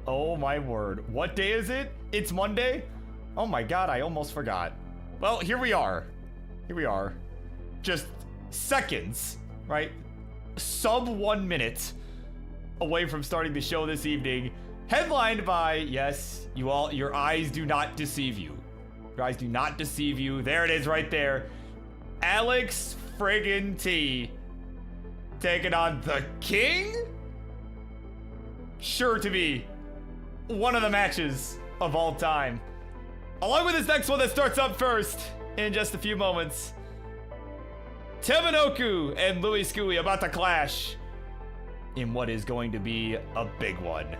Oh my word. What day is it? It's Monday? Oh my god, I almost forgot. Well, here we are. Here we are. Just seconds, right? Sub 1 minute away from starting the show this evening. Headlined by, yes, your eyes do not deceive you. Your eyes do not deceive you. There it is right there. Alex friggin' T taking on the King? Sure to be one of the matches of all time. Along with this next one that starts up first in just a few moments. Tebanoku and Louie Skouie about to clash in what is going to be a big one.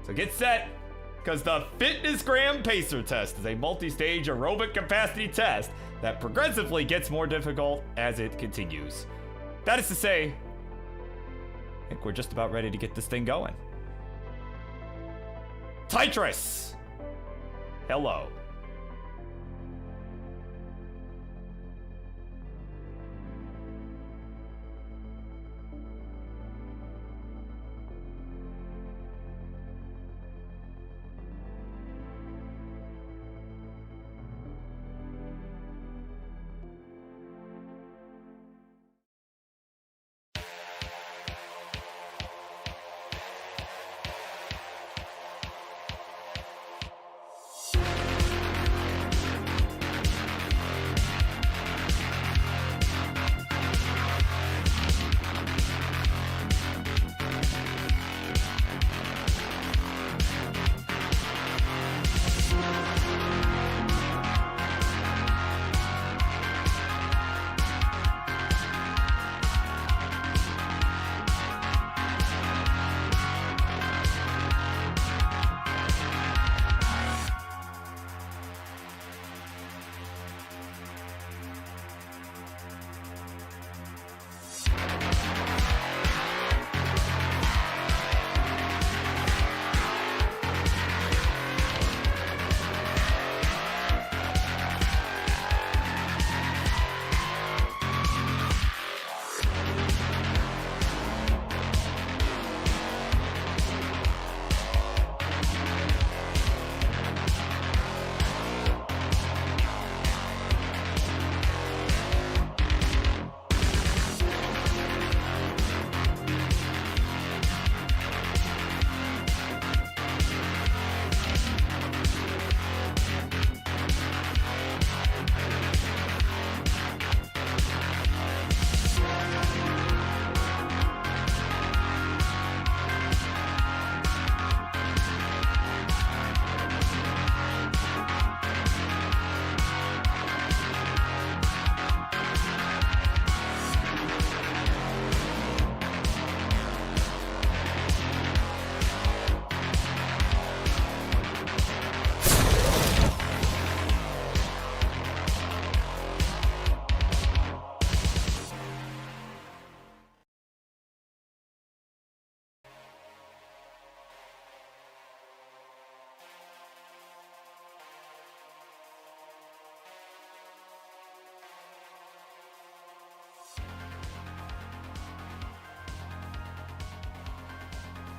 So get set, because the Fitness Gram Pacer Test is a multi-stage aerobic capacity test that progressively gets more difficult as it continues. That is to say, I think we're just about ready to get this thing going. Tytris! Hello.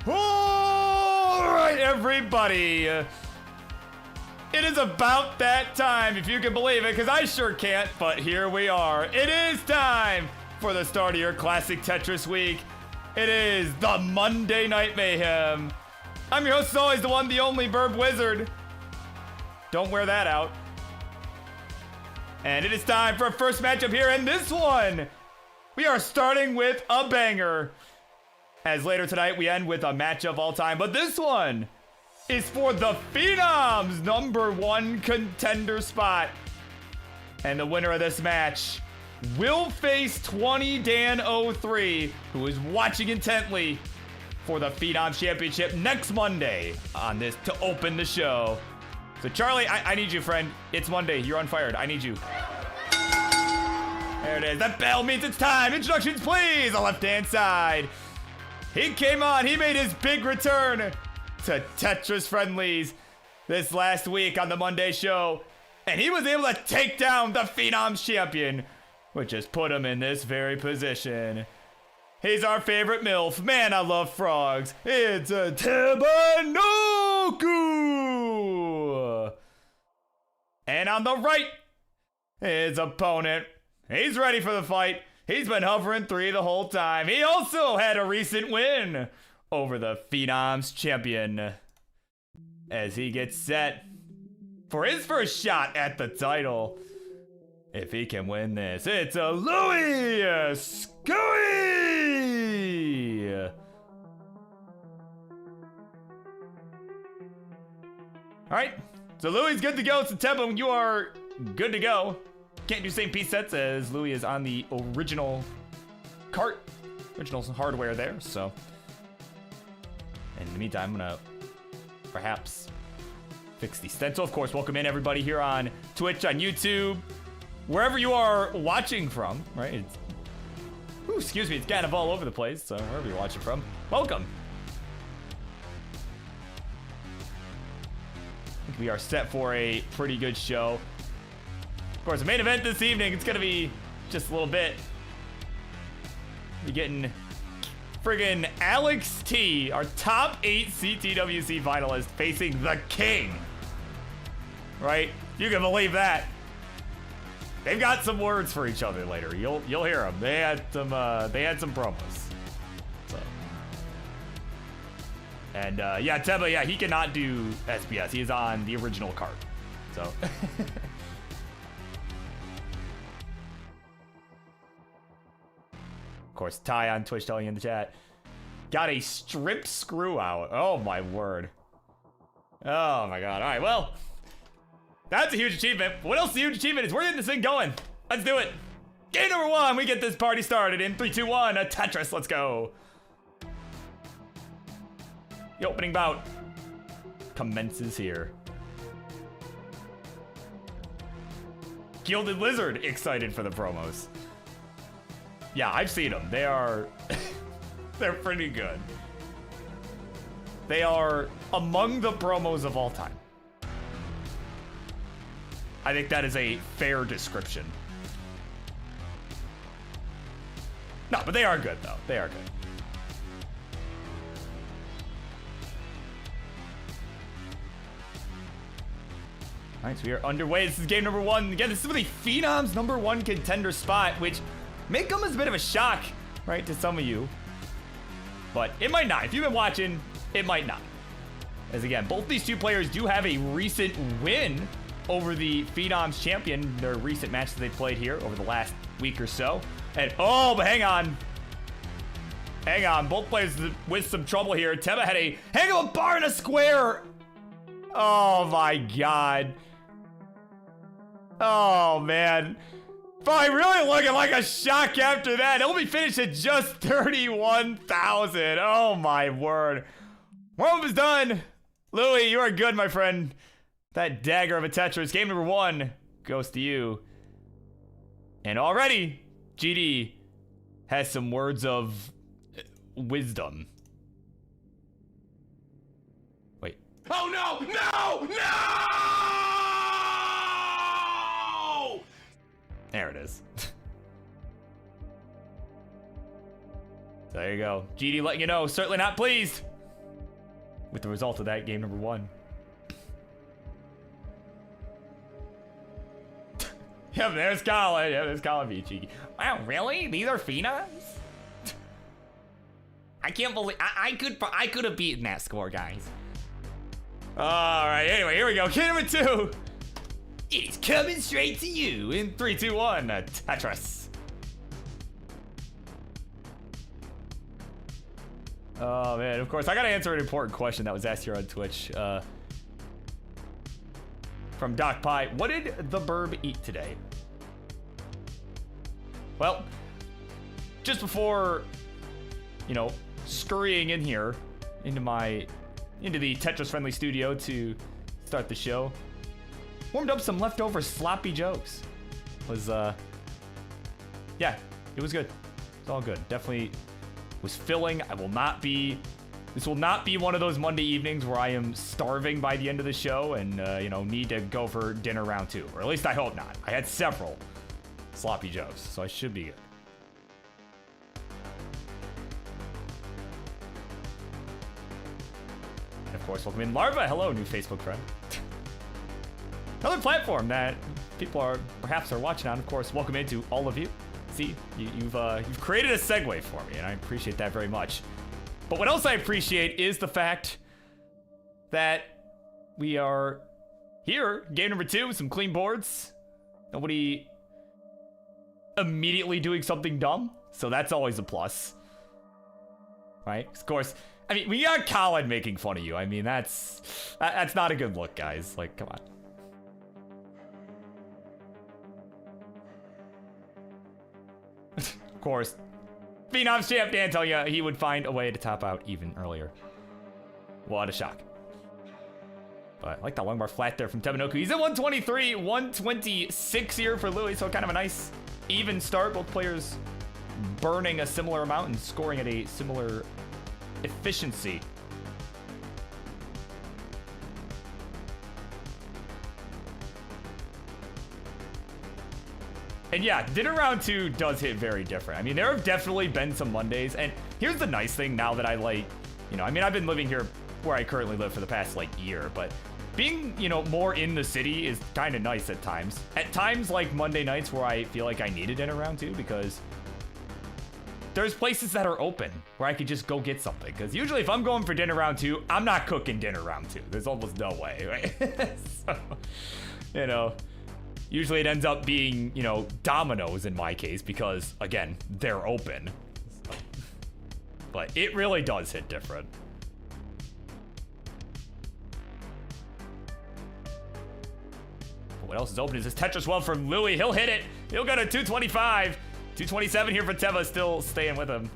All right, everybody. It is about that time, if you can believe it, because I sure can't, but here we are. It is time for the start of your classic Tetris week. It is the Monday Night Mayhem. I'm your host, as always, the one, the only BirbWizard. Don't wear that out. And it is time for our first matchup here, and this one, we are starting with a banger. As later tonight, we end with a match of all time. But this one is for the Phenom's #1 contender spot. And the winner of this match will face 20 Dan 03, who is watching intently for the Phenom Championship next Monday on this to open the show. So Charlie, I need you, friend. It's Monday. You're unfired. I need you. There it is. That bell means it's time. Introductions, please. On the left-hand side. He came on. He made his big return to Tetris Friendlies this last week on the Monday show. And he was able to take down the Phenom's champion, which has put him in this very position. He's our favorite MILF. Man, I love frogs. It's a Tebanoku. And on the right, his opponent. He's ready for the fight. He's been hovering 3 the whole time. He also had a recent win over the Phenoms champion as he gets set for his first shot at the title. If he can win this, it's a Louie Skouie. All right, so Louie's good to go. So Tebum, you are good to go. Can't do same piece sets as Louie is on the original cart, original hardware there. So, in the meantime, I'm gonna perhaps fix the stencil. Of course, welcome in everybody here on Twitch, on YouTube, wherever you are watching from, right? It's, ooh, excuse me, it's kind of all over the place, so wherever you're watching from, welcome. I think we are set for a pretty good show. Of course, the main event this evening, it's gonna be just a little bit. We're getting friggin' Alex T, our top 8 CTWC finalist, facing the King. Right? You can believe that. They've got some words for each other later. You'll hear them. They had some promos. So. And yeah, Teba, yeah, he cannot do SBS. He is on the original card. So. Of course, Ty on Twitch telling you in the chat. Got a strip screw out. Oh my word. Oh my god. All right, well. That's a huge achievement. What else is a huge achievement is we're getting this thing going. Let's do it. Game number 1. We get this party started in 3, 2, 1. A Tetris. Let's go. The opening bout commences here. Gilded Lizard excited for the promos. Yeah, I've seen them. They are... they're pretty good. They are among the promos of all time. I think that is a fair description. No, but they are good, though. They are good. All right, so we are underway. This is game number 1. Again, this is for the Phenoms #1 contender spot, which may come as a bit of a shock, right, to some of you. But it might not. If you've been watching, it might not. As again, both these two players do have a recent win over the Phenoms champion, their recent match that they played here over the last week or so. And, oh, but hang on. Hang on. Both players with some trouble here. Teba had a hang of a bar and a square. Oh, my God. Oh, man. Probably really looking like a shock after that. It'll be finished at just 31,000. Oh, my word. One is done. Louie, you are good, my friend. That dagger of a Tetris. Game number 1 goes to you. And already, GD has some words of wisdom. Wait. Oh, no! No! No! There it is. There you go. GD letting you know, certainly not pleased with the result of that game number 1. Yep, there's Colin. Yeah, there's Colin being cheeky. Wow, really? These are Phenoms? I can't believe I could have beaten that score, guys. All right. Anyway, here we go. Game number 2. It's coming straight to you in 3, 2, 1. A Tetris. Oh man. Of course, I gotta answer an important question that was asked here on Twitch. From DocPi, what did the Burb eat today? Well, just before, you know, scurrying in here into the Tetris friendly studio to start the show, warmed up some leftover sloppy jokes. Yeah, it was good. It's all good. Definitely was filling. This will not be one of those Monday evenings where I am starving by the end of the show and, you know, need to go for dinner round 2. Or at least I hope not. I had several sloppy joes, so I should be good. course, welcome in Larva. Hello, new Facebook friend. Another platform that people are perhaps watching on. Of course, welcome into all of you. See, you've created a segue for me, and I appreciate that very much. But what else I appreciate is the fact that we are here, game number 2, some clean boards. Nobody immediately doing something dumb, so that's always a plus. Right? Of course, I mean, we got Colin making fun of you. I mean, that's not a good look, guys. Like, come on. Of course, Phenom's champ Dan tell you he would find a way to top out even earlier. What a shock. But I like that long bar flat there from Tebanoku. He's at 123, 126 here for Louie, so kind of a nice even start. Both players burning a similar amount and scoring at a similar efficiency. And yeah, dinner round 2 does hit very different. I mean, there have definitely been some Mondays, and here's the nice thing now that I like, you know, I mean, I've been living here where I currently live for the past like year, but being, you know, more in the city is kind of nice at times. At times like Monday nights where I feel like I need a dinner round 2 because there's places that are open where I could just go get something. Because usually if I'm going for dinner round 2, I'm not cooking dinner round 2. There's almost no way, right? So, you know, usually it ends up being, you know, Domino's in my case because, again, they're open. So, but it really does hit different. What else is open is this Tetris well from Louie. He'll hit it. He'll go to 225. 227 here for Teva, still staying with him.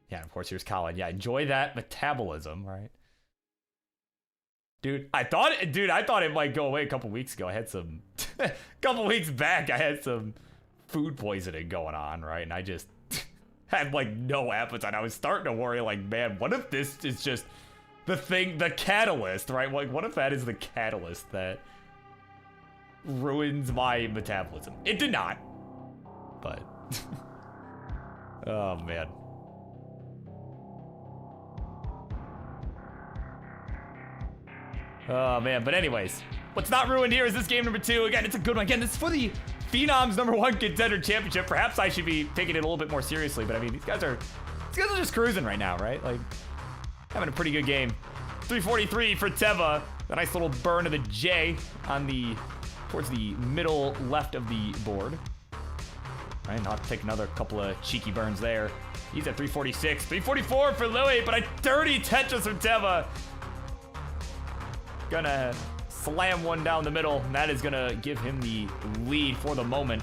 Yeah, of course, here's Colin. Yeah, enjoy that metabolism, right? Dude, I thought it might go away a couple weeks ago. I had some, couple weeks back, I had some food poisoning going on, right? And I just had like no appetite. I was starting to worry, like, man, what if this is just the thing, the catalyst, right? Like, what if that is the catalyst that ruins my metabolism? It did not, but oh man. Oh man, but anyways, what's not ruined here is this game number 2. Again, it's a good one. Again, this is for the Phenom's #1 contender championship. Perhaps I should be taking it a little bit more seriously, but I mean, these guys are just cruising right now, right? Like, having a pretty good game. 343 for Teva. A nice little burn of the J on towards the middle left of the board. Right, and I'll take another couple of cheeky burns there. He's at 346. 344 for Louie, but a dirty Tetris from Teva. Gonna slam one down the middle, and that is gonna give him the lead for the moment.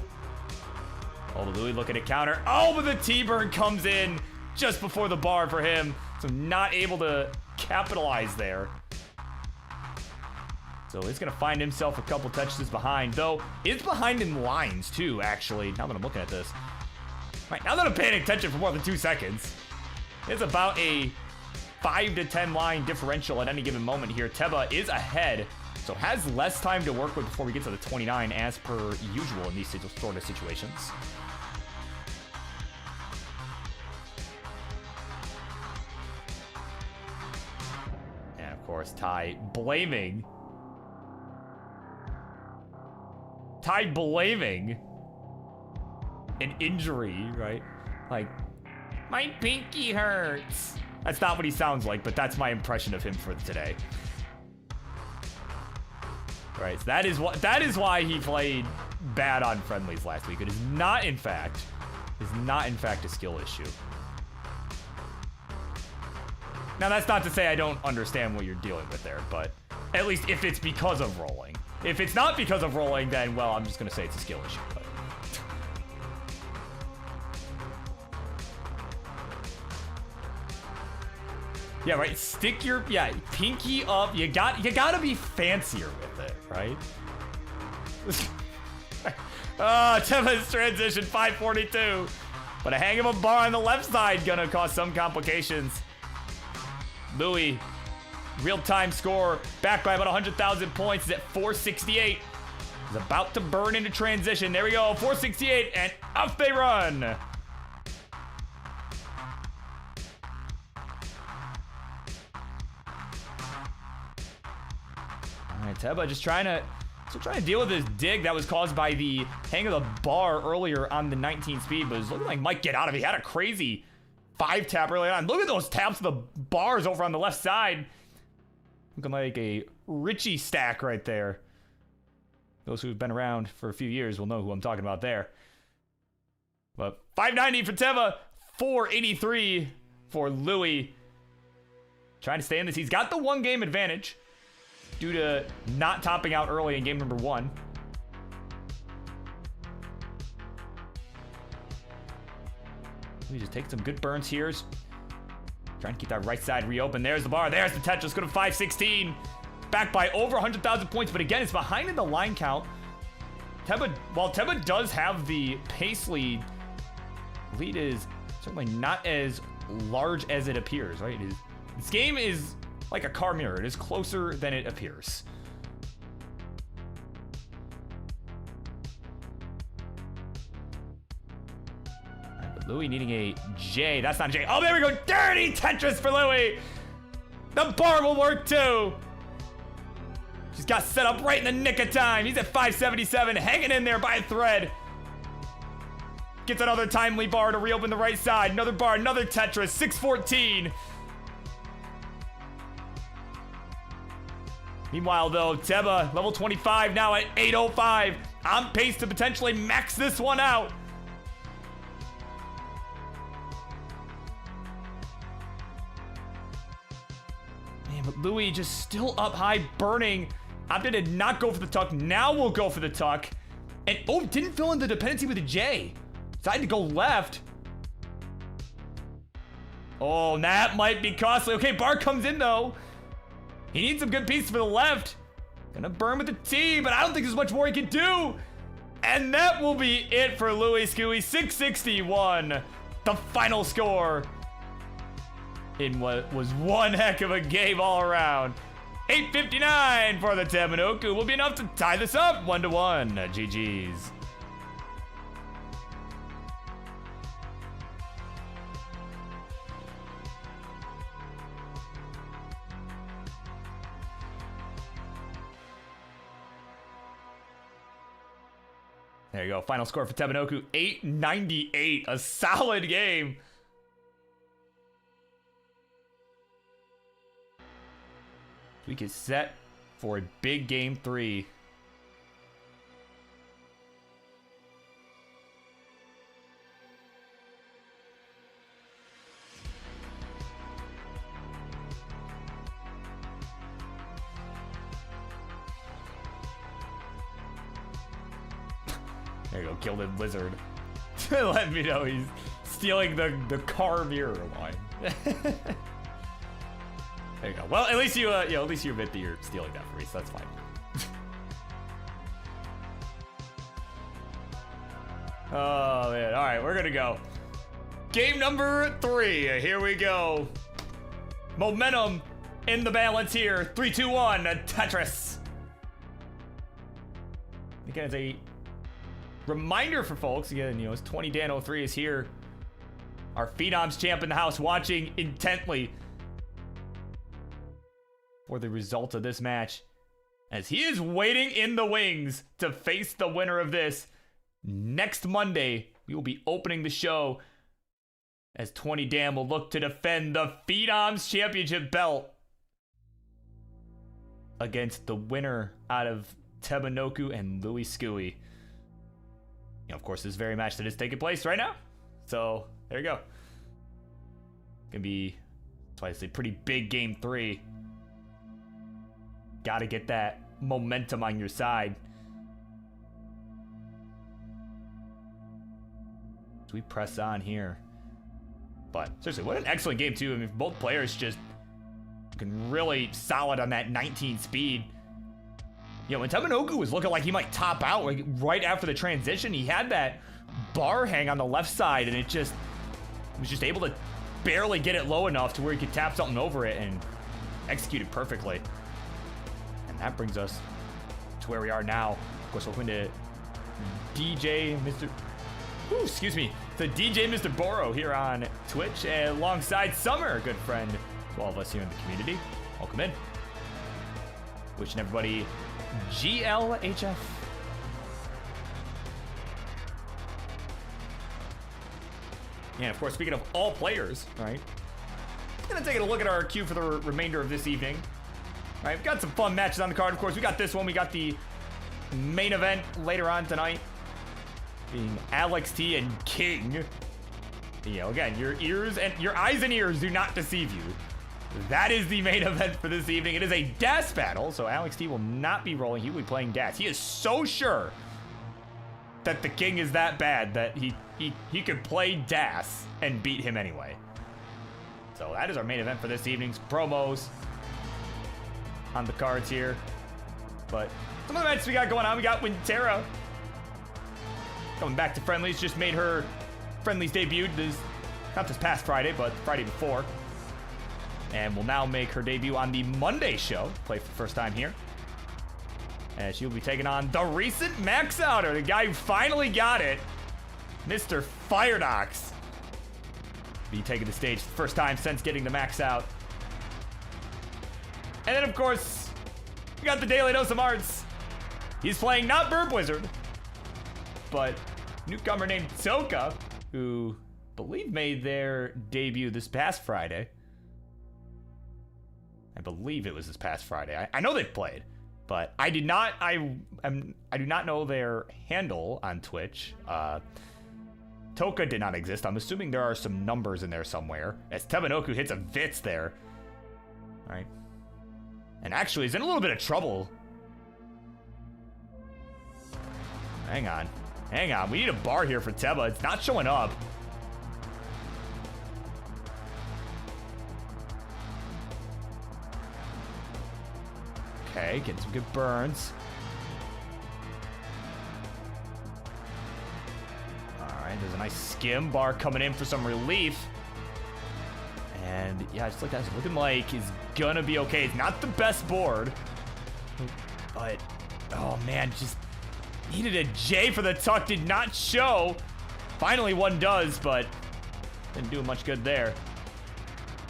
Oh, Louie looking at counter. Oh, but the T-burn comes in just before the bar for him, so not able to capitalize there. So he's gonna find himself a couple touches behind, though it's behind in lines too, actually, now that I'm looking at this. Right, now that I'm paying attention for more than 2 seconds, it's about a 5 to 10 line differential at any given moment here. Teba is ahead, so has less time to work with before we get to the 29 as per usual in these sort of situations. And of course, Ty blaming an injury, right? Like, my pinky hurts. That's not what he sounds like, but that's my impression of him for today. Right, so that is why he played bad on Friendlies last week. It is not in fact a skill issue. Now that's not to say I don't understand what you're dealing with there, but at least if it's because of rolling. If it's not because of rolling, then well, I'm just gonna say it's a skill issue. But yeah, right. Stick your pinky up. You gotta be fancier with it, right? Teva's transition 542, but a hang of a bar on the left side gonna cause some complications. Louie, real-time score back by about 100,000 points is at 468. is about to burn into transition. There we go, 468, and off they run. All right, Teba just trying to deal with this dig that was caused by the hang of the bar earlier on the 19 speed, but it's looking like might get out of it. He had a crazy 5-tap early on. Look at those taps of the bars over on the left side. Looking like a Richie stack right there. Those who've been around for a few years will know who I'm talking about there. But 590 for Teva, 483 for Louie. Trying to stay in this. He's got the 1-game advantage due to not topping out early in game number 1. Louie just taking some good burns here. Trying to keep that right side reopened. There's the bar. There's the Tetris. Go to 516. Back by over 100,000 points. But again, it's behind in the line count. While Teba does have the pace lead is certainly not as large as it appears, right? This game is like a car mirror. It is closer than it appears. Louie needing a J. That's not a J. Oh, there we go. Dirty Tetris for Louie. The bar will work too. She's got set up right in the nick of time. He's at 577, hanging in there by a thread. Gets another timely bar to reopen the right side. Another bar, another Tetris. 614. Meanwhile, though, Teba, level 25 now at 805. On pace to potentially max this one out. But Louie just still up high, burning. Opted to not go for the tuck. Now we'll go for the tuck. And, oh, didn't fill in the dependency with a J. Decided to go left. Oh, that might be costly. Okay, bar comes in, though. He needs some good pieces for the left. Gonna burn with the T, but I don't think there's much more he can do. And that will be it for Louie Skouie. 661. The final score in what was one heck of a game all around. 859 for the Tebanoku will be enough to tie this up 1-1. GG's. There you go. Final score for Tebanoku, 898. A solid game. We get set for a big game 3. There you go, Gilded Lizard. Let me know he's stealing the car mirror line. There you go. Well, at least you admit that you're stealing that for me, so that's fine. Oh man! All right, we're gonna go. Game number 3. Here we go. Momentum in the balance here. 3, 2, 1. Tetris. Again, as a reminder for folks, again, it's 20 Dan 03 is here. Our Phenoms champ in the house, watching intently for the result of this match, as he is waiting in the wings to face the winner of this. Next Monday, we will be opening the show as 20 Dan will look to defend the Phenoms Championship belt against the winner out of Tebanoku and Louie Skouie. Of course, this very match that is taking place right now. So, there you go. Gonna be, that's why I say pretty big game 3. Gotta get that momentum on your side. So we press on here. But seriously, what an excellent game too. I mean, both players just looking really solid on that 19 speed. When Tebanoku was looking like he might top out like right after the transition, he had that bar hang on the left side, and it was just able to barely get it low enough to where he could tap something over it and execute it perfectly. And that brings us to where we are now. Of course, welcome to DJ Mr. Ooh, excuse me. The DJ Mr. Boro here on Twitch alongside Summer, a good friend to all of us here in the community. Welcome in. Wishing everybody GLHF. And of course, speaking of all players, right? Gonna take a look at our queue for the remainder of this evening. All right, we've got some fun matches on the card. Of course, we got this one. We got the main event later on tonight, being Alex T and King. You know, again, your eyes and ears do not deceive you. That is the main event for this evening. It is a DAS battle, so Alex T will not be rolling. He will be playing DAS. He is so sure that the King is that bad that he could play DAS and beat him anyway. So that is our main event for this evening's promos on the cards here. But some of the matches we got going on, we got when Terra coming back to Friendlies, just made her Friendlies debut not this past Friday, but Friday before. And will now make her debut on the Monday show, play for the first time here. And she will be taking on the recent Max Outer, the guy who finally got it, Mr. FireDox. Be taking the stage for the first time since getting the Max out. And then, of course, we got the Daily Dose of Marts. He's playing not BirbWizard, but newcomer named Toka, who I believe made their debut this past Friday. I believe it was this past Friday. I know they've played, but I do not know their handle on Twitch. Toka did not exist. I'm assuming there are some numbers in there somewhere, as Tebanoku hits a Vitz there. All right. And actually is in a little bit of trouble. Hang on. We need a bar here for Teba. It's not showing up. Okay, getting some good burns. Alright, there's a nice skim bar coming in for some relief. And yeah, just like that's looking like it's gonna be okay. It's not the best board, but oh man, just needed a J for the tuck, did not show. Finally one does, but didn't do much good there.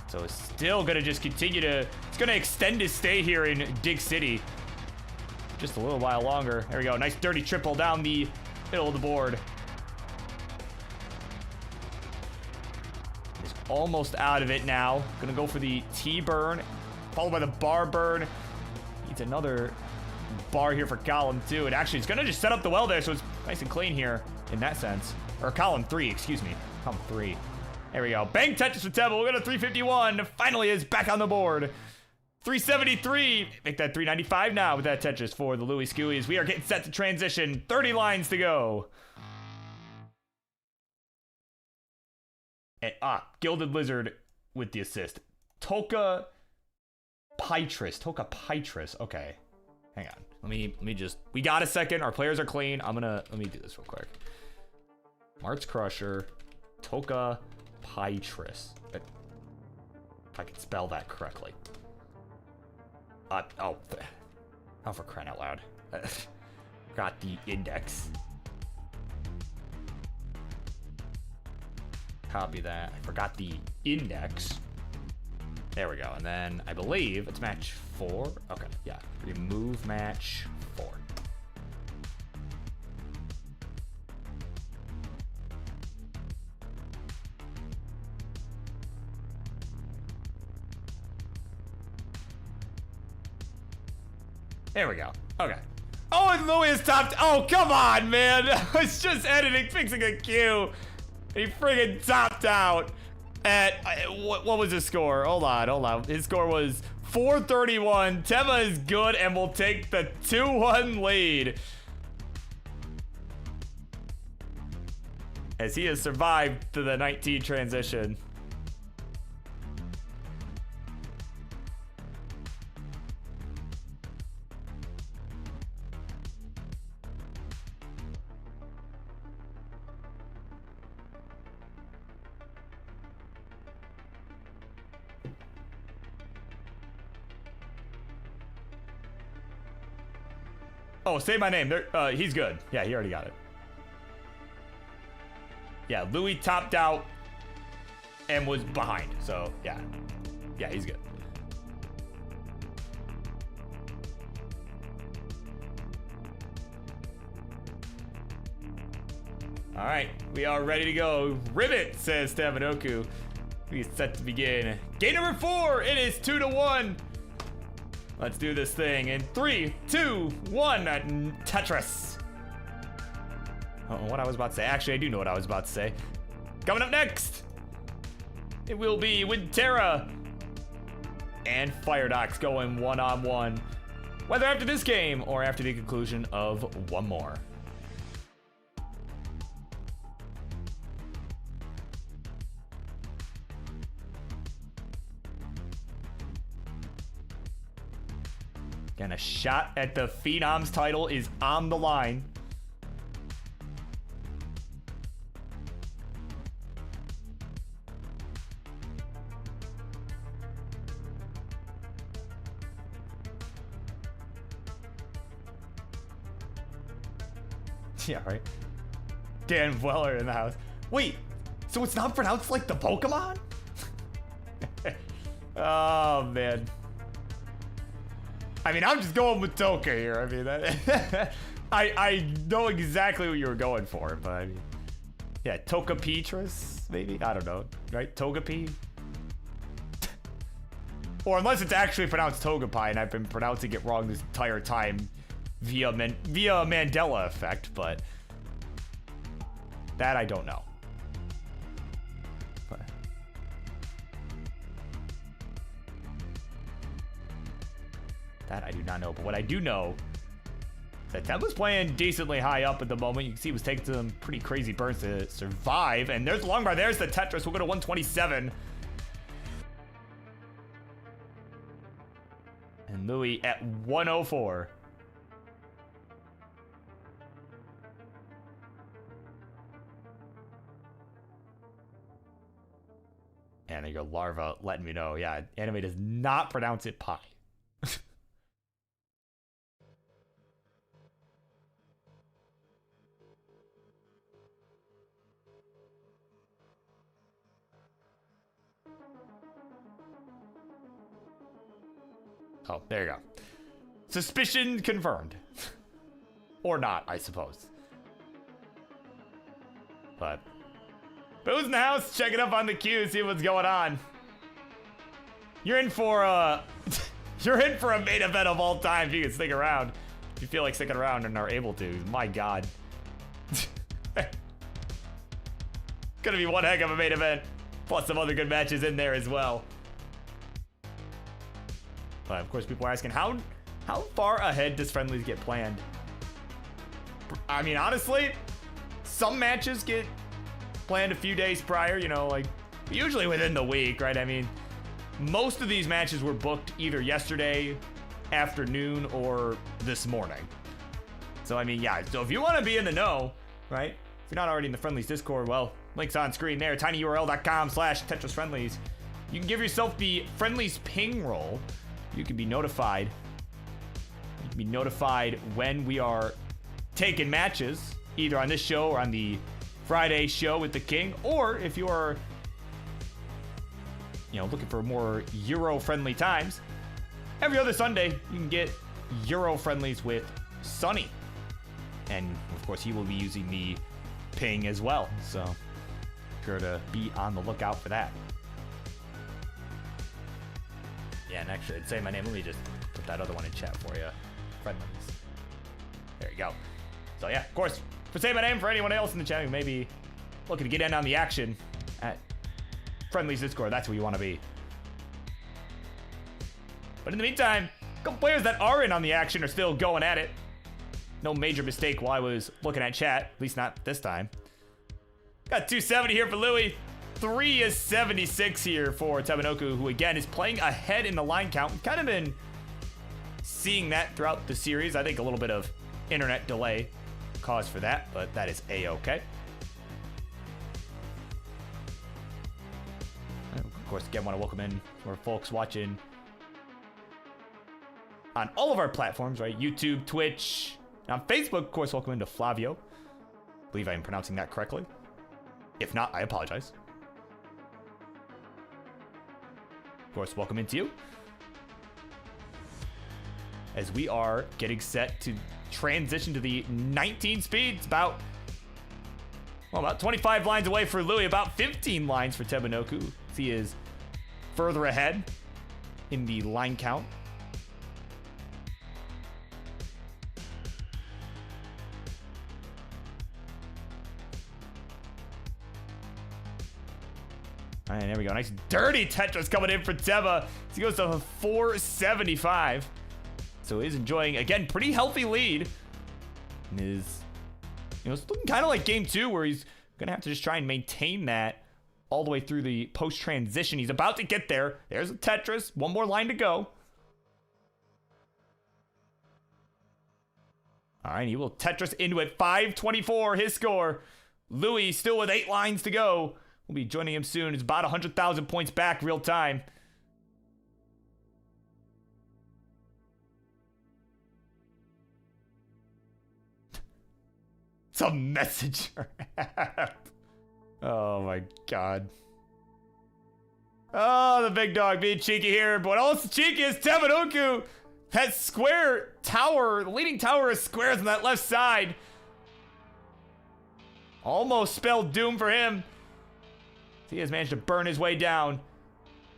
So it's still gonna just continue to, it's gonna extend his stay here in Dig City just a little while longer. There we go, nice dirty triple down the middle of the board. He's almost out of it now. Gonna go for the T burn, followed by the bar burn. Needs another bar here for column 2, and actually it's gonna just set up the well there, so it's nice and clean here in that sense. Or column 3, excuse me, column 3. There we go. Bang Tetris for Tebel. We got a 351. Finally is back on the board. 373. Make that 395 now with that Tetris for the Louie Skouies. We are getting set to transition. 30 lines to go. And Gilded Lizard with the assist. Toka Tytris. Okay. Hang on. Let me just, we got a second. Our players are clean. Let me do this real quick. Marts Crusher. Toka Tytris. If I can spell that correctly. Oh, for crying out loud. Got the index. Copy that. I forgot the index. There we go. And then I believe it's match 4. Okay, yeah. Remove match 4. There we go. Okay. Oh, and Louie is topped. Oh, come on, man. It's just editing, fixing a queue. He friggin' topped out at, what was his score? Hold on. His score was 431. Tema is good and will take the 2-1 lead, as he has survived to the 19 transition. Oh, say my name. He's good. Yeah, he already got it. Yeah, Louie topped out and was behind. So, yeah. Yeah, he's good. All right, we are ready to go. Ribbit, says Tebanoku. We are set to begin. Game number 4, it is 2-1. Let's do this thing in 3, 2, 1. Tetris. I don't know what I was about to say. Actually, I do know what I was about to say. Coming up next, it will be with Terra and FireDox going one-on-one. Whether after this game or after the conclusion of one more. Again, a shot at the Phenom's title is on the line. Yeah, right. Dan Weller in the house. Wait, so it's not pronounced like the Pokemon? Oh, man. I mean, I'm just going with Toka here. I mean, that I know exactly what you were going for, but I mean, yeah, Tetris, maybe? I don't know, right? Togepi? Or unless it's actually pronounced Togepi and I've been pronouncing it wrong this entire time via Mandela effect, but that I don't know. But that I do not know, but what I do know is that Teb was playing decently high up at the moment. You can see he was taking some pretty crazy burns to survive, and there's the long bar. There's the Tetris. We'll go to 127. And Louie at 104. And there you go, Larva letting me know. Yeah, anime does not pronounce it pie. Oh, there you go. Suspicion confirmed. Or not, I suppose. But who's in the house? Check it up on the queue, see what's going on. You're in for you're in for a main event of all time if you can stick around. If you feel like sticking around and are able to. My God. Gonna be one heck of a main event. Plus some other good matches in there as well. But of course, people are asking, how far ahead does Friendlies get planned? I mean, honestly, some matches get planned a few days prior, you know, like usually within the week, right? I mean, most of these matches were booked either yesterday afternoon or this morning. So, I mean, yeah, so if you want to be in the know, right? If you're not already in the Friendlies Discord, well, links on screen there, tinyurl.com/TetrisFriendlies. You can give yourself the Friendlies ping roll. You can be notified. You can be notified when we are taking matches, either on this show or on the Friday show with the King, or if you are, you know, looking for more Euro-friendly times, every other Sunday you can get Euro-friendlies with Sunny, and of course he will be using the ping as well. So sure to be on the lookout for that. Yeah, and actually, I'd say my name. Let me just put that other one in chat for you. Friendlies. There you go. So yeah, of course, for Say My Name, for anyone else in the chat who may be looking to get in on the action at Friendlies Discord, that's where you want to be. But in the meantime, a couple players that are in on the action are still going at it. No major mistake while I was looking at chat, at least not this time. Got 270 here for Louie. 3 is 76 here for Tebanoku, who again is playing ahead in the line count. We've kind of been seeing that throughout the series. I think a little bit of internet delay caused for that, but that is a-okay. Of course, again, want to welcome in more folks watching on all of our platforms, right? YouTube, Twitch, And on Facebook, of course, welcome into Flavio. I believe I am pronouncing that correctly. If not, I apologize. Of course, welcome into you. As we are getting set to transition to the 19 speed. It's about 25 lines away for Louie, about 15 lines for Tebanoku. He is further ahead in the line count. All right, there we go. Nice dirty Tetris coming in for Teba. He goes to 475. So he's enjoying, again, pretty healthy lead. And is, it's looking kind of like game 2 where he's going to have to just try and maintain that all the way through the post-transition. He's about to get there. There's a Tetris. One more line to go. All right, he will Tetris into it. 524, his score. Louie still with 8 lines to go. We'll be joining him soon. It's about 100,000 points back real time. It's a messenger app. Oh my god. Oh, the big dog being cheeky here. But what else cheeky is Tebanoku. That square tower, the leading tower of squares on that left side. Almost spelled doom for him. He has managed to burn his way down.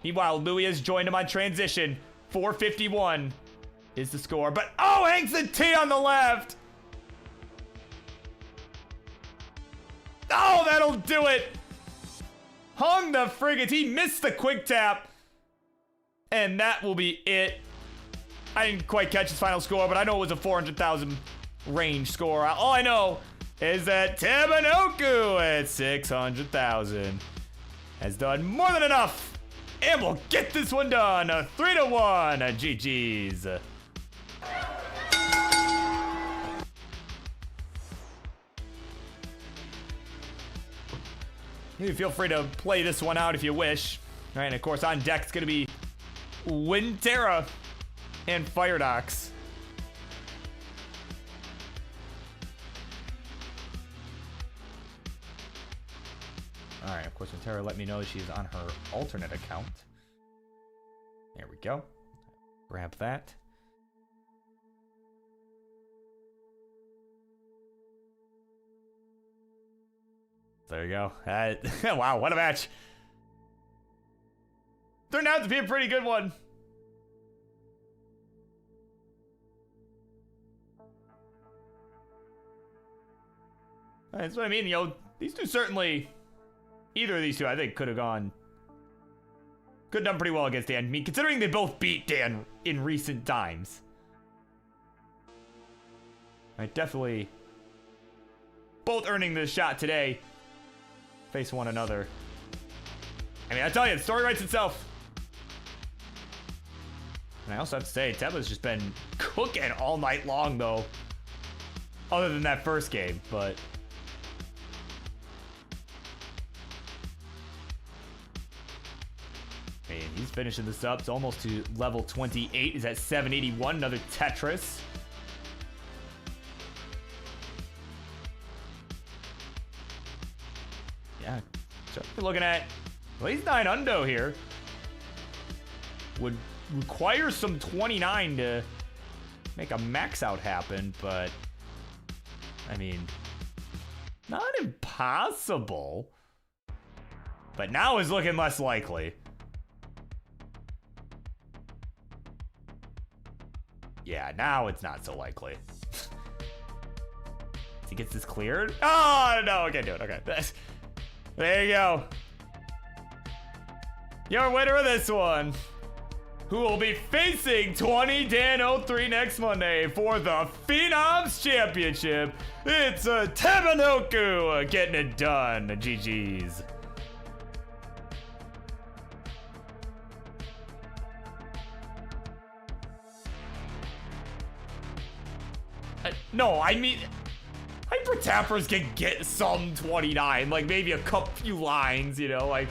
Meanwhile, Louie has joined him on transition. 451 is the score. But oh, hangs the T on the left. Oh, that'll do it. Hung the frigate. He missed the quick tap. And that will be it. I didn't quite catch his final score, but I know it was a 400,000 range score. All I know is that Tebanoku at 600,000 has done more than enough. And we'll get this one done. 3-1. GG's. You feel free to play this one out if you wish. All right, and of course on deck it's going to be Terra and FireDox. All right, of course when Terra let me know she's on her alternate account. There we go. Grab that. There you go. Wow, what a match. Turned out to be a pretty good one. That's what I mean, these two certainly, either of these two I think could have done pretty well against Dan. I mean, considering they both beat Dan in recent times. Definitely both earning this shot today. Face one another. I mean, I tell you, the story writes itself. And I also have to say, Teba's just been cooking all night long, though. Other than that first game, but... I mean, he's finishing this up. It's almost to level 28. He's at 781. Another Tetris. Yeah, so we're looking at, well, he's 9 undo here. Would require some 29 to make a max out happen, but I mean, not impossible. But now is looking less likely. Yeah, now it's not so likely. He gets this cleared. Oh, no, I can't do it. Okay. There you go. Your winner of this one, who will be facing 20Dan03 next Monday for the Phenoms Championship. It's Tebanoku getting it done. GG's. No, I mean... Hyper Tappers can get some 29, like maybe a few lines, like...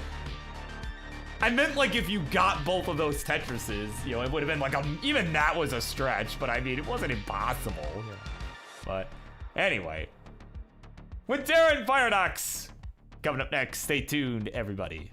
I meant like if you got both of those Tetrises, it would have been like even that was a stretch, but I mean, it wasn't impossible. But anyway, with Terra and FireDox coming up next, stay tuned, everybody.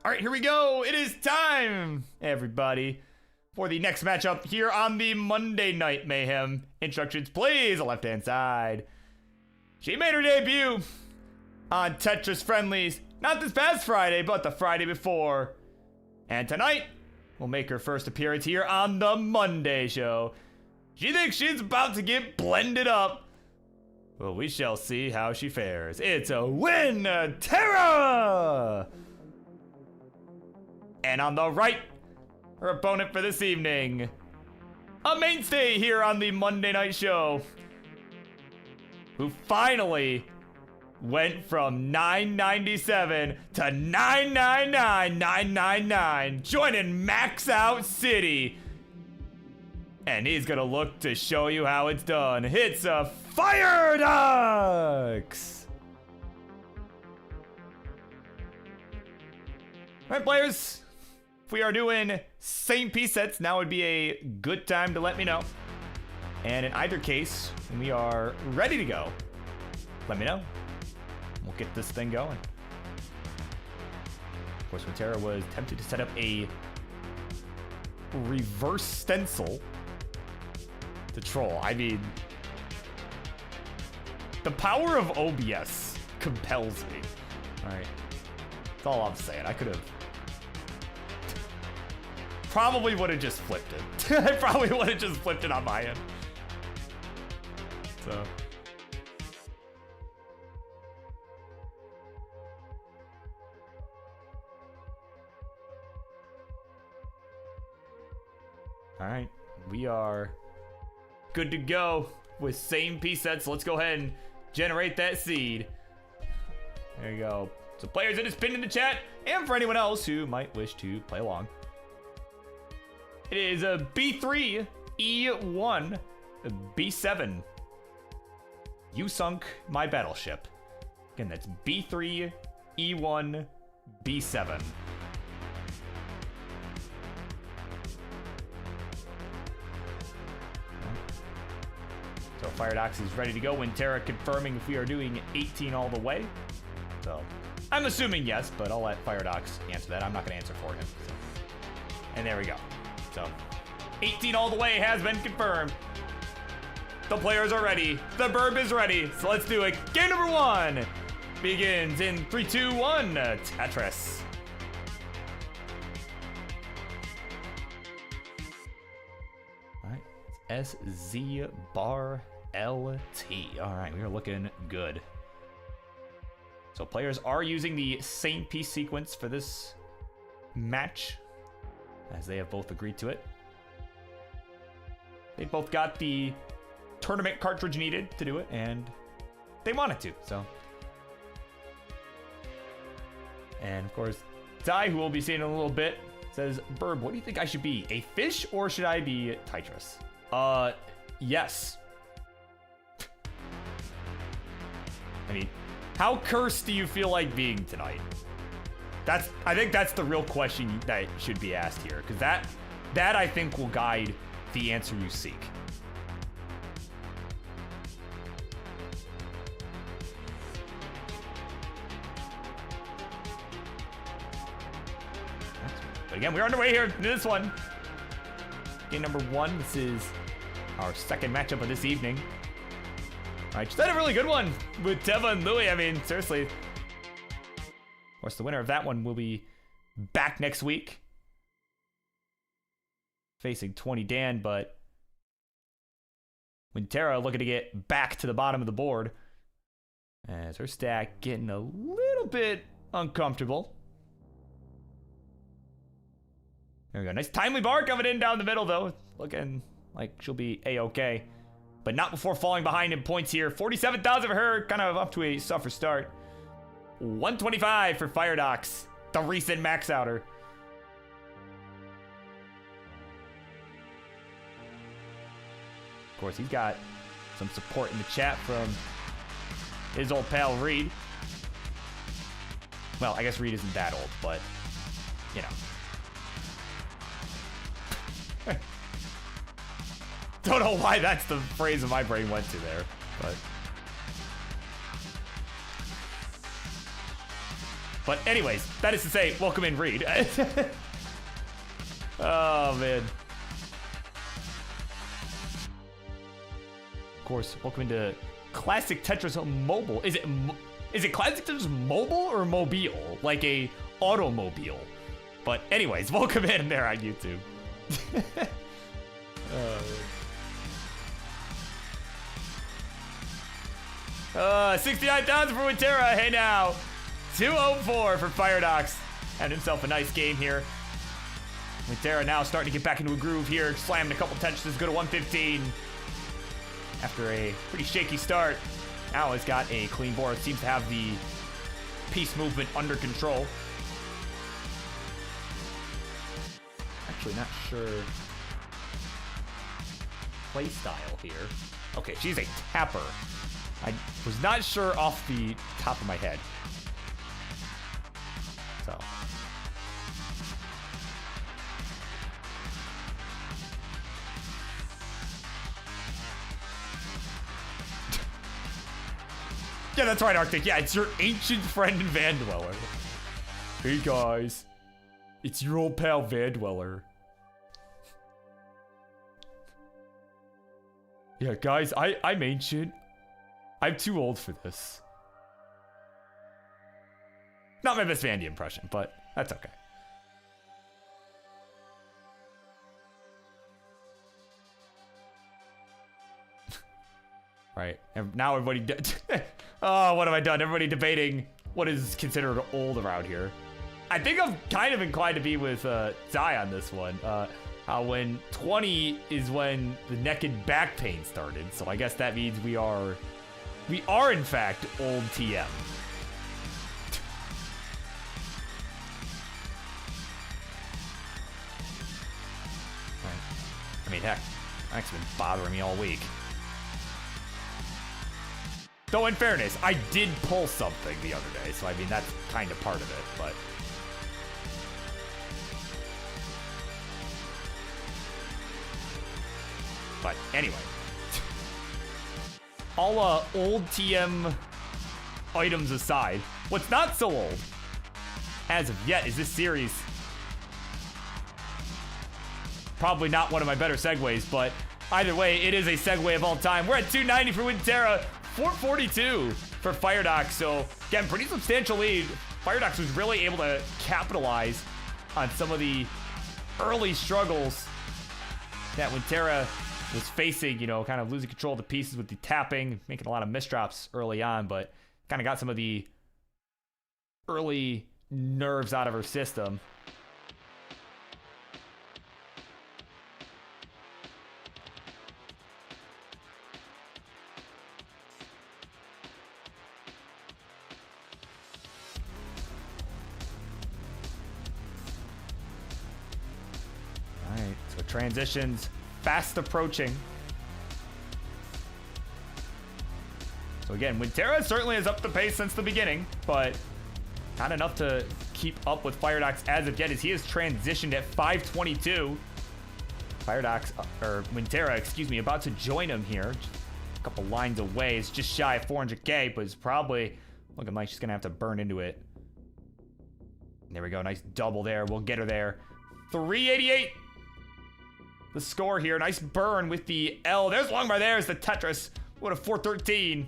All right, here we go. It is time, everybody, for the next matchup here on the Monday Night Mayhem. Instructions, please, the left-hand side. She made her debut on Tetris Friendlies, not this past Friday, but the Friday before. And tonight, will make her first appearance here on the Monday show. She thinks she's about to get blended up. Well, we shall see how she fares. It's a win, Terra! And on the right, her opponent for this evening, a mainstay here on the Monday night show, who finally went from 997 to 999,999, joining Max Out City. And he's gonna look to show you how it's done. It's a FireDox! All right, players. If we are doing same piece sets, now would be a good time to let me know. And in either case, when we are ready to go, let me know. We'll get this thing going. Of course, when Terra was tempted to set up a reverse stencil to troll, I mean, the power of OBS compels me. All right, that's all I'm saying. I could have probably would have just flipped it. I probably would have just flipped it on my end. So. All right, we are good to go with same piece sets. Let's go ahead and generate that seed. There you go. So players, it is pinned in the chat, and for anyone else who might wish to play along. It is a B3, E1, B7. You sunk my battleship. Again, that's B3, E1, B7. So FireDox is ready to go when Terra confirming if we are doing 18 all the way. So I'm assuming yes, but I'll let FireDox answer that. I'm not going to answer for him. So. And there we go. So 18 all the way has been confirmed. The players are ready. The Birb is ready. So let's do it. Game number 1 begins in 3, 2, 1. Tetris. All right. It's SZ bar LT. All right, we are looking good. So players are using the same piece sequence for this match, as they have both agreed to it. They both got the tournament cartridge needed to do it, and they wanted to, so. And of course, Ty, who we'll be seeing in a little bit, says, Birb, what do you think I should be? A fish, or should I be Tytris? Yes. I mean, how cursed do you feel like being tonight? I think that's the real question that should be asked here, because that I think will guide the answer you seek. But again, we're underway here in this one. Game number 1. This is our second matchup of this evening. All right, just had a really good one with Teva and Louie. I mean, seriously. Of course, the winner of that one will be back next week, facing 20 Dan, but when Terra looking to get back to the bottom of the board, as her stack getting a little bit uncomfortable. There we go. Nice timely bar coming in down the middle, though. Looking like she'll be A-okay. But not before falling behind in points here. 47,000 for her, kind of up to a suffer start. 125 for FireDox, the recent max outer. Of course, he's got some support in the chat from his old pal Reed. Well, I guess Reed isn't that old, but, you know. Don't know why that's the phrase that my brain went to there, but anyways, that is to say, welcome in, Reed. Oh, man. Of course, welcome into Classic Tetris Mobile. Is it Classic Tetris Mobile or Mobile? Like a automobile. But anyways, welcome in there on YouTube. 69,000 for Terra. Hey now. 204 for FireDox. Had himself a nice game here. Terra now starting to get back into a groove here. Slammed a couple Tetris, go to 115. After a pretty shaky start. Now has got a clean board. Seems to have the piece movement under control. Actually not sure play style here. Okay, she's a tapper. I was not sure off the top of my head. So. Yeah, that's right, Arctic. Yeah, it's your ancient friend and Van Dweller. Hey, guys. It's your old pal Van Dweller. Yeah, guys, I'm ancient. I'm too old for this. Not my best Vandy impression, but that's okay. Right, and now everybody... Oh, what have I done? Everybody debating what is considered old around here. I think I'm kind of inclined to be with Zai on this one. How when 20 is when the neck and back pain started. So I guess that means we are in fact old TM. Right. I mean, heck, that's been bothering me all week. Though in fairness, I did pull something the other day, so I mean that's kind of part of it, but. But anyway, all old TM items aside, what's not so old, as of yet, is this series probably not one of my better segues, but either way, it is a segue of all time. We're at 290 for Terra, 442 for FireDox. So again, pretty substantial lead. FireDox was really able to capitalize on some of the early struggles that when Terra was facing, you know, kind of losing control of the pieces with the tapping, making a lot of misdrops early on, but kind of got some of the early nerves out of her system. All right, so transitions fast approaching. So again, Terra certainly has upped the pace since the beginning, but not enough to keep up with FireDox as of yet, as he has transitioned at 522. FireDox, or Terra, excuse me, about to join him here. Just a couple lines away. It's just shy of 400k, but it's probably looking like she's gonna have to burn into it. There we go, nice double there. We'll get her there. 388. The score here, nice burn with the L. There's long by there is the Tetris. What a 413.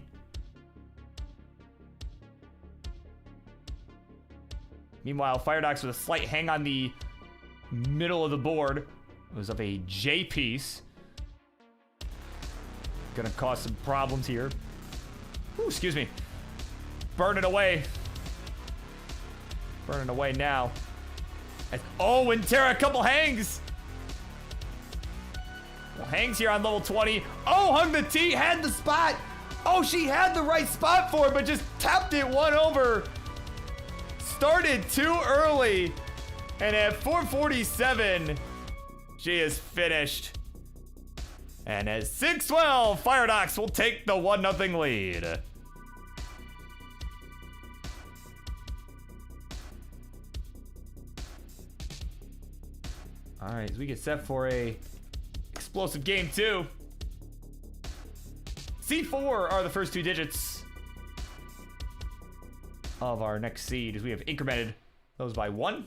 Meanwhile, FireDox with a slight hang on the middle of the board. It was of a J piece. Gonna cause some problems here. Ooh, excuse me. Burn it away. Burning away now. Oh, and Terra, a couple hangs. Well, hangs here on level 20. Oh, hung the T, had the spot. Oh, she had the right spot for it, but just tapped it one over. Started too early, and at 447, she is finished. And at 612, FireDox will take the 1-0 lead. All right, as we get set for a explosive game 2. C4 are the first 2 digits of our next seed, as we have incremented those by 1.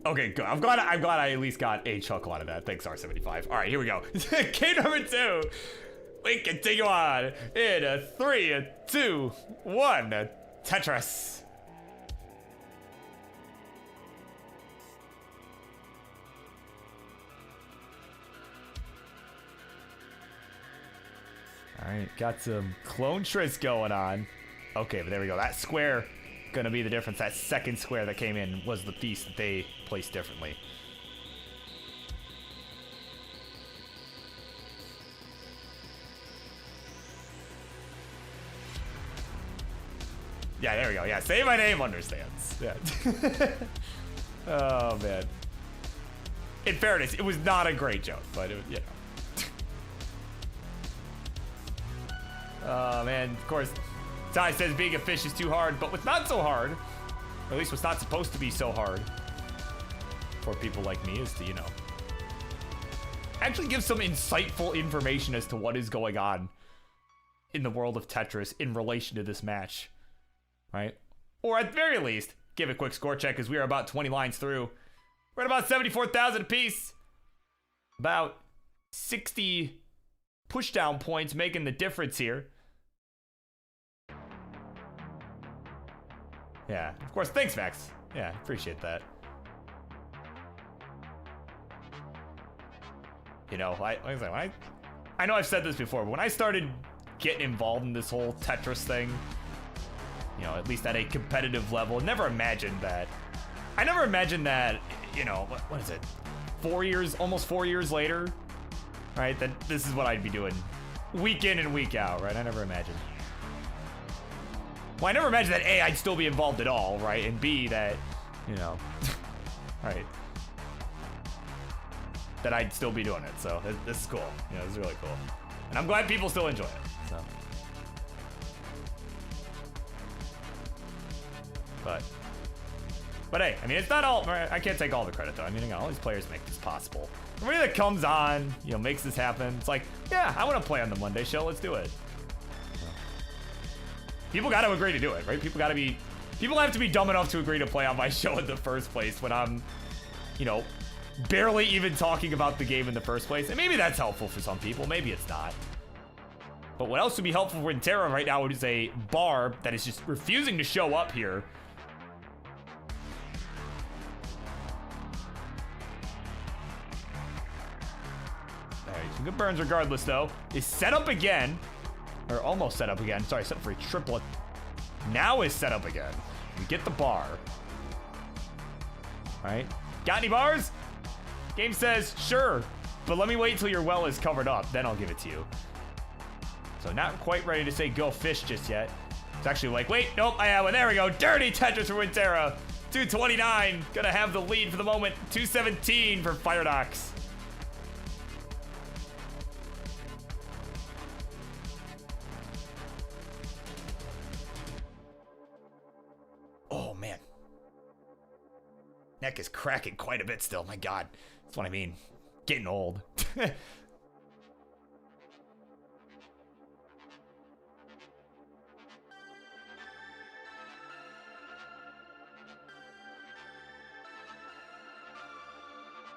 Okay, good. I'm glad I at least got a chuckle out of that. Thanks, R75. All right, here we go. Game number 2. We continue on in 3, 2, 1. Tetris. All right, got some clone Tris going on. Okay, but there we go. That square gonna be the difference. That second square that came in was the piece that they placed differently. Yeah, there we go. Yeah, say my name understands. Yeah. Oh, man. In fairness, it was not a great joke, but it was, you know. Oh, man. Of course, Ty says being a fish is too hard, but what's not so hard, or at least what's not supposed to be so hard for people like me, is to, you know, actually give some insightful information as to what is going on in the world of Tetris in relation to this match, right? Or at the very least, give a quick score check, as we are about 20 lines through. We're at about 74,000 apiece. About 60 pushdown points making the difference here. Yeah, of course. Thanks, Max. Yeah, appreciate that. You know, I know I've said this before, but when I started getting involved in this whole Tetris thing, you know, at least at a competitive level, I never imagined that, you know, what is it? 4 years, almost 4 years later, right? That this is what I'd be doing week in and week out, right? I never imagined. Well, I never imagined that A, I'd still be involved at all, right? And B, that, you know, right, that I'd still be doing it. So this is cool. You know, this is really cool. And I'm glad people still enjoy it, so. But But hey, I mean, it's not all, I can't take all the credit though. I mean, all these players make this possible. Everybody that comes on, you know, makes this happen. It's like, yeah, I want to play on the Monday show. Let's do it. People got to agree to do it, right? People have to be dumb enough to agree to play on my show in the first place when I'm, you know, barely even talking about the game in the first place. And maybe that's helpful for some people. Maybe it's not. But what else would be helpful in Terra right now is a Barb that is just refusing to show up here. Some good burns regardless, though. Is set up again. Or almost set up again. Sorry, set up for a triplet. Now is set up again. We get the bar. Alright. Got any bars? Game says, sure. But let me wait till your well is covered up. Then I'll give it to you. So not quite ready to say go fish just yet. It's actually like, wait, nope, I have one. There we go. Dirty Tetris for Terra. 229. Gonna have the lead for the moment. 217 for FireDox. Oh, man. Neck is cracking quite a bit still. My God. That's what I mean. Getting old.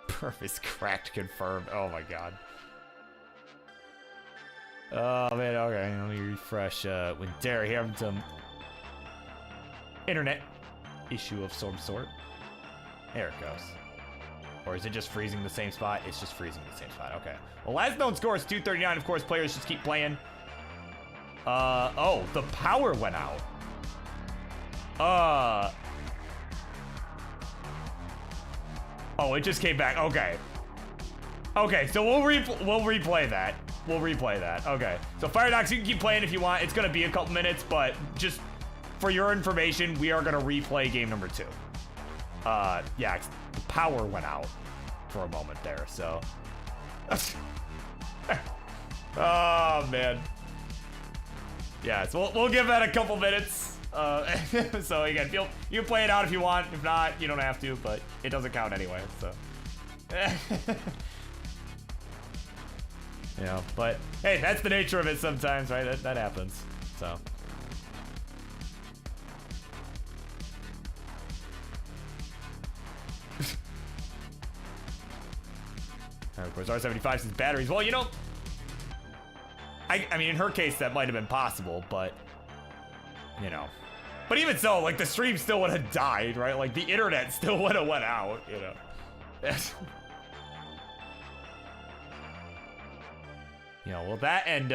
Perf is cracked, confirmed. Oh, my God. Oh, man. Okay. Let me refresh. With Terra here, some internet issue of some sort. There it goes. Or is it just freezing the same spot? It's just freezing the same spot. Okay. Well, last known score is 239. Of course, players just keep playing. Oh, the power went out. Oh, it just came back. Okay. Okay, so we'll replay that. We'll replay that. Okay. So FireDox, you can keep playing if you want. It's gonna be a couple minutes, but just for your information, we are gonna replay game number 2. Yeah, the power went out for a moment there, so. Oh, man. Yeah, so we'll give that a couple minutes. So again, you can play it out if you want. If not, you don't have to, but it doesn't count anyway, so. You know, but hey, that's the nature of it sometimes, right? That happens, so. Of course, R75 says batteries. Well, you know, I mean, in her case, that might have been possible, but, you know. But even so, like, the stream still would have died, right? Like, the internet still would have went out, you know. You know, well, that and,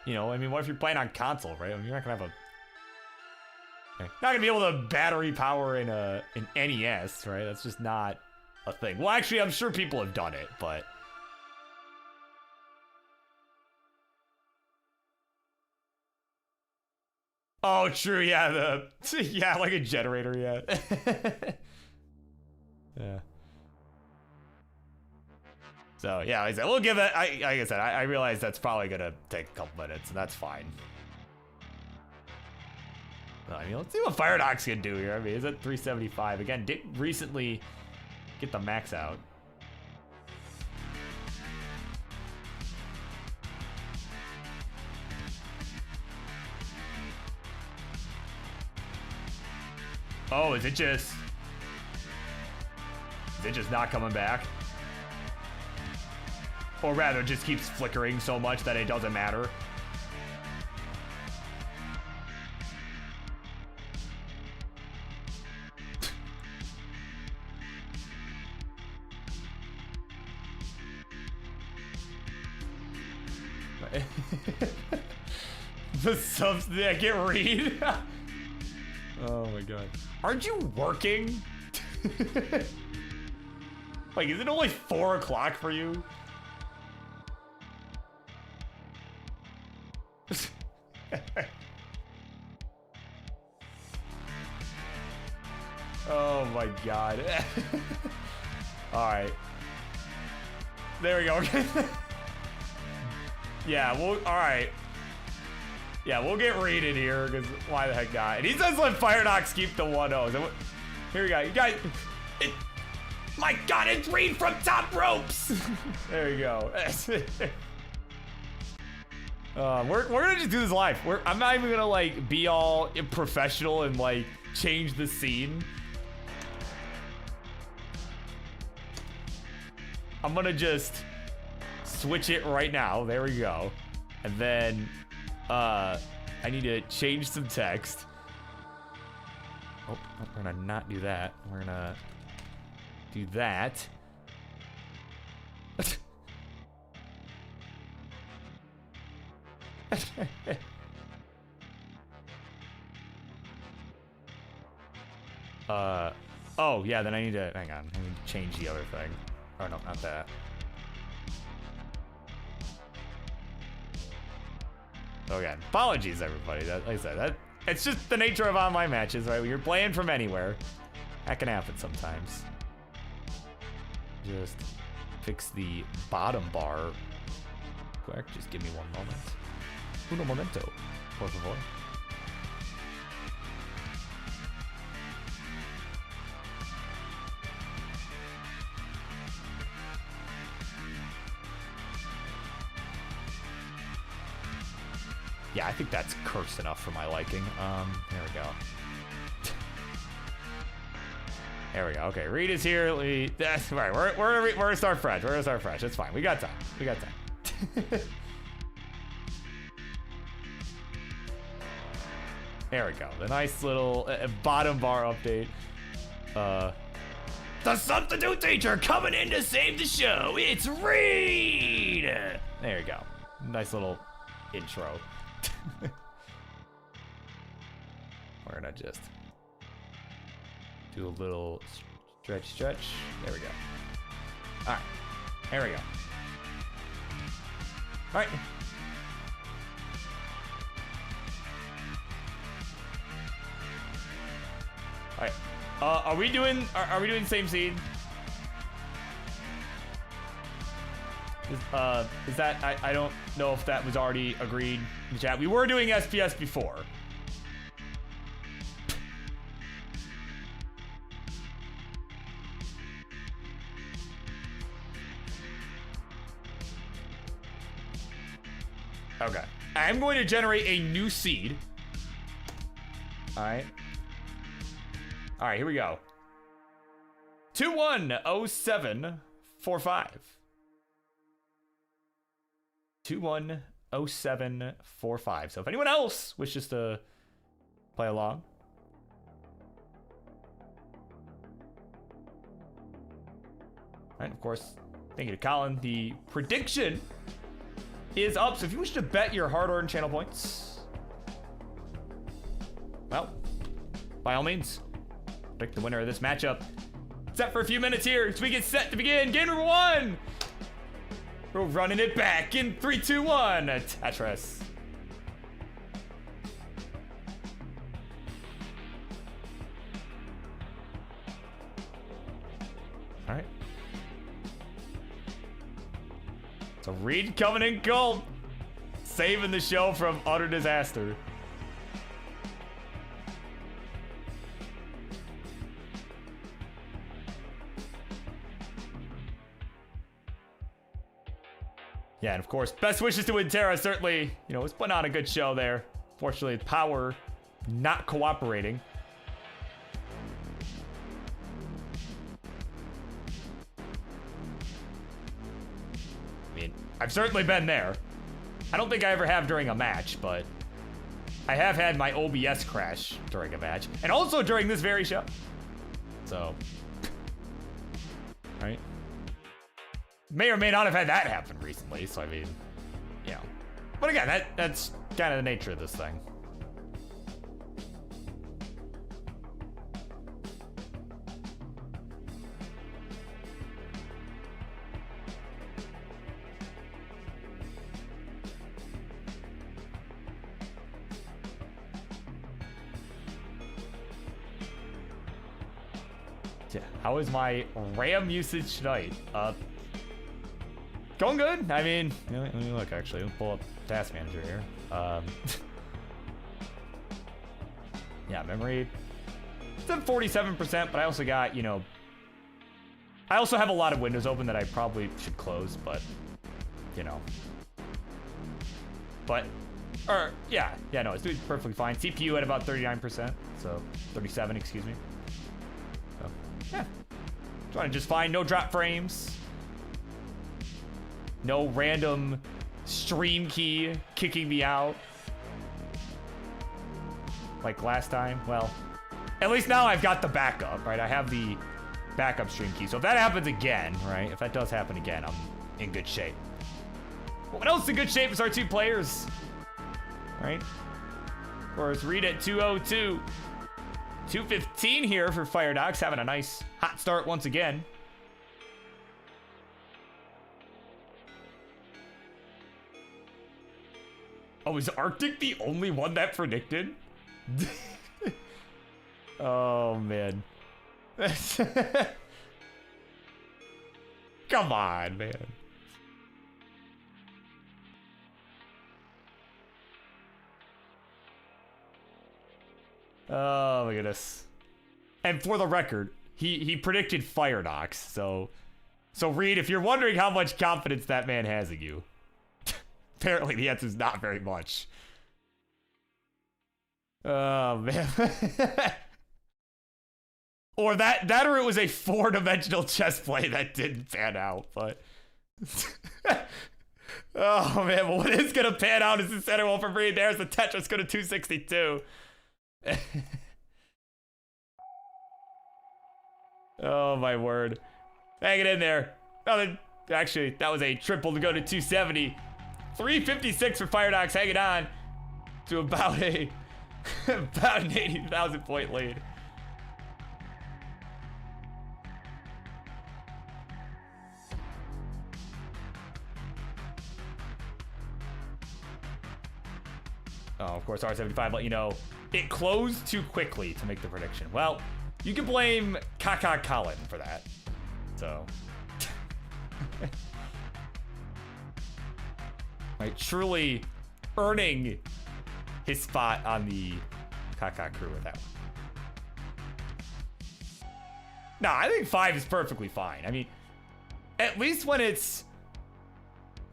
you know, I mean, what if you're playing on console, right? I mean, you're not going to have not going to be able to battery power in an NES, right? That's just not a thing. Well, actually, I'm sure people have done it, but. Oh, true, yeah, yeah, like a generator, yeah. Yeah. So, yeah, like I said, we'll give it, like I said, I realize that's probably gonna take a couple minutes, and that's fine. Well, I mean, let's see what FireDox can do here. I mean, is it 375? Again, did recently get the max out. Oh, is it just not coming back? Or rather, it just keeps flickering so much that it doesn't matter. The subs that get read. Oh my God. Aren't you working? Like, is it only 4 o'clock for you? Oh my God. All right. There we go. Yeah, all right. Yeah, we'll get raided here, because why the heck not? And he says let FireDox keep the 1-0. Here we go. You guys. My God, it's Reed from Top Ropes. There you go. We're gonna just do this live. I'm not even gonna like be all professional and like change the scene. I'm gonna just switch it right now. There we go. And then I need to change some text. Oh, we're gonna not do that. We're gonna do that. Oh yeah, then I need to, hang on, I need to change the other thing. Oh no, not that. So again, apologies everybody. Like I said, it's just the nature of online matches, right? When you're playing from anywhere, that can happen sometimes. Just fix the bottom bar quick. Just give me one moment. Uno momento, por favor. Yeah, I think that's cursed enough for my liking. There we go. There we go. Okay, Reed is here. That's right. We're gonna start fresh. We're gonna start fresh. It's fine. We got time. We got time. There we go. The nice little bottom bar update. The substitute teacher coming in to save the show. It's Reed. There you go. Nice little intro. We're gonna just do a little stretch. There we go. All right. There we go. All right. All right. Are we doing the same scene? Is that I don't know if that was already agreed in the chat. We were doing SPS before. Okay. I'm going to generate a new seed. All right. All right, here we go. 210745. 210745. So if anyone else wishes to play along. And of course, thank you to Colin. The prediction is up. So if you wish to bet your hard-earned channel points, well, by all means, pick the winner of this matchup. Set for a few minutes here as we get set to begin. Game number one. We're running it back in 3, 2, 1. Tetris. All right. So Reed coming in gold, saving the show from utter disaster. Yeah, and of course, best wishes to win Terra. Certainly, you know, was putting on a good show there. Fortunately, power not cooperating. I mean, I've certainly been there. I don't think I ever have during a match, but I have had my OBS crash during a match. And also during this very show. So, right? May or may not have had that happen recently, so I mean, you know. But again, that's kind of the nature of this thing. Yeah, how is my RAM usage tonight? Going good. I mean, let me look actually. Let me pull up Task Manager here. Yeah, memory It's at 47%, but I also got, you know, I also have a lot of windows open that I probably should close, but, you know. But, or, yeah, no, it's doing perfectly fine. CPU at about 39%, so 37, excuse me. So, yeah. Trying to just find no drop frames. No random stream key kicking me out. Like last time. Well, at least now I've got the backup, right? I have the backup stream key. So if that happens again, right? If that does happen again, I'm in good shape. But what else is in good shape is our two players, right? Of course, Reed at 202. 215 here for FireDox, having a nice hot start once again. Oh, is Arctic the only one that predicted? Oh, man. Come on, man. Oh, my goodness. And for the record, he predicted FireDox, so Reed, if you're wondering how much confidence that man has in you, apparently the answer is not very much. Oh, man. Or that or it was a 4-dimensional chess play that didn't pan out, but... Oh, man, but what is going to pan out is the center wall for Reed. There's the Tetris go to 262. Oh, my word. Hang it in there. Oh, actually, that was a triple to go to 270. 356 for FireDox, hanging on to about an 80,000 point lead. Oh, of course, R75 let you know it closed too quickly to make the prediction. Well, you can blame Kaka Colin for that. So. Right, truly earning his spot on the Kaka crew with that one. Nah, I think 5 is perfectly fine. I mean, at least when it's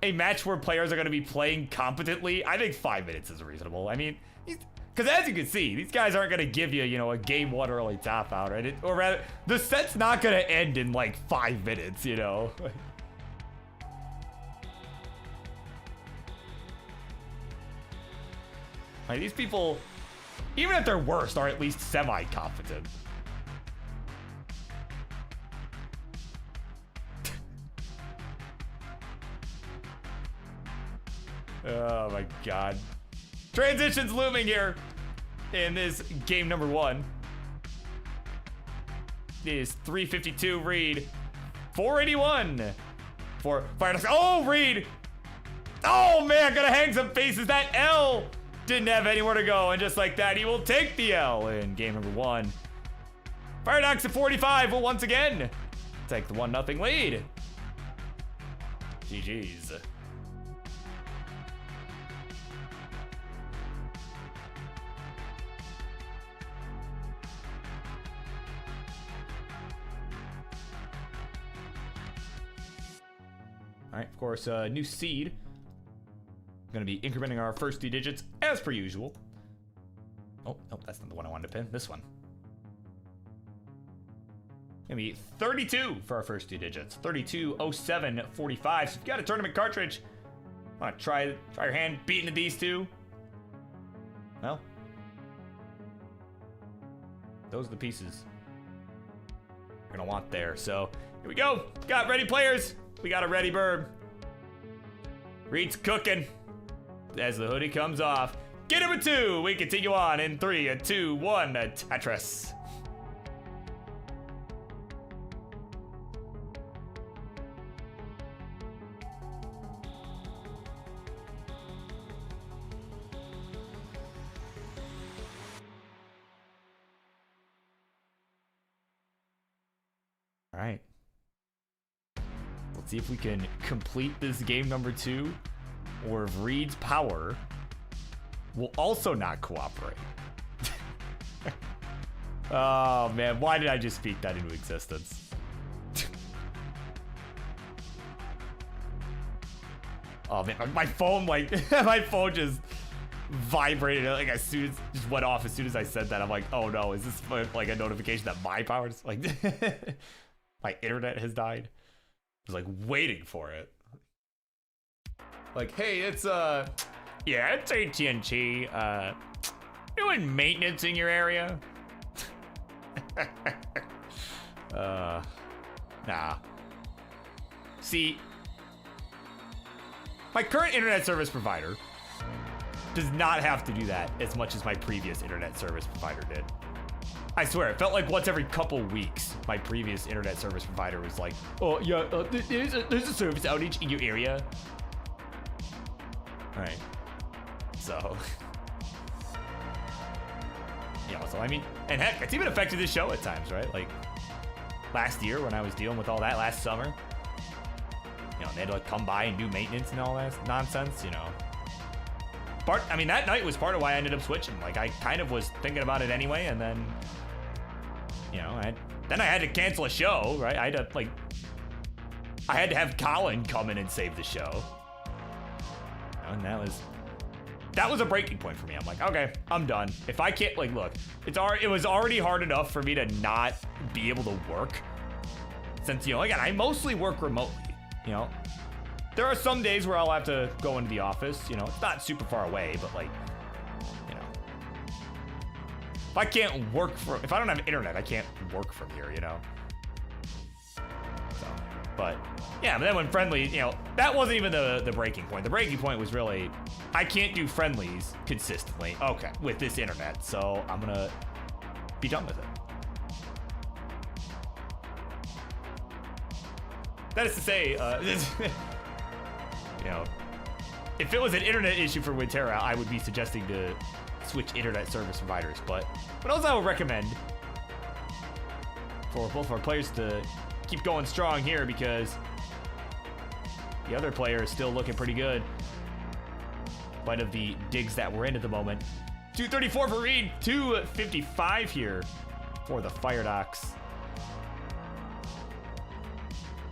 a match where players are going to be playing competently, I think 5 minutes is reasonable. I mean, because as you can see, these guys aren't going to give you, you know, a game 1 early top out, right? Or rather, the set's not going to end in like 5 minutes, you know? Like, these people, even at their worst, are at least semi-competent. Oh my god. Transitions looming here in this game number 1. It is 352 Reed. 481 for FireDox. Oh, Reed! Oh man, gonna hang some faces. That L didn't have anywhere to go, and just like that, he will take the L in game number 1. FireDox at 45 will once again take the 1-0 lead. GG's. All right, of course, new seed. Gonna be incrementing our first 2 digits as per usual. Oh, no, that's not the one I wanted to pin. This one. Gonna be 32 for our first 2 digits. 320745. So if you got a tournament cartridge, wanna try your hand beating these two? Well, those are the pieces you're gonna want there. So here we go. Got ready players. We got a ready Birb. Reed's cooking as the hoodie comes off. Get him a 2. We continue on in 3, a 2, 1, a Tetris. All right. Let's see if we can complete this game number 2, or if Reed's power will also not cooperate. Oh, man. Why did I just speak that into existence? Oh, man. My phone, like, my phone just vibrated. Like, as soon as, just went off as soon as I said that. I'm like, oh, no. Is this, like, a notification that my power's, like, my internet has died? I was, like, waiting for it. Like, hey, it's, yeah, it's AT&T. Doing maintenance in your area? Nah. See, my current internet service provider does not have to do that as much as my previous internet service provider did. I swear, it felt like once every couple weeks, my previous internet service provider was like, oh, yeah, there's a service outage in your area. All right. So... Yeah, so I mean, and heck, it's even affected this show at times, right? Like last year when I was dealing with all that last summer, you know, they had to like come by and do maintenance and all that nonsense, you know. I mean, that night was part of why I ended up switching. Like I kind of was thinking about it anyway, and then, you know, then I had to cancel a show, right? I had to have Colin come in and save the show, and that was a breaking point for me. I'm like, okay, I'm done. If I can't, like, look, it was already hard enough for me to not be able to work. Since, you know, again, I mostly work remotely, you know. There are some days where I'll have to go into the office, you know. It's not super far away, but, like, you know. If I don't have internet, I can't work from here, you know. So, but, yeah, but then when Friendlies, you know, that wasn't even the breaking point. The breaking point was really, I can't do Friendlies consistently, okay, with this internet, so I'm gonna be done with it. That is to say, you know, if it was an internet issue for Terra, I would be suggesting to switch internet service providers, but also I would recommend for both of our players to keep going strong here because the other player is still looking pretty good. In spite of the digs that we're in at the moment. 234 for Reed, 255 here for the FireDox.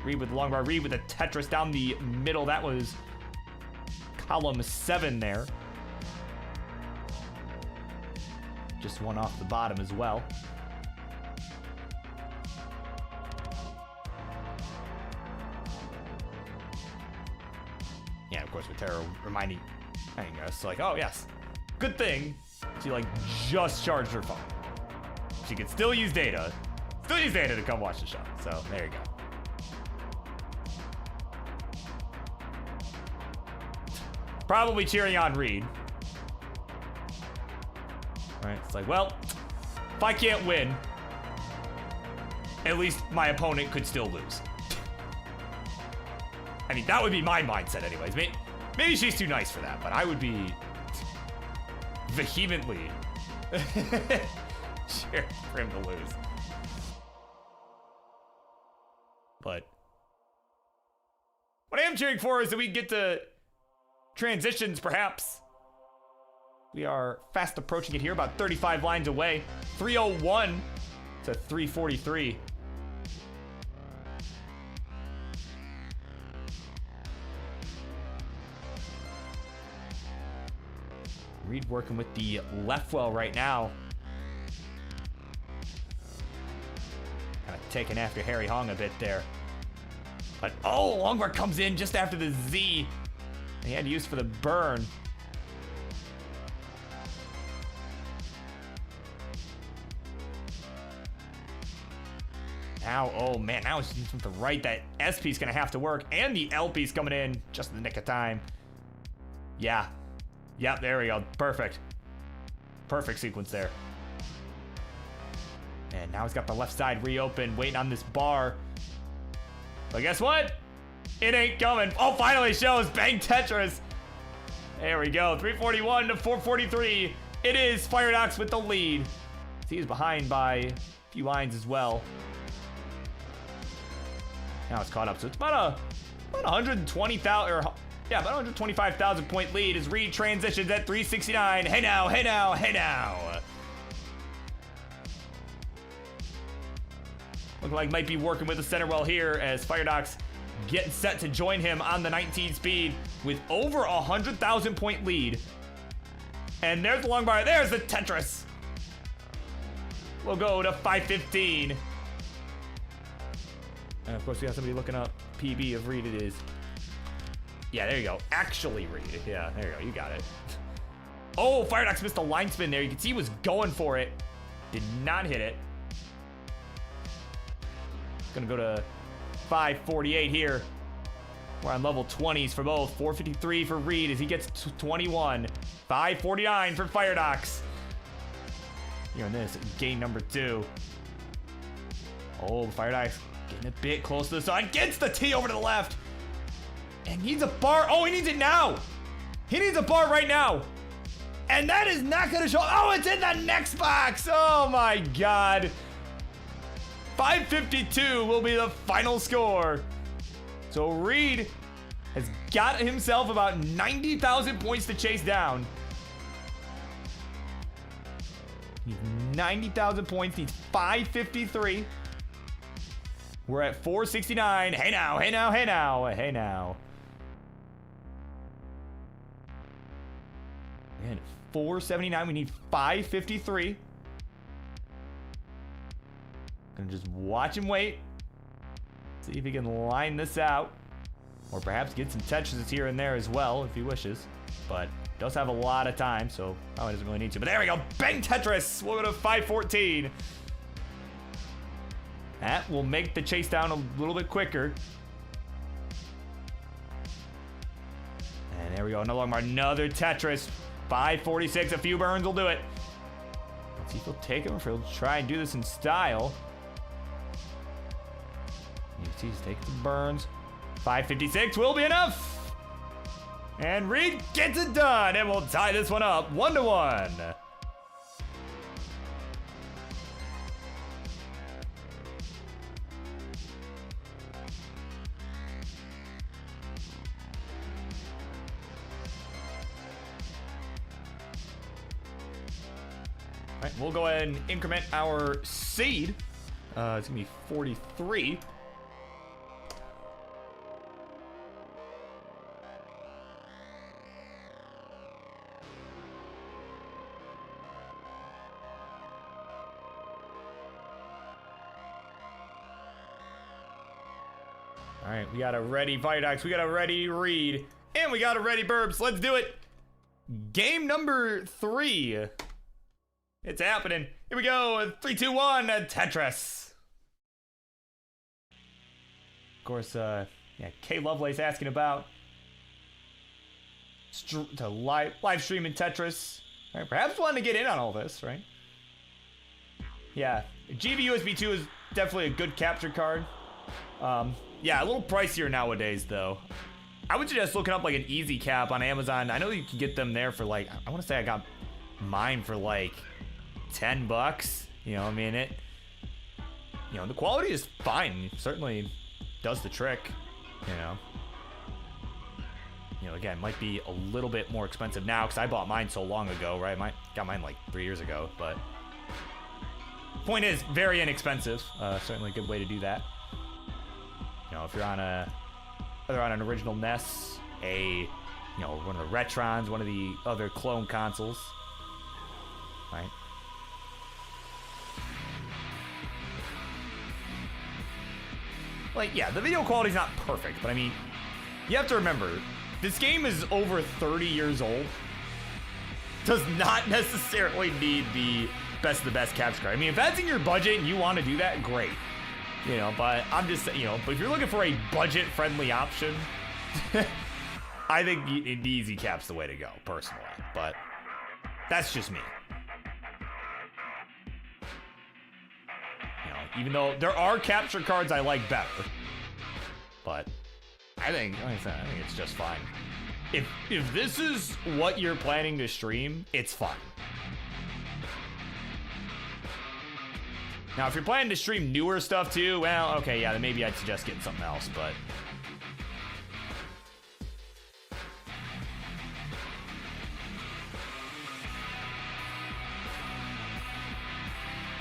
Reed with the long bar, Reed with the Tetris down the middle. That was column 7 there. Just one off the bottom as well. Yeah, of course, with Terra reminding us, like, oh, yes, good thing she, like, just charged her phone. She could still use data to come watch the show. So, there you go. Probably cheering on Reed. All right, it's like, well, if I can't win, at least my opponent could still lose. I mean, that would be my mindset anyways. Maybe she's too nice for that, but I would be vehemently cheering for him to lose. But what I am cheering for is that we get to transitions, perhaps. We are fast approaching it here, about 35 lines away. 301 to 343. Reed working with the left well right now. Kind of taking after Harry Hong a bit there. But, oh, Longbar comes in just after the Z. He had to use for the burn. Now, oh man, now it's with the right. That S piece gonna have to work, and the L piece coming in just in the nick of time. Yeah. Yep, there we go. Perfect. Perfect sequence there. And now he's got the left side reopened, waiting on this bar. But guess what? It ain't coming. Oh, finally shows. Bang Tetris. There we go. 341 to 443. It is FireDox with the lead. He's behind by a few lines as well. Now it's caught up. So it's about 120,000, or yeah, about 125,000 point lead as Reed transitions at 369. Hey now, hey now, hey now. Looking like might be working with the center well here as FireDox getting set to join him on the 19 speed with over 100,000 point lead. And there's the long bar. There's the Tetris. We'll go to 515. And of course, we have somebody looking up PB of Reed. It is. Yeah, there you go. Actually Reed. Yeah, there you go. You got it. Oh, FireDox missed a line spin there. You can see he was going for it. Did not hit it. Gonna go to 548 here. We're on level 20s for both. 453 for Reed as he gets to 21. 549 for FireDox. Here in this, game number 2. Oh, FireDox getting a bit close to the sun. Gets the T over to the left. And needs a bar. Oh, he needs it now. He needs a bar right now. And that is not going to show. Oh, it's in the next box. Oh, my God. 552 will be the final score. So Reed has got himself about 90,000 points to chase down. Needs 90,000 points. Needs 553. We're at 469. Hey now, hey now, hey now, hey now. And 479. We need 553. Gonna just watch him wait. See if he can line this out. Or perhaps get some Tetris here and there as well if he wishes. But does have a lot of time, so probably doesn't really need to. But there we go. Bang Tetris. We'll go to 514. That will make the chase down a little bit quicker. And there we go. No longer another Tetris. 546. A few burns will do it. Let's see if he'll take him or if he'll try and do this in style. You see he's taking some burns. 556 will be enough. And Reed gets it done. And we'll tie this one up 1-1. All right, we'll go ahead and increment our seed. It's gonna be 43. All right, we got a ready FireDox, we got a ready Reed, and we got a ready Burbs. Let's do it. Game number 3. It's happening. Here we go. 3, 2, 1. Tetris. Of course, yeah, K Lovelace asking about live streaming Tetris. All right, perhaps wanting to get in on all this, right? Yeah, GV 2 is definitely a good capture card. Yeah, a little pricier nowadays, though. I would suggest looking up like an easy cap on Amazon. I know you can get them there for like, I want to say I got mine for like $10. You know, I mean, the quality is fine. It certainly does the trick, you know. Again, might be a little bit more expensive now because I bought mine so long ago, right? Got mine like 3 years ago, but point is, very inexpensive. Certainly a good way to do that. If you're on either on an original NES, one of the Retrons, one of the other clone consoles, right? Like, yeah, the video quality's not perfect, but I mean, you have to remember, this game is over 30 years old. Does not necessarily need the best of the best capture card. I mean, if that's in your budget and you want to do that, great. But I'm just, but if you're looking for a budget-friendly option, I think the easy cap's the way to go, personally. But that's just me. Even though there are capture cards I like better, but I think, like I said, I think it's just fine. If this is what you're planning to stream, it's fine. Now, if you're planning to stream newer stuff too, well, okay, yeah, then maybe I'd suggest getting something else, but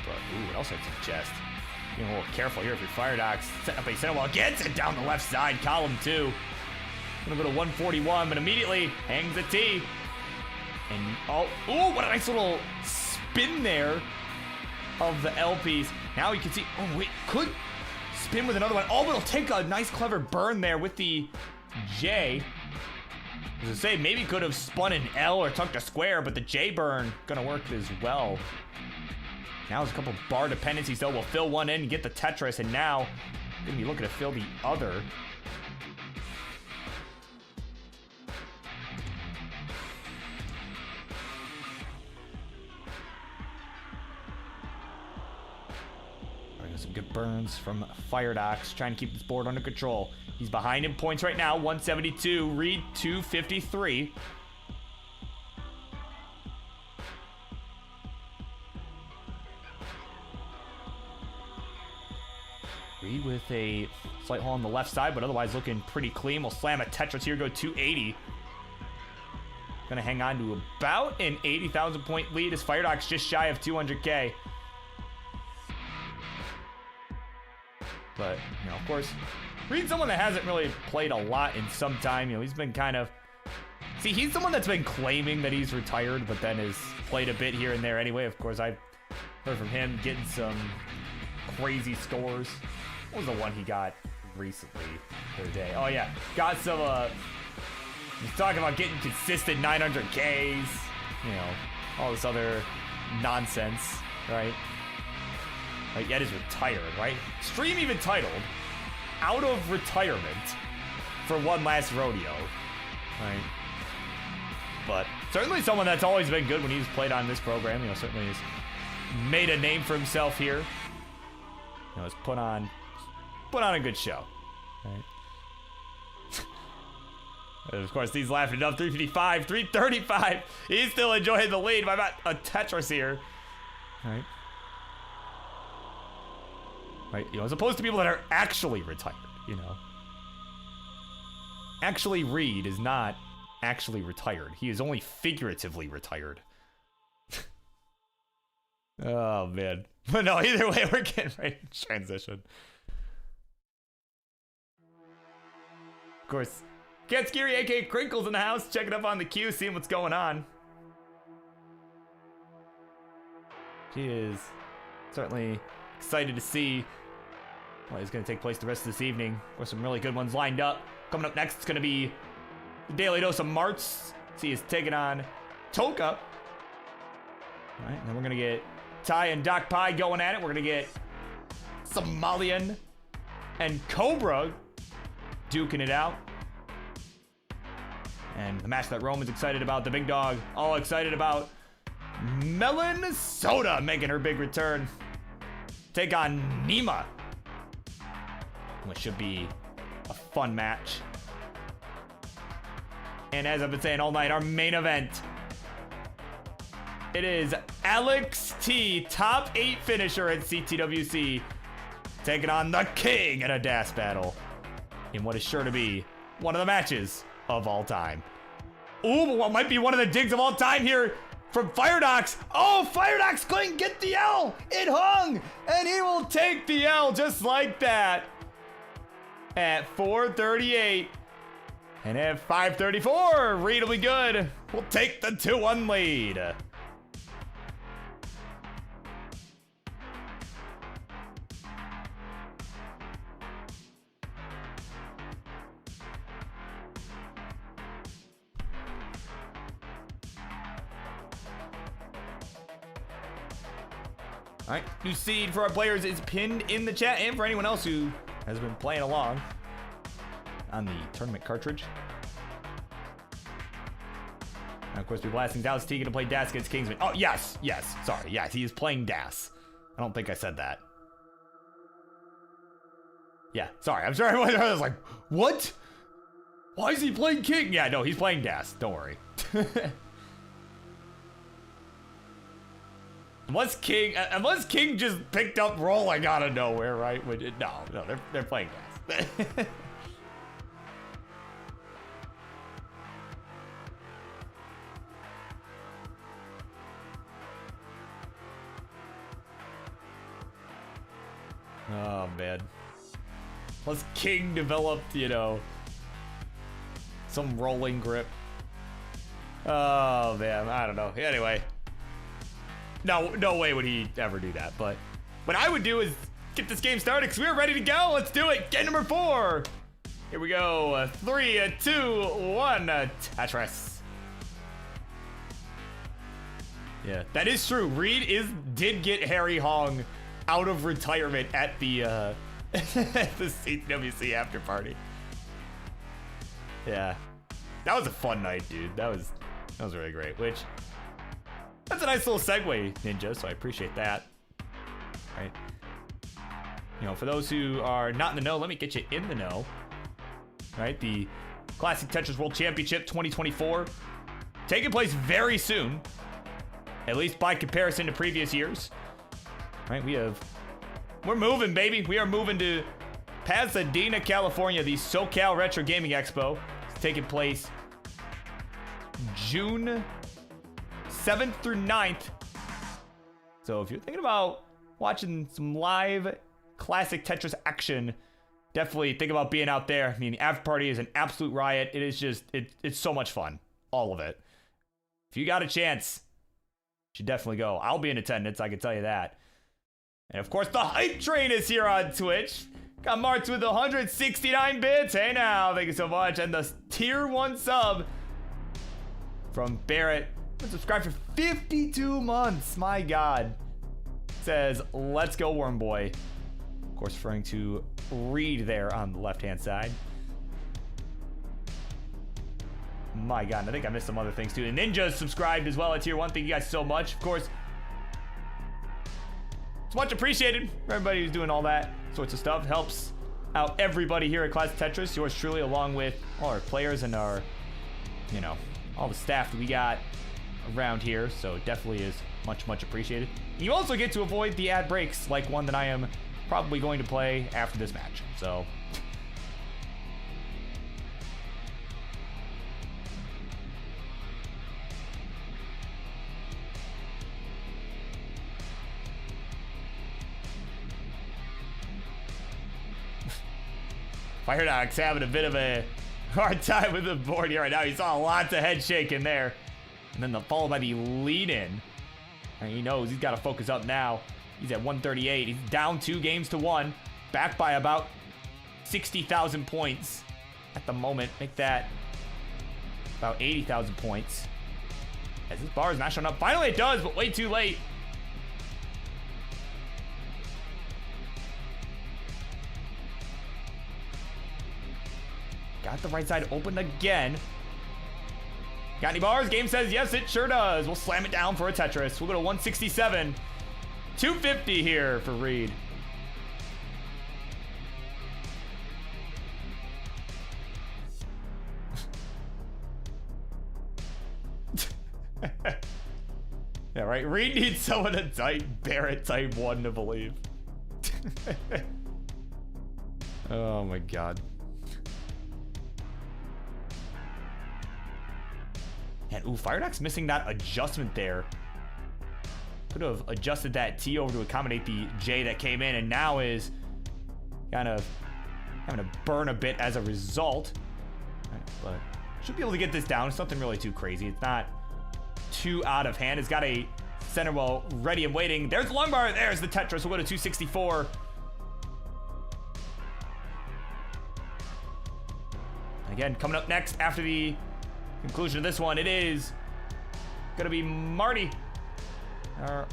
ooh, what else I'd suggest? Being a little careful here if you're FireDox. Setting up a center wall. Gets it down the left side. Column 2. Gonna go to 141, but immediately hangs a T. And, oh, what a nice little spin there of the L piece. Now you can see, oh, wait, could spin with another one. Oh, but it'll take a nice, clever burn there with the J. As I say, maybe could have spun an L or tucked a square, but the J burn gonna work as well. Now there's a couple bar dependencies, though. We'll fill one in and get the Tetris, and now gonna be looking to fill the other. Some good burns from FireDox, trying to keep this board under control. He's behind in points right now, 172, Reed 253. Reed with a slight hole on the left side, but otherwise looking pretty clean. We'll slam a Tetris here, go 280. Gonna hang on to about an 80,000 point lead as FireDox just shy of 200K. But, you know, of course, Reed's someone that hasn't really played a lot in some time. You know, he's been kind of... See, he's someone that's been claiming that he's retired, but then has played a bit here and there anyway. Of course, I've heard from him getting some crazy scores. What was the one he got recently the other day? Oh, yeah. Got some, he's talking about getting consistent 900Ks. You know, all this other nonsense, right? Like, yet is retired, right? Stream even titled Out of Retirement for One Last Rodeo, right? But certainly someone that's always been good when he's played on this program. You know, certainly has made a name for himself here. You know, has put on a good show, right? And of course, he's laughing it up. 355, 335. He's still enjoying the lead by about a Tetris here, right? Right, you know, as opposed to people that are actually retired, you know. Actually, Reed is not actually retired. He is only figuratively retired. Oh, man. But no, either way, we're getting ready to transition. Of course, Get Scary, aka Crinkles, in the house, checking up on the queue, seeing what's going on. She is certainly excited to see what is going to take place the rest of this evening. With some really good ones lined up. Coming up next, it's going to be the Daily Dose of Marts. He is taking on Toka. All right, and then we're going to get Ty and DocPi going at it. We're going to get Somalian and Cobra duking it out. And the match that Roman's excited about, the big dog, all excited about. Melonsoda making her big return. Take on Nema. Which should be a fun match. And as I've been saying all night, our main event. It is Alex T, top 8 finisher at CTWC, taking on the King in a dash battle. In what is sure to be one of the matches of all time. Ooh, but what might be one of the digs of all time here from FireDox. Oh, FireDox couldn't get the L. It hung, and he will take the L just like that. At 438. And at 534, Reed will be good. We'll take the 2-1 lead. All right, new seed for our players is pinned in the chat, and for anyone else who has been playing along on the tournament cartridge. And of course, we're blasting Dallas Teagan to play DAS against Kingsman. Oh, yes, sorry, yes, he is playing DAS. I don't think I said that. Yeah, sorry, I'm sure everyone was like, what? Why is he playing King? Yeah, no, he's playing DAS, don't worry. Unless King just picked up rolling out of nowhere, right? No, they're playing DAS. King developed, you know, some rolling grip. Oh, man, I don't know. Anyway. No way would he ever do that, but what I would do is get this game started because we're ready to go. Let's do it. Game number 4. Here we go. 3, 2, 1. Tetris. Yeah, that is true. Reed did get Harry Hong out of retirement at the the CWC after party. Yeah, that was a fun night, dude. That was really great. Which that's a nice little segue, Ninja. So I appreciate that. Right. You know, for those who are not in the know, let me get you in the know. Right, the Classic Tetris World Championship 2024 taking place very soon. At least by comparison to previous years. Right, we're moving, baby. We are moving to Pasadena, California. The SoCal Retro Gaming Expo. It's taking place June 7th through 9th. So if you're thinking about watching some live classic Tetris action, definitely think about being out there. I mean, the after party is an absolute riot. It is just, it's so much fun. All of it. If you got a chance, should definitely go. I'll be in attendance, I can tell you that. And of course, the hype train is here on Twitch. Got Marts with 169 bits. Hey now, thank you so much. And the tier 1 sub from Barrett. Been subscribed for 52 months. My God. Says, let's go, Worm Boy. Of course, referring to Reed there on the left-hand side. My God, and I think I missed some other things too. And Ninja's subscribed as well at tier 1. Thank you guys so much. Of course, it's much appreciated for everybody who's doing all that sorts of stuff. Helps out everybody here at Classic Tetris. Yours truly, along with all our players and our, you know, all the staff that we got around here. So it definitely is much appreciated. You also get to avoid the ad breaks, like one that I am probably going to play after this match. So FireDox having a bit of a hard time with the board here right now. You saw lots of head shaking there. And then followed by the lead-in. And he knows he's got to focus up now. He's at 138. He's down 2 games to 1. Back by about 60,000 points at the moment. Make that about 80,000 points. As this bar is not showing up. Finally it does, but way too late. Got the right side open again. Got any bars? Game says yes, it sure does. We'll slam it down for a Tetris. We'll go to 167. 250 here for Reed. Yeah, right. Reed needs someone to type Barrett type 1 to believe. Oh my God. And ooh, FireDox missing that adjustment there. Could have adjusted that T over to accommodate the J that came in, and now is kind of having to burn a bit as a result. Right, but should be able to get this down. It's nothing really too crazy. It's not too out of hand. It's got a center well ready and waiting. There's the long bar. There's the Tetris. We'll go to 264. And again, coming up next after the conclusion of this one, it is gonna be Marty, our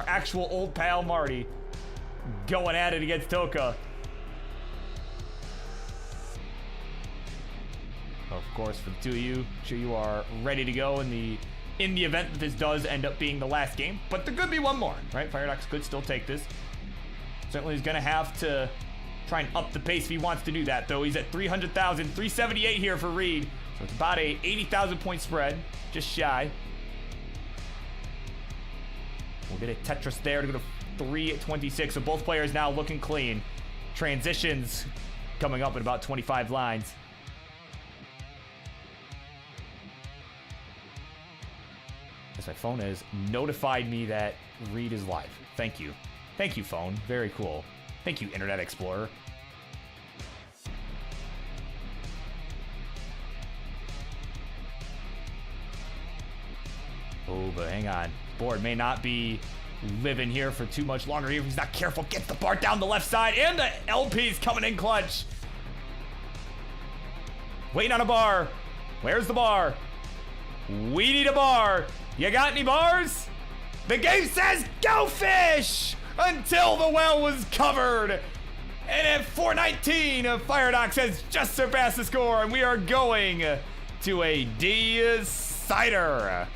actual old pal Marty, going at it against Toka. Of course, for the two of you, I'm sure you are ready to go in the event that this does end up being the last game. But there could be one more, right? FireDox could still take this. Certainly, he's gonna have to try and up the pace if he wants to do that, though. He's at 300,000, 378 here for Reed. So it's about a 80,000 point spread, just shy. We'll get a Tetris there to go to 326. So both players now looking clean. Transitions coming up in about 25 lines. As my phone has notified me that Reed is live. Thank you. Thank you, phone. Very cool. Thank you, Internet Explorer. Oh, but hang on. Board may not be living here for too much longer. If he's not careful, gets the bar down the left side, and the LP's coming in clutch. Waiting on a bar. Where's the bar? We need a bar. You got any bars? The game says go fish until the well was covered. And at 419, FireDox has just surpassed the score, and we are going to a decider.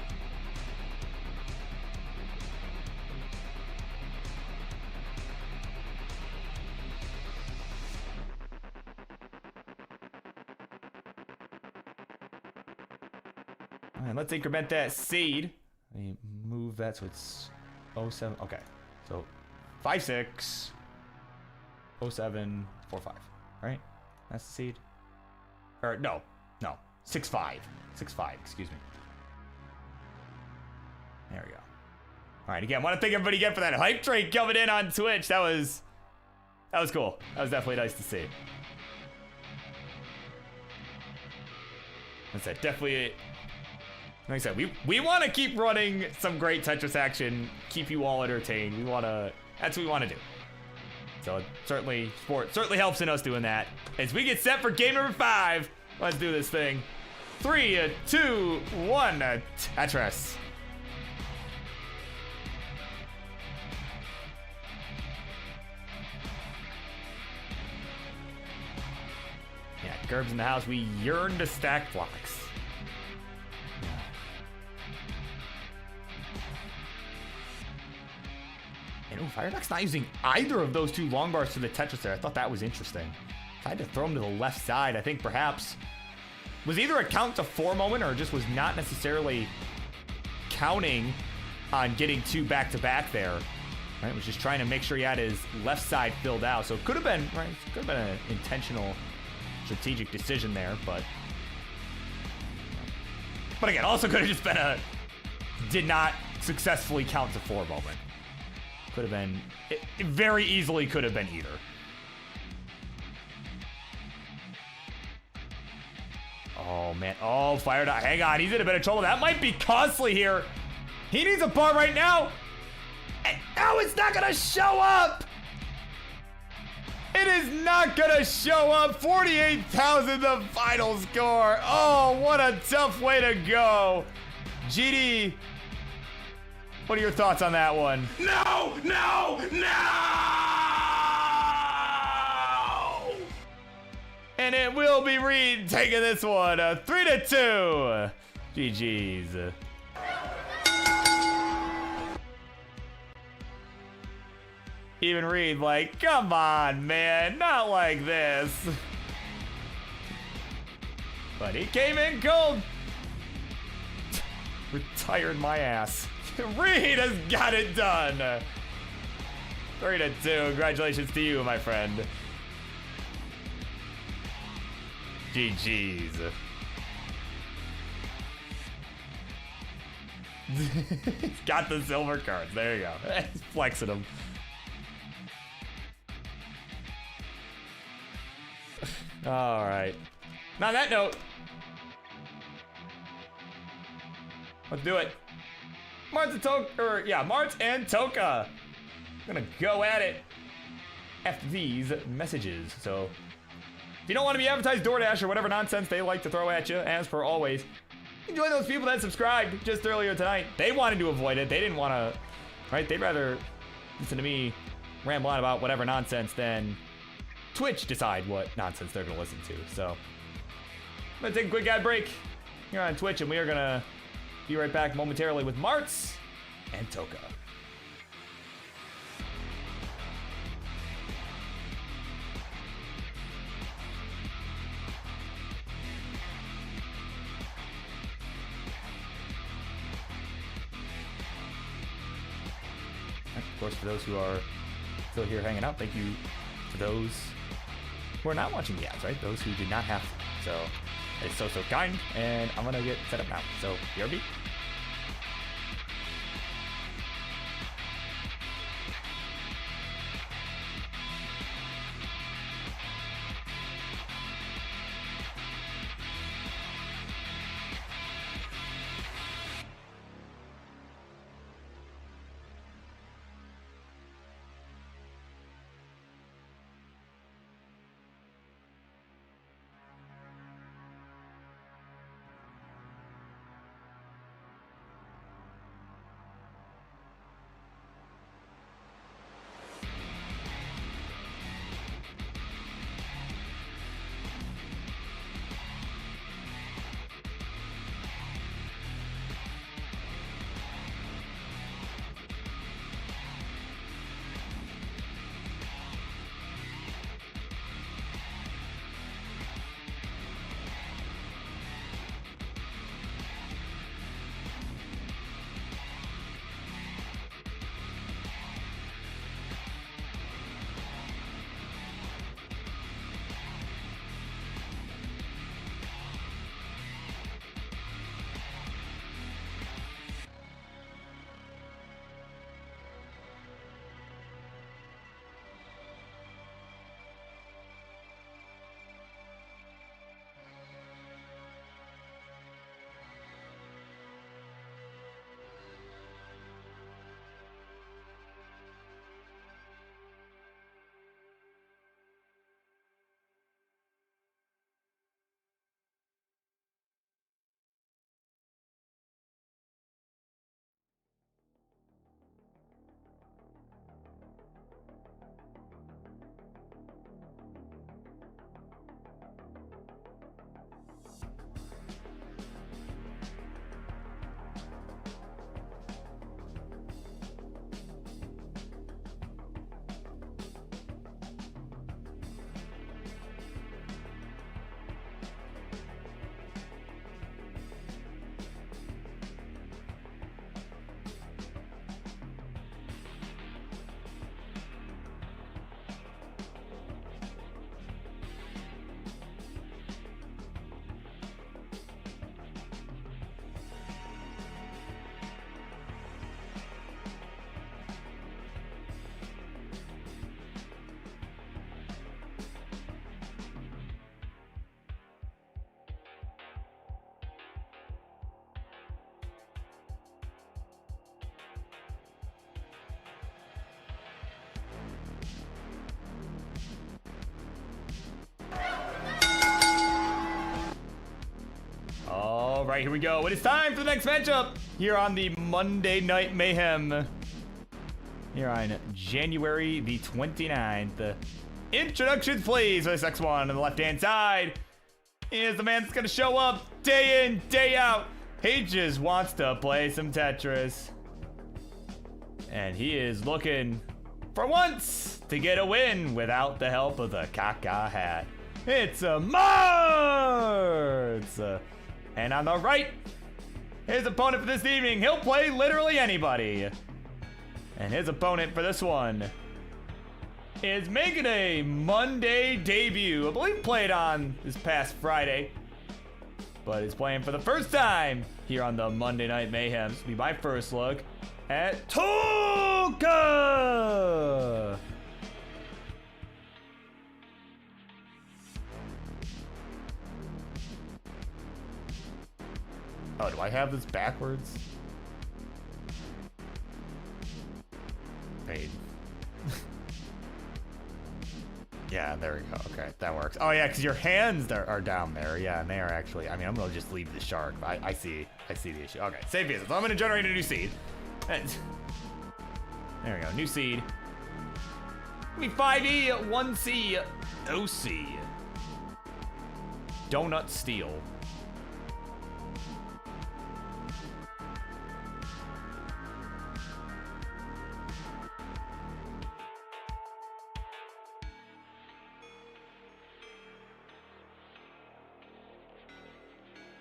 All right, let's increment that seed. Let me move that so it's 07. Okay, so 56. 0745, right? That's the seed. Or no, 65. 65, excuse me. There we go. All right, again, want to thank everybody again for that hype train coming in on Twitch. That was cool. That was definitely nice to see. That's it. Definitely. Like I said, we want to keep running some great Tetris action, keep you all entertained. That's what we want to do. So certainly, sport certainly helps in us doing that. As we get set for game number 5, let's do this thing. 3, 2, 1, Tetris. Yeah, Gerb's in the house. We yearn to stack blocks. And FireDox not using either of those 2 long bars to the Tetris there. I thought that was interesting. Tried to throw him to the left side. I think perhaps was either a count to 4 moment or just was not necessarily counting on getting 2 back-to-back there. Right, was just trying to make sure he had his left side filled out. So it could have been, right, could have been an intentional strategic decision there, but again, also could have just been a did not successfully count to 4 moment. Could have been, it very easily could have been either. Oh man, oh, FireDox, hang on, he's in a bit of trouble. That might be costly here. He needs a bar right now. And no, it's not gonna show up. It is not gonna show up. 48,000 the final score. Oh, what a tough way to go. GD. What are your thoughts on that one? No! And it will be Reed taking this one, 3-2. GG's. Even Reed like, come on, man, not like this. But he came in cold. Retired my ass. Reed has got it done. 3-2. Congratulations to you, my friend. GG's. He's got the silver cards. There you go. He's flexing them. All right. Now, on that note, let's do it. Marts and Toka. Gonna go at it after these messages. So, if you don't want to be advertised DoorDash or whatever nonsense they like to throw at you, as per always, you join those people that subscribed just earlier tonight. They wanted to avoid it. They didn't want to, right? They'd rather listen to me ramble on about whatever nonsense than Twitch decide what nonsense they're gonna listen to. So, I'm gonna take a quick ad break here on Twitch, and we are gonna be right back momentarily with Marts and Toka. And of course, for those who are still here hanging out, thank you for those who are not watching the ads, right? Those who did not have to. So, it's so kind, and I'm gonna get set up now. So, BRB. right, here we go. It is time for the next matchup here on the Monday Night Mayhem. Here on January the 29th. Introductions, please, for this next one. On the left-hand side is the man that's going to show up day in, day out. He just wants to play some Tetris. And he is looking, for once, to get a win without the help of the Caca hat. It's a Marts! And on the right, his opponent for this evening. He'll play literally anybody. And his opponent for this one is making a Monday debut. I believe played on this past Friday, but is playing for the first time here on the Monday Night Mayhem. This will be my first look at Toka. Oh, do I have this backwards? Wait. Yeah, there we go. Okay, that works. Oh yeah, because your hands are down there. Yeah, and they are actually. I mean, I'm gonna just leave the shark. I see the issue. Okay, save business. So I'm gonna generate a new seed. There we go. New seed. Give me 5E, 1C, OC. Donut Steel.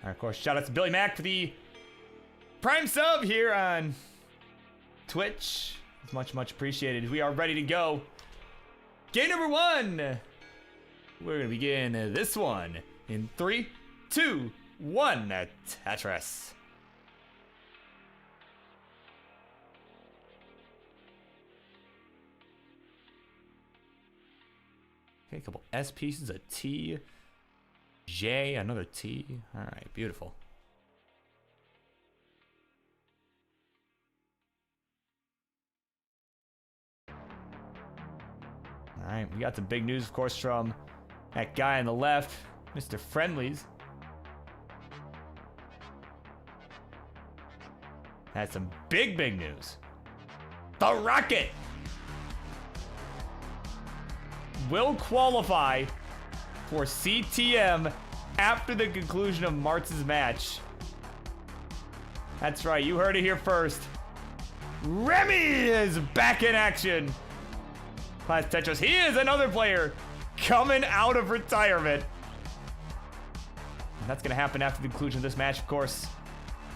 Of course, shout out to Billy Mack for the Prime sub here on Twitch. It's much, much appreciated. We are ready to go. Game number one. We're going to begin this one in 3, 2, 1. Tetris. Okay, a couple S pieces, a T. J, another T. All right, beautiful. All right, we got some big news, of course, from that guy on the left, Mr. Friendlies. Had some big news. The Rocket will qualify for CTM after the conclusion of Marts' match. That's right, you heard it here first. Remy is back in action. Class Tetris, he is another player coming out of retirement. And that's gonna happen after the conclusion of this match, of course.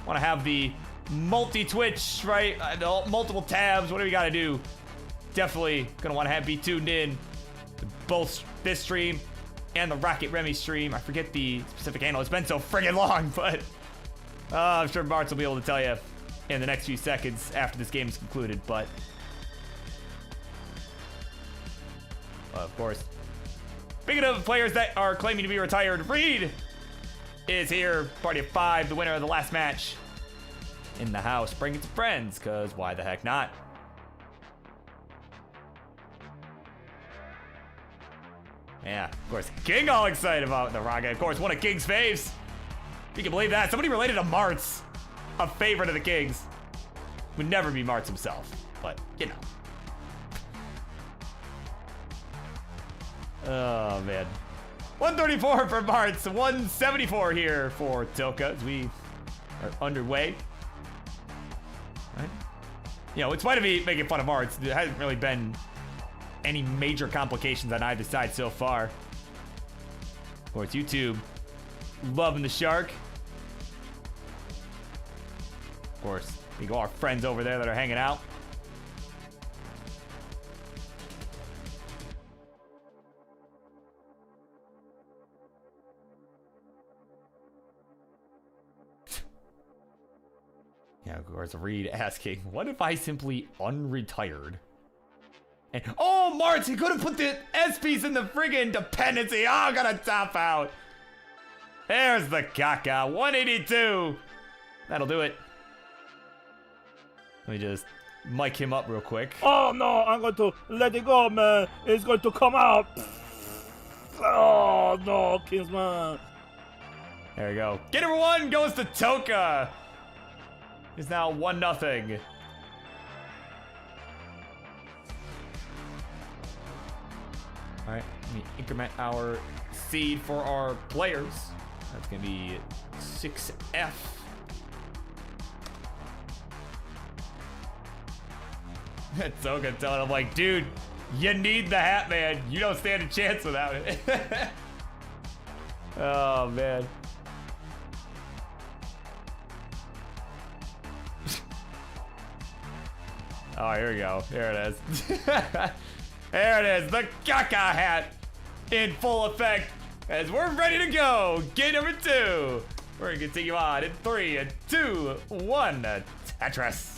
Wanna have the multi-Twitch, right? Multiple tabs, whatever you gotta do. Definitely gonna wanna be tuned in to both this stream and the Rocket Remy stream. I forget the specific handle. It's been so friggin' long, but I'm sure Marts will be able to tell you in the next few seconds after this game is concluded. But of course, speaking of players that are claiming to be retired, Reed is here. Party of 5, the winner of the last match in the house. Bring it to friends, because why the heck not? Yeah, of course, King all excited about the Rocket. Of course, one of King's faves. If you can believe that. Somebody related to Marts, a favorite of the Kings. Would never be Marts himself, but you know. Oh, man. 134 for Marts, 174 here for Toka as we are underway. Right? You know, in spite of me making fun of Marts, there hasn't really been any major complications on either side so far. Of course, YouTube loving the shark. Of course, we got our friends over there that are hanging out. Yeah, of course, Reed asking, what if I simply unretired? And, oh, Marts, he could have put the S piece in the friggin' dependency. Oh, gotta top out. There's the caca. 182. That'll do it. Let me just mic him up real quick. Oh, no, I'm going to let it go, man. It's going to come out. Oh, no, Kingsman. There we go. Game number 1 goes to Toka. It's now 1-0. All right, let me increment our seed for our players. That's gonna be 6F. Toka telling him like, dude, you need the hat, man. You don't stand a chance without it. Oh, man. Oh, here we go. Here it is. There it is. The Kaka hat in full effect as we're ready to go. Game number 2. We're going to continue on in 3, 2, 1. Tetris.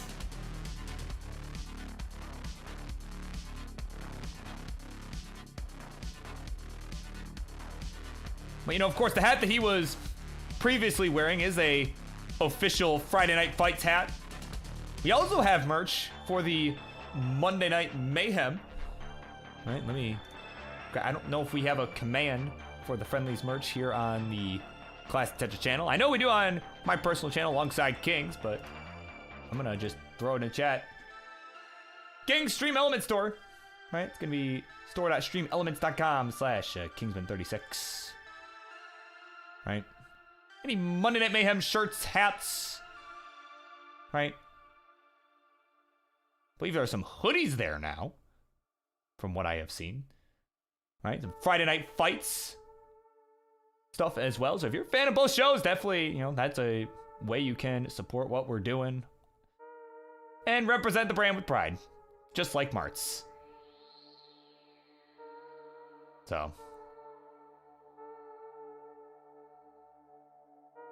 But, you know, of course, the hat that he was previously wearing is a official Friday Night Fights hat. We also have merch for the Monday Night Mayhem. All right, I don't know if we have a command for the Friendlies merch here on the Classic Tetris channel. I know we do on my personal channel alongside King's, but I'm gonna just throw it in chat. King's Stream Element Store. Right, it's gonna be store.streamelements.com/Kingsman36. Right? Any Monday Night Mayhem shirts, hats, right? I believe there are some hoodies there now, from what I have seen. Right? Some Friday Night Fights stuff as well. So if you're a fan of both shows, definitely, you know, that's a way you can support what we're doing and represent the brand with pride, just like Marts. So.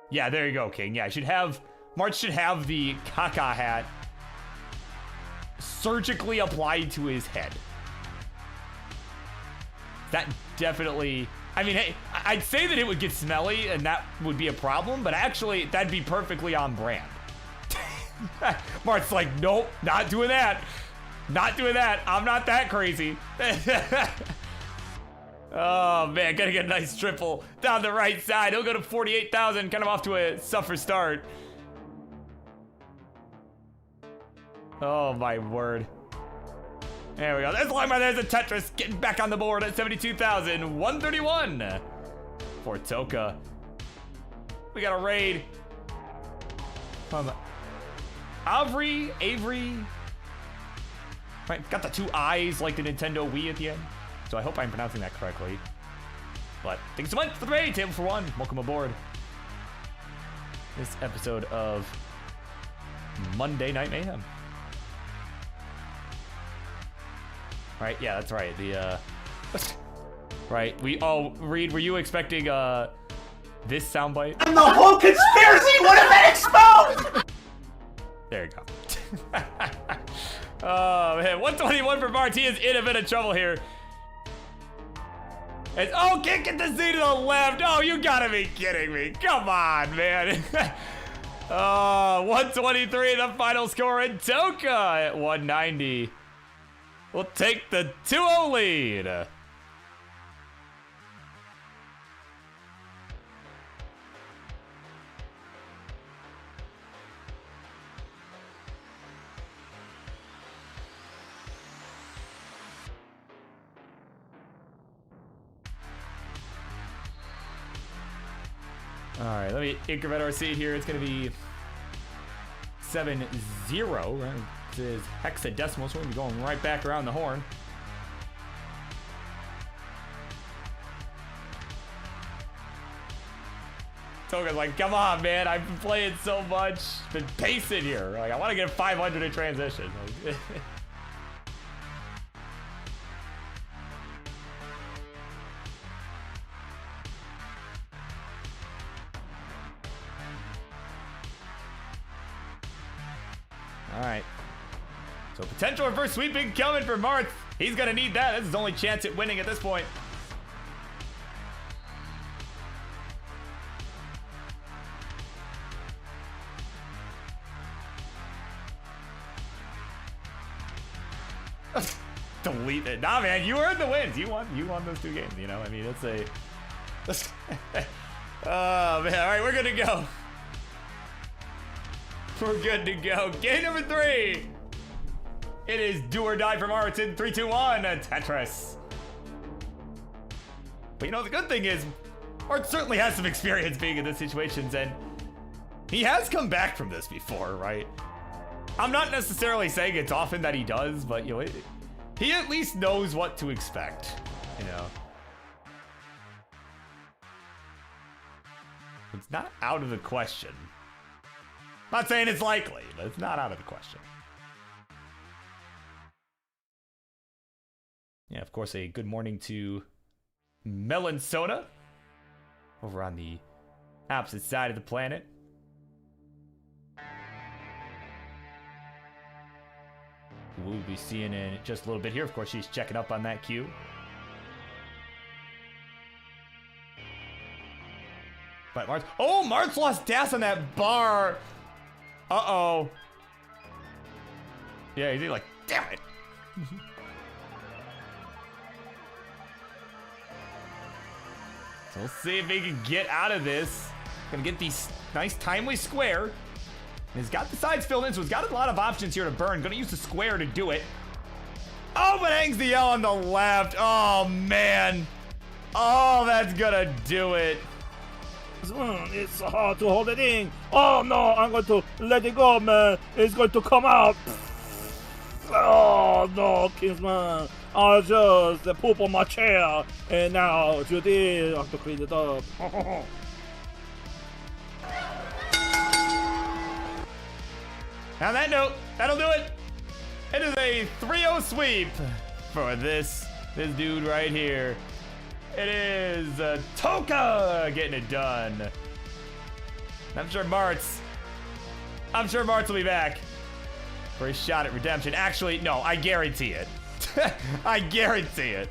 Yeah, there you go, King. Yeah, Marts should have the Kaka hat surgically applied to his head. That definitely, I mean, hey, I'd say that it would get smelly and that would be a problem, but actually that'd be perfectly on brand. Mart's like, nope, not doing that. Not doing that. I'm not that crazy. Oh, man, gotta get a nice triple down the right side. He'll go to 48,000, kind of off to a suffer start. Oh, my word. There we go. There's Lima. There's a Tetris getting back on the board at 72,131 for Toka. We got a raid from Avery. Right, got the 2 eyes like the Nintendo Wii at the end. So I hope I'm pronouncing that correctly. But thanks so much for the raid, Table for One. Welcome aboard this episode of Monday Night Mayhem. Right, yeah, that's right. The right, Reed, were you expecting this soundbite? And the whole conspiracy would have been exposed! There you go. Oh man, 121 for Marts. He is in a bit of trouble here. Can't get the Z to the left. Oh, you gotta be kidding me. Come on, man. 123, the final score, and Toka at 190 will take the 2-0 lead. All right, let me increment our seed here. It's going to be 7-0. Right? This is hexadecimal, so we're going to be going right back around the horn. Toka's like, come on, man. I've been playing so much. Been pacing here. Like, I want to get 500 in transition. All right. So potential reverse sweeping coming for Marts. He's going to need that. This is his only chance at winning at this point. Delete it. Nah, man, you earned the wins. You won those 2 games, you know? I mean, it's a... Oh, man. All right, we're good to go. We're good to go. Game number 3. It is do or die for Marts in 3, 2, 1. Tetris. But you know, the good thing is, Marts certainly has some experience being in these situations, and he has come back from this before, right? I'm not necessarily saying it's often that he does, but, you know, he at least knows what to expect, you know? It's not out of the question. Not saying it's likely, but it's not out of the question. Yeah, of course, a good morning to Melonsoda over on the opposite side of the planet. We'll be seeing in just a little bit here. Of course, she's checking up on that queue. But Marts, oh, Marts lost gas on that bar. Uh-oh. Yeah, he's like, damn it. So we'll see if he can get out of this. Gonna get these nice timely square. And he's got the sides filled in, so he's got a lot of options here to burn. Gonna use the square to do it. Oh, but hangs the L on the left. Oh, man. Oh, that's gonna do it. It's hard to hold it in. Oh no, I'm going to let it go, man. It's going to come out. Oh no, Kingsman. I just poop on my chair. And now Judy, I have to clean it up. On that note, that'll do it. It is a 3-0 sweep for this dude right here. It is Toka getting it done. I'm sure Marts will be back for his shot at redemption. Actually, no, I guarantee it. I guarantee it.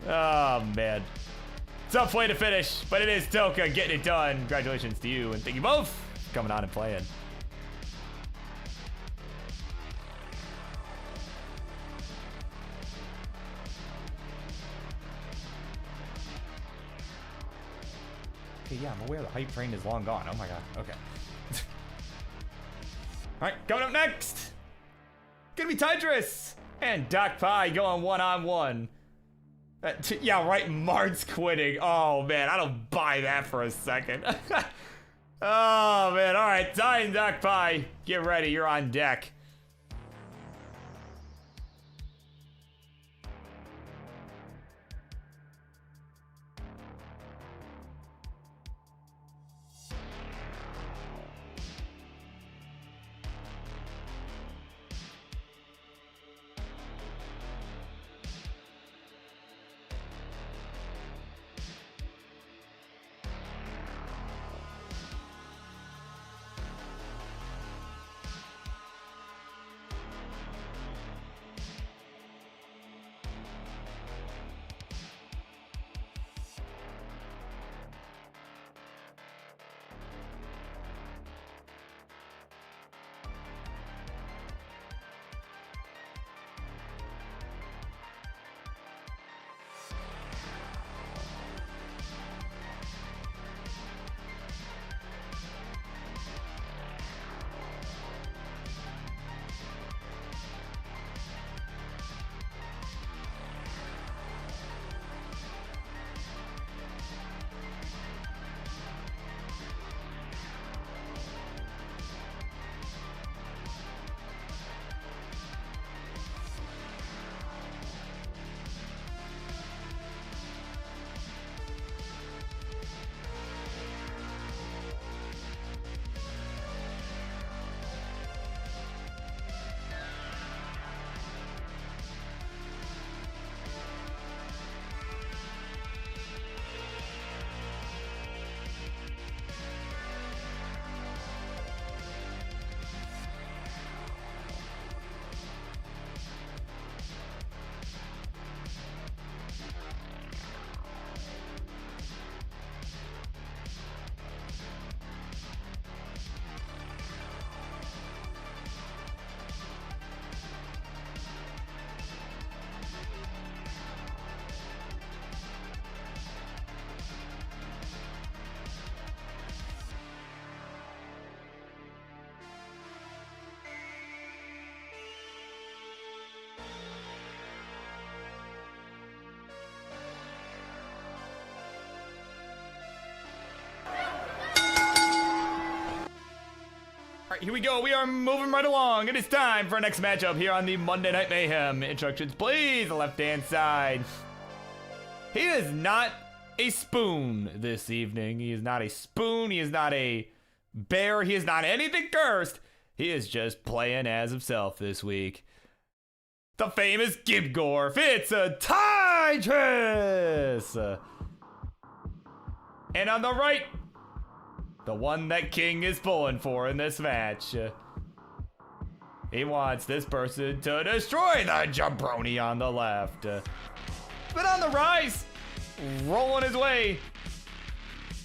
Oh, man. Tough way to finish, but it is Toka getting it done. Congratulations to you, and thank you both for coming on and playing. Yeah, I'm aware the hype train is long gone. Oh my god. Okay. Alright, coming up next. Gonna be Tytris and DocPi going one-on-one. Yeah, right, Marts quitting. Oh man, I don't buy that for a second. Oh man, alright, Ty and DocPi, get ready, you're on deck. here we go. We are moving right along. It is time for our next matchup here on the Monday Night Mayhem. Instructions, please. The left-hand side. He is not a spoon this evening. He is not a spoon. He is not a bear. He is not anything cursed. He is just playing as himself this week. The famous Gibgorf. It's a Tytris. And on the right, the one that King is pulling for in this match. He wants this person to destroy the jabroni on the left. But on the rise, rolling his way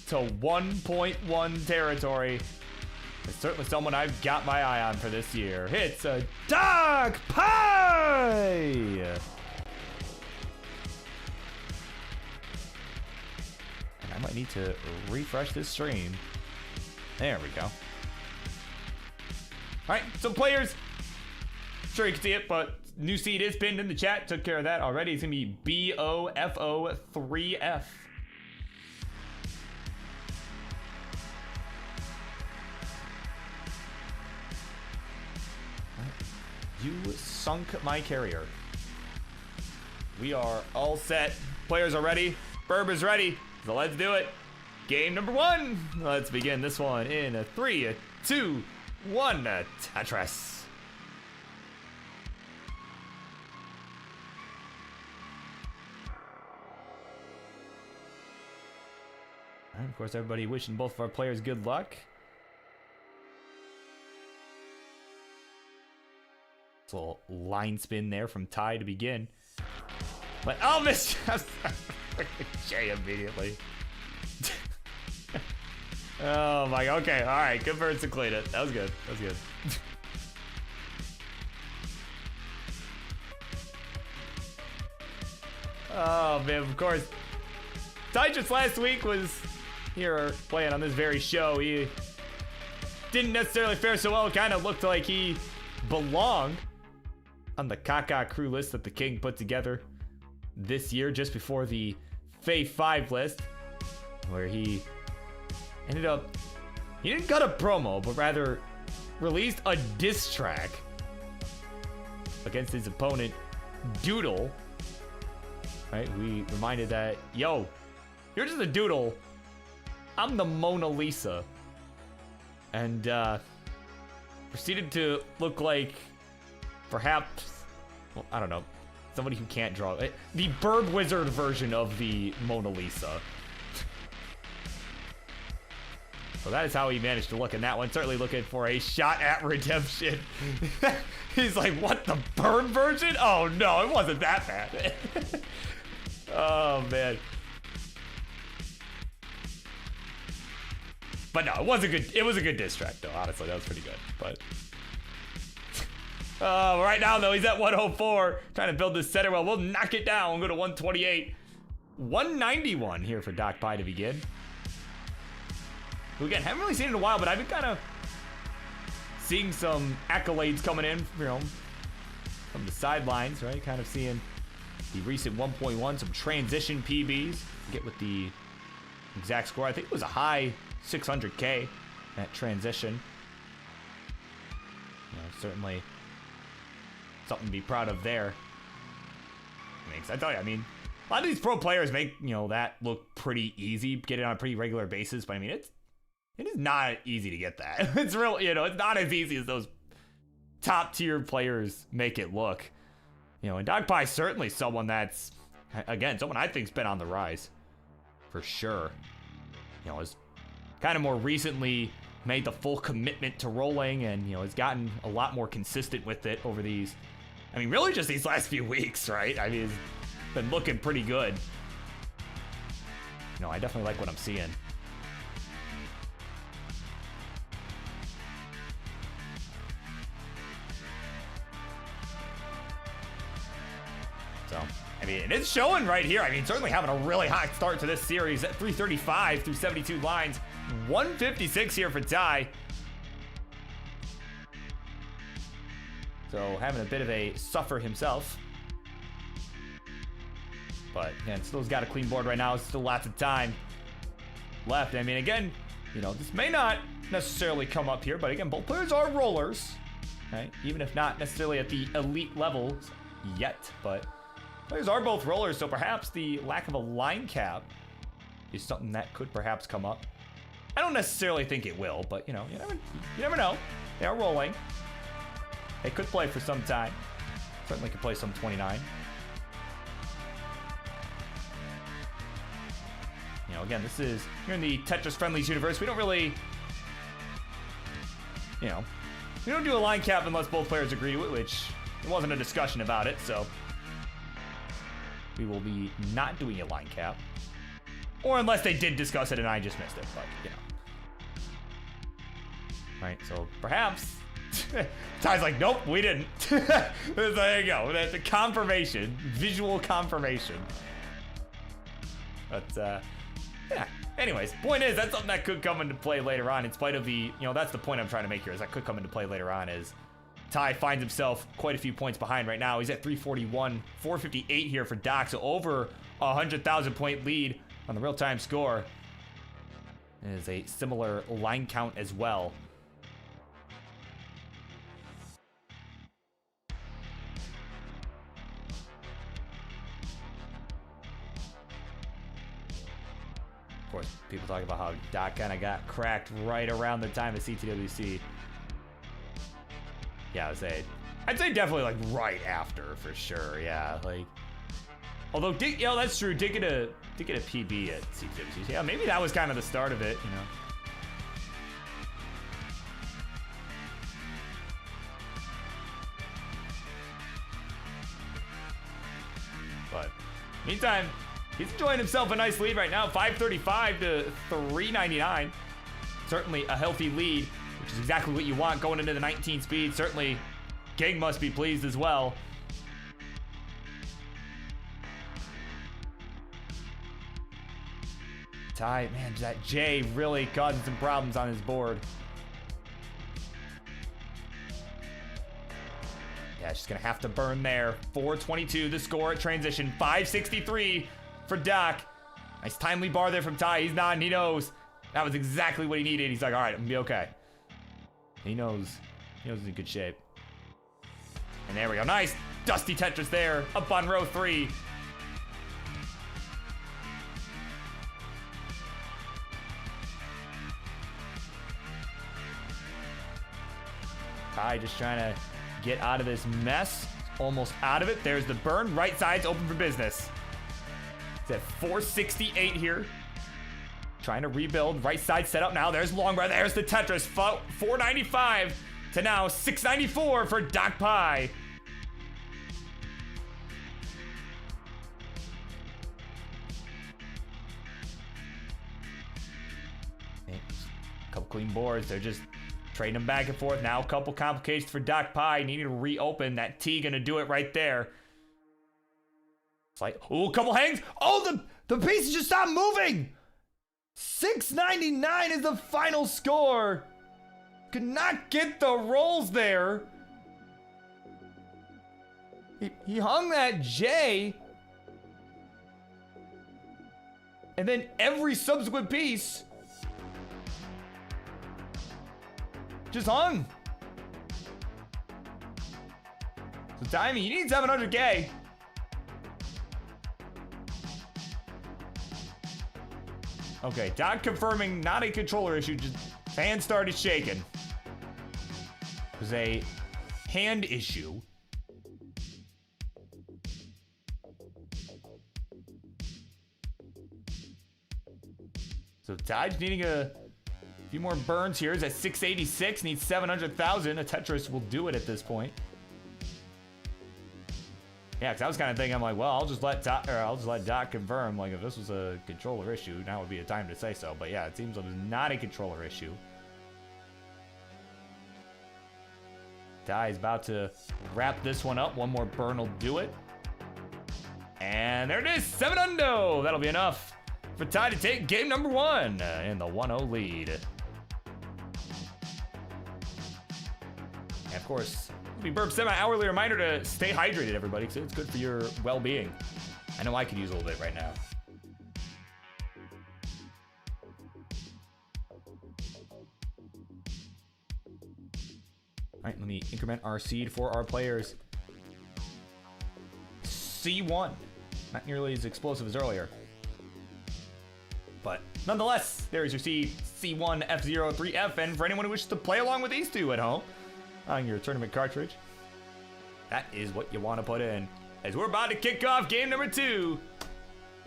to 1.1 territory. It's certainly someone I've got my eye on for this year. It's a DocPi! And I might need to refresh this stream. There we go. All right, so players, sure you can see it, but new seed is pinned in the chat. Took care of that already. It's gonna be BOFO3F. You sunk my carrier. We are all set. Players are ready. Burb is ready. So let's do it. Game number one. Let's begin this one in a 3, 2, 1. Tetris. And of course, everybody wishing both of our players good luck. This little line spin there from Ty to begin. But oh, miss! J immediately. Oh my god, okay, alright, good birds to clean it. That was good, that was good. Oh man, of course. Ty just last week was here playing on this very show. He didn't necessarily fare so well, kind of looked like he belonged on the Kaka crew list that the King put together this year, just before the Fae 5 list, where he ended up, he didn't cut a promo, but rather released a diss track against his opponent, Doodle. Right, we reminded that, yo, you're just a doodle, I'm the Mona Lisa. And proceeded to look like, perhaps, well, I don't know, somebody who can't draw. The BirbWizard version of the Mona Lisa. So that is how he managed to look in that one. Certainly looking for a shot at redemption. He's like, what, the bird version? Oh no, it wasn't that bad. Oh man. But no, it was a good diss track though, honestly. That was pretty good. But right now though, he's at 104. Trying to build this center well. We'll knock it down. We'll go to 128. 191 here for DocPi to begin. Who again, haven't really seen it in a while, but I've been kind of seeing some accolades coming in, you know, from the sidelines, right? Kind of seeing the recent 1.1, some transition PBs. Get with the exact score. I think it was a high 600K at transition. You know, certainly something to be proud of there. I mean, 'cause I tell you, I mean, a lot of these pro players make, you know, that look pretty easy, get it on a pretty regular basis, but I mean, it is not easy to get that. It's real, you know, it's not as easy as those top tier players make it look. You know, and DocPi is certainly someone that's, again, someone I think's been on the rise. For sure. You know, has kind of more recently made the full commitment to rolling and, you know, has gotten a lot more consistent with it over these, I mean, really just these last few weeks, right? I mean, it's been looking pretty good. You know, I definitely like what I'm seeing. So, I mean, and it's showing right here. I mean, certainly having a really hot start to this series at 335 through 72 lines. 156 here for Ty. So, having a bit of a suffer himself. But, man, still's got a clean board right now. Still lots of time left. I mean, again, You know, this may not necessarily come up here, but again, both players are rollers, right? Even if not necessarily at the elite levels yet, but players are both rollers, so perhaps the lack of a line cap is something that could perhaps come up. I don't necessarily think it will, but you know, you never know. They are rolling. They could play for some time. Certainly could play some 29. You know, again, this is, here in the Tetris Friendlies universe, we don't really, you know, we don't do a line cap unless both players agree to it, which there wasn't a discussion about it, so we will be not doing a line cap. Or unless they did discuss it and I just missed it, but, you know. Right, so perhaps Ty's like, nope, we didn't. There you go. That's a confirmation, visual confirmation. But yeah. Anyways, point is that's something that could come into play later on. In spite of the, you know, that's the point I'm trying to make here. Is that could come into play later on. Is Ty finds himself quite a few points behind right now. He's at 341, 458 here for Doc. So over 100,000 point lead on the real-time score. It is a similar line count as well. Of course, people talk about how Doc kind of got cracked right around the time of CTWC. Yeah, I'd say definitely like right after for sure. Yeah, like, although yeah, that's true. Did get a PB at CTWC. Yeah, maybe that was kind of the start of it, you know. But meantime, he's enjoying himself a nice lead right now, 535 to 399. Certainly a healthy lead, which is exactly what you want going into the 19 speed. Certainly, King must be pleased as well. Ty, man, that J really causing some problems on his board. Yeah, she's gonna have to burn there. 422 the score at transition, 563 for Doc. Nice timely bar there from Ty. He's nodding, he knows. That was exactly what he needed. He's like, all right, I'm gonna be okay. He knows he's in good shape. And there we go, nice dusty Tetris there, up on row 3. Ty just trying to get out of this mess. Almost out of it. There's the burn. Right side's open for business. It's at 468 here. Trying to rebuild. Right side set up now. There's long bar. There's the Tetris. 495 to now 694 for DocPi. Couple clean boards. They're just trading them back and forth. Now a couple complications for DocPi. Needing to reopen. That T gonna do it right there. It's like, oh, a couple hangs. Oh, the pieces just stopped moving. 699 is the final score. Could not get the rolls there. He hung that J. And then every subsequent piece just hung. So Timey, he needs 700K. Okay, Doc confirming not a controller issue, just hand started shaking. It was a hand issue. So Ty's needing a few more burns here. He's at 686, needs 700,000. A Tetris will do it at this point. Yeah, because I was kind of thinking, I'm like, well, I'll just let Doc confirm. Like, if this was a controller issue, now would be a time to say so. But yeah, it seems like it was not a controller issue. Ty is about to wrap this one up. One more burn will do it. And there it is, 7-0. That'll be enough for Ty to take game number 1 in the 1-0 lead. And of course, be Burb semi-hourly reminder to stay hydrated, everybody, because it's good for your well-being. I know I could use a little bit right now. right, let me increment our seed for our players. C1. Not nearly as explosive as earlier. But nonetheless, there is your seed, C1, F0, 3F, and for anyone who wishes to play along with these two at home on your tournament cartridge, that is what you want to put in. As we're about to kick off game number 2,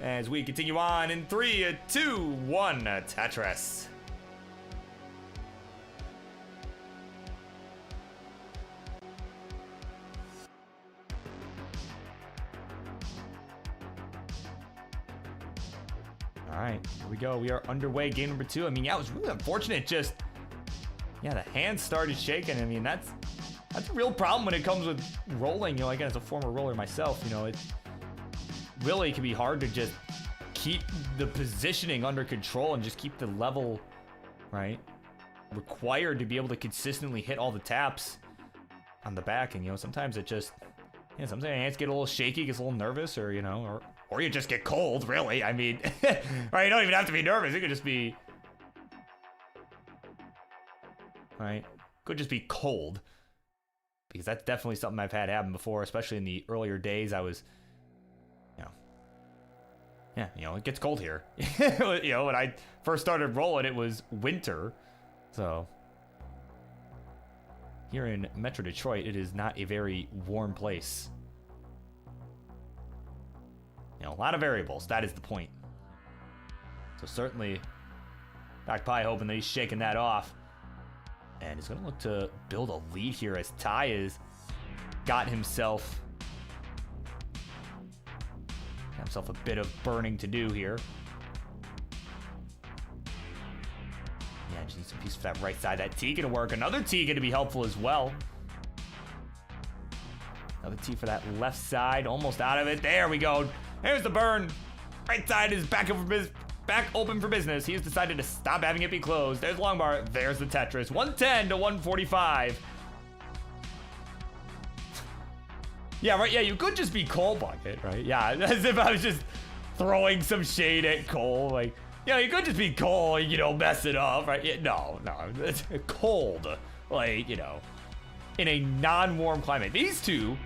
as we continue on in 3, 2, 1, Tetris. All right, here we go. We are underway. Game number 2. I mean, yeah, it was really unfortunate. Just, yeah, the hands started shaking. I mean, that's a real problem when it comes with rolling. You know, again, as a former roller myself, you know, it really can be hard to just keep the positioning under control and just keep the level, right, required to be able to consistently hit all the taps on the back. And, you know, sometimes it just, yeah, sometimes your hands get a little shaky, gets a little nervous, or, you know, or you just get cold, really. I mean, right, you don't even have to be nervous. It could just be, right, could just be cold. Because that's definitely something I've had happen before, especially in the earlier days. I was, you know, yeah, you know, it gets cold here. You know, when I first started rolling, it was winter. So, here in Metro Detroit, it is not a very warm place. You know, a lot of variables. That is the point. So certainly, DocPi hoping that he's shaking that off. And he's going to look to build a lead here as Ty has got himself a bit of burning to do here. Yeah, just needs a piece for that right side. That T going to work. Another T going to be helpful as well. Another T for that left side. Almost out of it. There we go. There's the burn. Right side is back open for business. He has decided to stop having it be closed. There's long bar. There's the Tetris. 110 to 145. Yeah, right. Yeah, you could just be Cole Bucket, right? Yeah, as if I was just throwing some shade at Cole. Like, yeah, you could just be Cole and, you know, mess it up, right? Yeah, no, it's cold. Like, you know, in a non-warm climate. These two,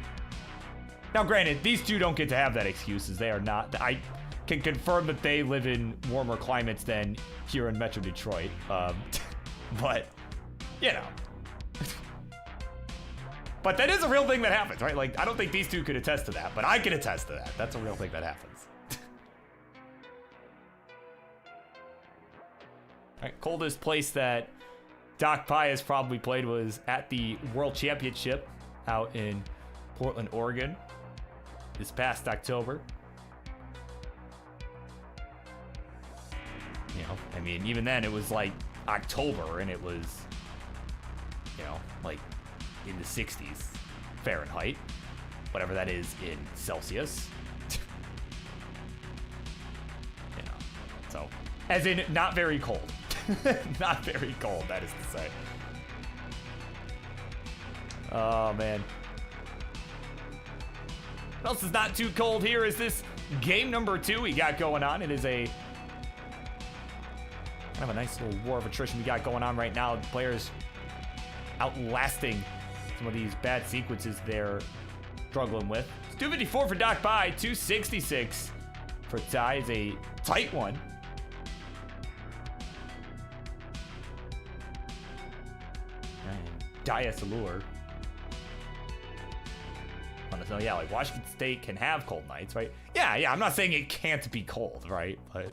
now granted, these two don't get to have that excuse, as they are not. I can confirm that they live in warmer climates than here in Metro Detroit. But, you know. But that is a real thing that happens, right? Like, I don't think these two could attest to that, but I can attest to that. That's a real thing that happens. All right, coldest place that DocPi has probably played was at the World Championship out in Portland, Oregon this past October. You know, I mean, even then it was like October and it was, you know, like in the 60s Fahrenheit, whatever that is in Celsius. You know, so as in not very cold. Not very cold, that is to say. Oh man. What else is not too cold here is this game number 2 we got going on. It is a kind of a nice little war of attrition we got going on right now. The players outlasting some of these bad sequences they're struggling with. It's 254 for DocPi, 266 for Ty. Is a tight one. And Dias Allure. So yeah, like Washington State can have cold nights, right? Yeah, I'm not saying it can't be cold, right? But,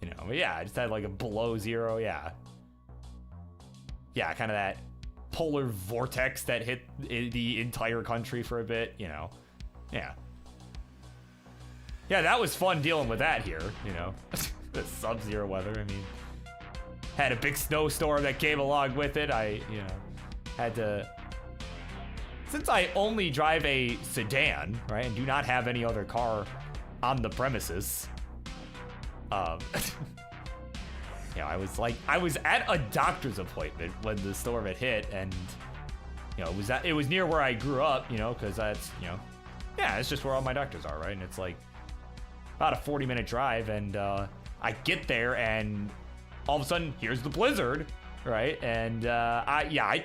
you know, but yeah, I just had like a below 0, yeah. Yeah, kind of that polar vortex that hit the entire country for a bit, you know. Yeah. Yeah, that was fun dealing with that here, you know. The sub-zero weather, I mean. Had a big snowstorm that came along with it. I, you know, had to... Since I only drive a sedan, right, and do not have any other car on the premises, you know, I was at a doctor's appointment when the storm had hit, and, you know, it was near where I grew up, you know, because that's, you know, yeah, it's just where all my doctors are, right, and it's like about a 40-minute drive, and I get there, and all of a sudden, here's the blizzard, right? And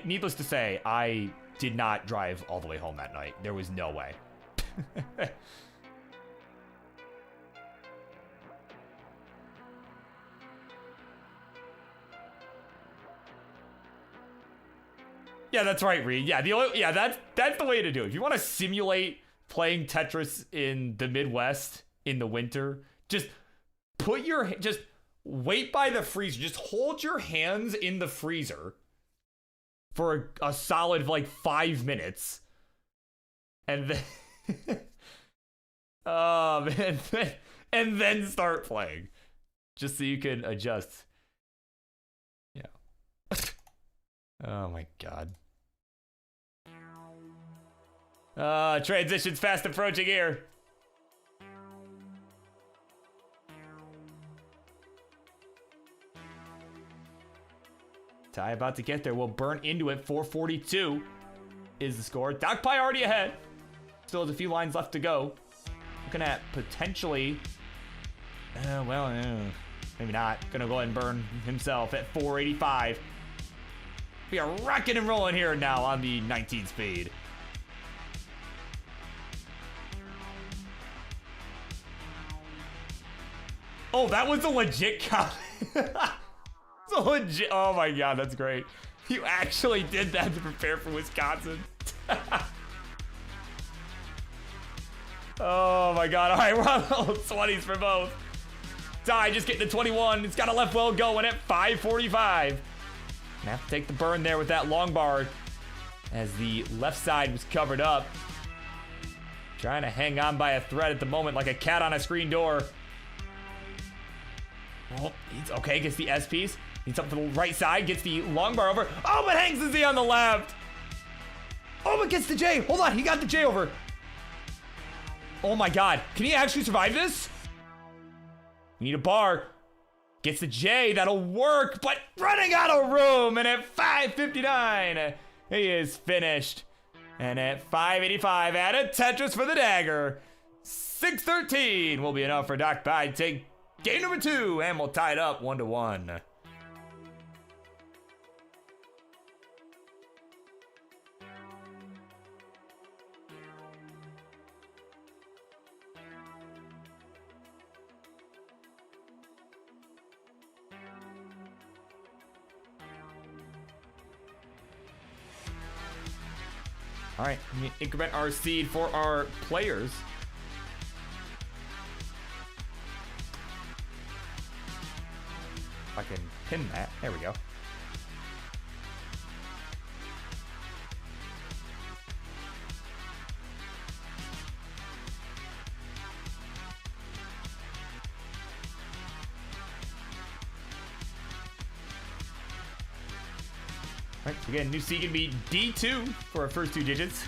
needless to say, I did not drive all the way home that night. There was no way. Yeah, that's right, Reed. Yeah, that's the way to do it. If you want to simulate playing Tetris in the Midwest in the winter, just wait by the freezer. Just hold your hands in the freezer for a solid like 5 minutes, and then and then start playing, just so you can adjust. Yeah. Oh my god. Transition's fast approaching here. Ty about to get there. We'll burn into it. 442 is the score. DocPi already ahead. Still has a few lines left to go. Looking at potentially... maybe not. Gonna go ahead and burn himself at 485. We are rocking and rolling here now on the 19 speed. Oh, that was a legit count. It's a legit. Oh my god, that's great. You actually did that to prepare for Wisconsin. Oh my god. All right, we're on level 20s for both. Ty just getting to 21. It's got a left well going at 545. Gonna have to take the burn there with that long bar as the left side was covered up. Trying to hang on by a thread at the moment like a cat on a screen door. Oh, okay, gets the S piece. Needs up to the right side, gets the long bar over. Oh, but hangs the Z on the left. Oh, but gets the J. Hold on, he got the J over. Oh my god, can he actually survive this? We need a bar. Gets the J, that'll work, but running out of room. And at 559, he is finished. And at 585, add a Tetris for the dagger. 613 will be enough for DocPi to take game number 2, and we'll tie it up 1-1. All right, let me increment our seed for our players. If I can pin that, there we go. All right, again, new seed can be D2 for our first 2 digits.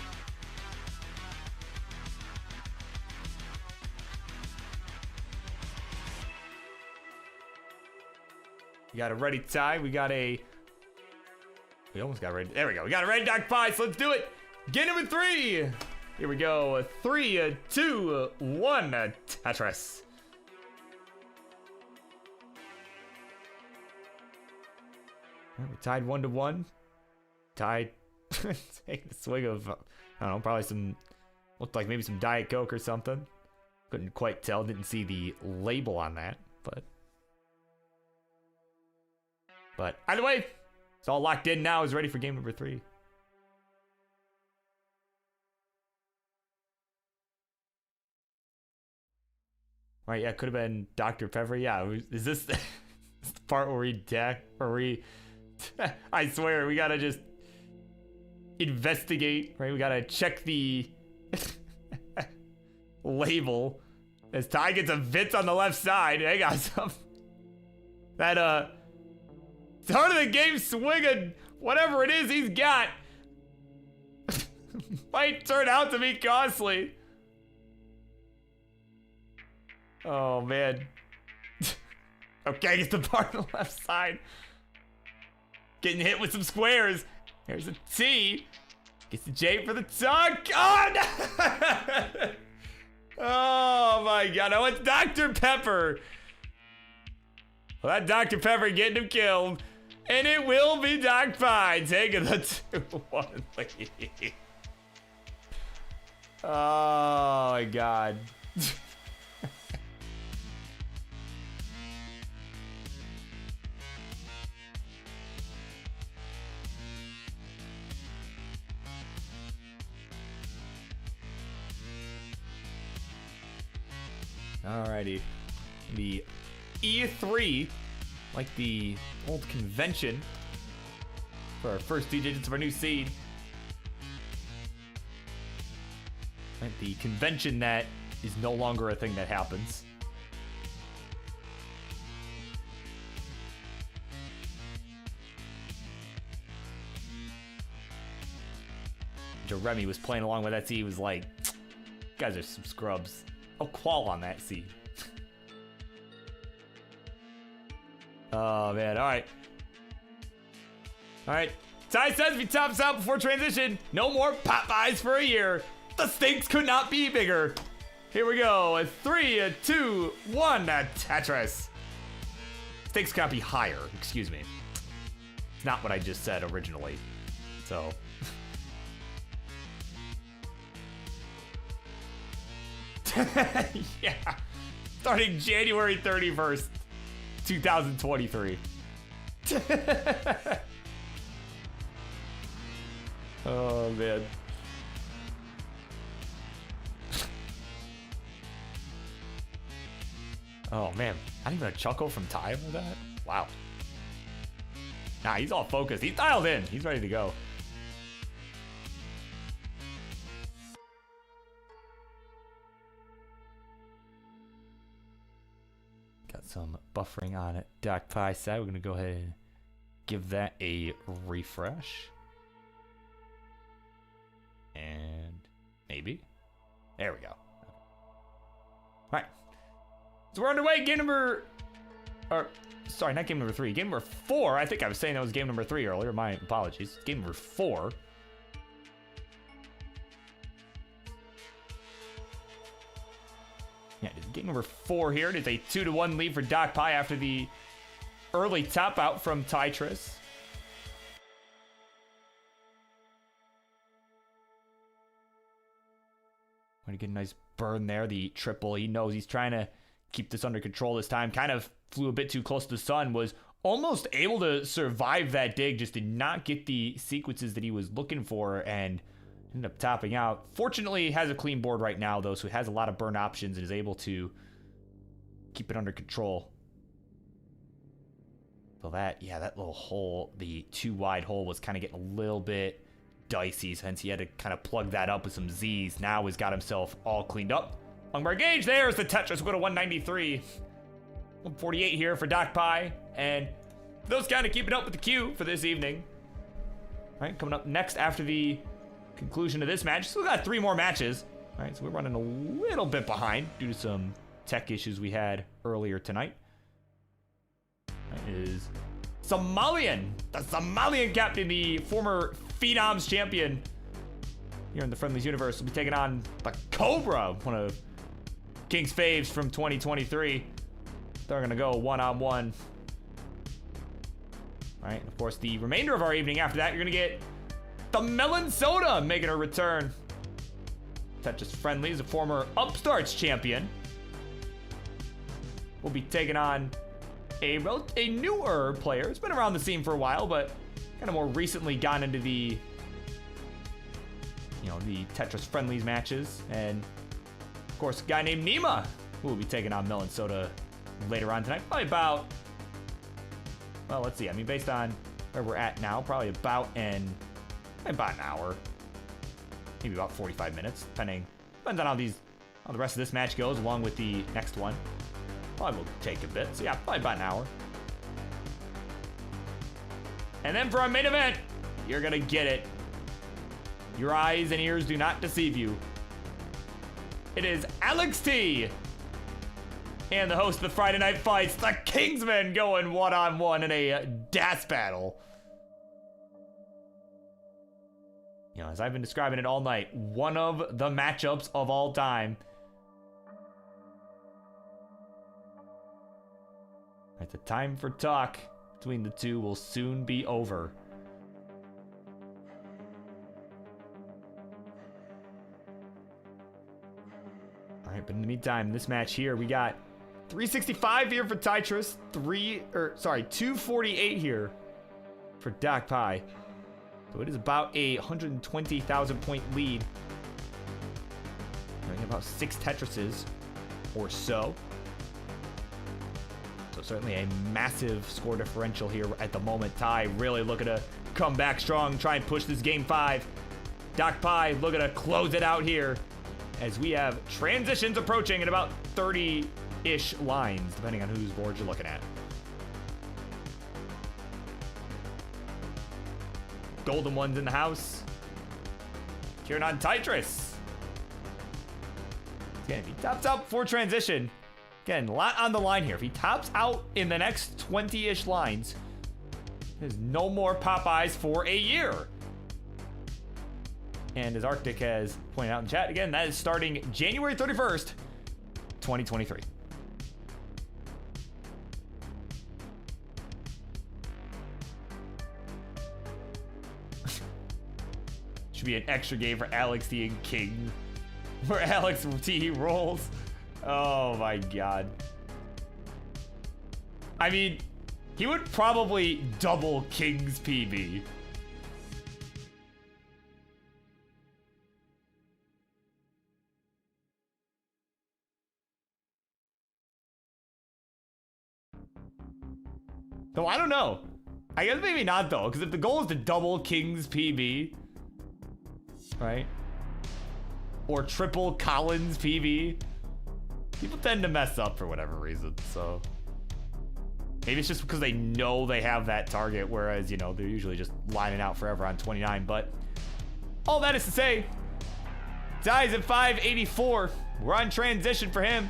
We got a ready tie. We almost got ready. There we go. We got a ready DocPi, so let's do it. Game number 3. Here we go. 3, 2, 1, Tetris. All right, we're tied 1-1. Tied. Taking a swig of, I don't know, probably some, looked like maybe some Diet Coke or something. Couldn't quite tell. Didn't see the label on that, but either way, it's all locked in now. Is ready for game number 3. Right, yeah, could have been Dr. Pepper. Yeah, is this the part where we I swear, we gotta just investigate, right? We gotta check the label as Ty gets a Vitz on the left side. They got some that start of the game swinging whatever it is he's got might turn out to be costly. Oh man. Okay, gets the bar on the left side. Getting hit with some squares. There's a T. Gets the J for the tuck. Oh, no! Oh my god. Oh, it's Dr. Pepper. Well, that Dr. Pepper getting him killed. And it will be DocPi taking the 2-1 lead. Oh my god. Alrighty. The E3, like the old convention for our first 2 digits of our new seed. Like the convention that is no longer a thing that happens. Jeremy was playing along with that seed. He was like, "You guys are some scrubs. I'll qual on that seed." Oh man, alright. Alright. Ty says if he tops out before transition, no more Popeyes for a year. The stakes could not be bigger. Here we go. A 3, a 2, 1, a Tetris. Stakes cannot be higher, excuse me. It's not what I just said originally. So. Yeah. Starting January 31st, 2023. Oh, man. Oh, man. Not even a chuckle from Ty with that? Wow. Nah, he's all focused. He's dialed in. He's ready to go. Got some buffering on it. DocPi side. We're going to go ahead and give that a refresh. And maybe. There we go. All right. So we're underway. Game number... sorry, not game number 3. Game number 4. I think I was saying that was game number 3 earlier. My apologies. Game number 4. Yeah, it is game number 4 here. It is a 2-1 lead for DocPi after the early top out from Tytris. Going to get a nice burn there. The triple. He knows he's trying to keep this under control this time. Kind of flew a bit too close to the sun. Was almost able to survive that dig. Just did not get the sequences that he was looking for and ended up topping out. Fortunately, he has a clean board right now, though, so he has a lot of burn options and is able to keep it under control. So that little hole, the too wide hole, was kind of getting a little bit dicey, hence he had to kind of plug that up with some Z's. Now he's got himself all cleaned up. Longbar gauge, there's the Tetris. We'll go to 193. 148 here for DocPi, and those kind of keeping up with the queue for this evening. All right, coming up next after the conclusion of this match, still got 3 more matches. All right, so we're running a little bit behind due to some tech issues we had earlier tonight. That is Somalian, the Somalian captain, the former Phenoms champion here in the Friendlies universe, will be taking on the Cobra, one of King's faves from 2023. They're gonna go 1-on-1. All right, of course, the remainder of our evening after that, you're gonna get the Melonsoda making her return. Tetris Friendlies, a former Upstarts champion, will be taking on a newer player. It's been around the scene for a while, but kind of more recently gone into the, the Tetris Friendlies matches. And of course, a guy named Nema who will be taking on Melonsoda later on tonight. Probably about, well, let's see. I mean, based on where we're at now, probably about an hour, maybe about 45 minutes, depends on how the rest of this match goes, along with the next one. Probably will take a bit. So yeah, probably about an hour. And then for our main event, you're gonna get it. Your eyes and ears do not deceive you. It is Alex T and the host of the Friday Night Fights, the Kingsman, going 1-on-1 in a DAS battle. As I've been describing it all night, one of the matchups of all time. It's a time for talk. between the two will soon be over. All right, but in the meantime, this match here, we got 365 here for Tytris, 248 here for DocPi. So it is about a 120,000 point lead. Running about 6 Tetrises or so. So certainly a massive score differential here at the moment. Ty really looking to come back strong, try and push this game 5. DocPi looking to close it out here as we have transitions approaching at about 30-ish lines, depending on whose board you're looking at. Golden ones in the house. Cheering on Tytris. Again, if he tops out before transition, again, a lot on the line here. If he tops out in the next 20-ish lines, there's no more Popeyes for a year. And as Arctic has pointed out in chat, again, that is starting January 31st, 2023. Should be an extra game for Alex T and King, where Alex T rolls. Oh my god. I mean, he would probably double King's PB. So I don't know. I guess maybe not though, because if the goal is to double King's PB, right? Or triple Collins PB, people tend to mess up for whatever reason, so. Maybe it's just because they know they have that target, whereas, you know, they're usually just lining out forever on 29, but all that is to say, Ty's at 584. We're on transition for him.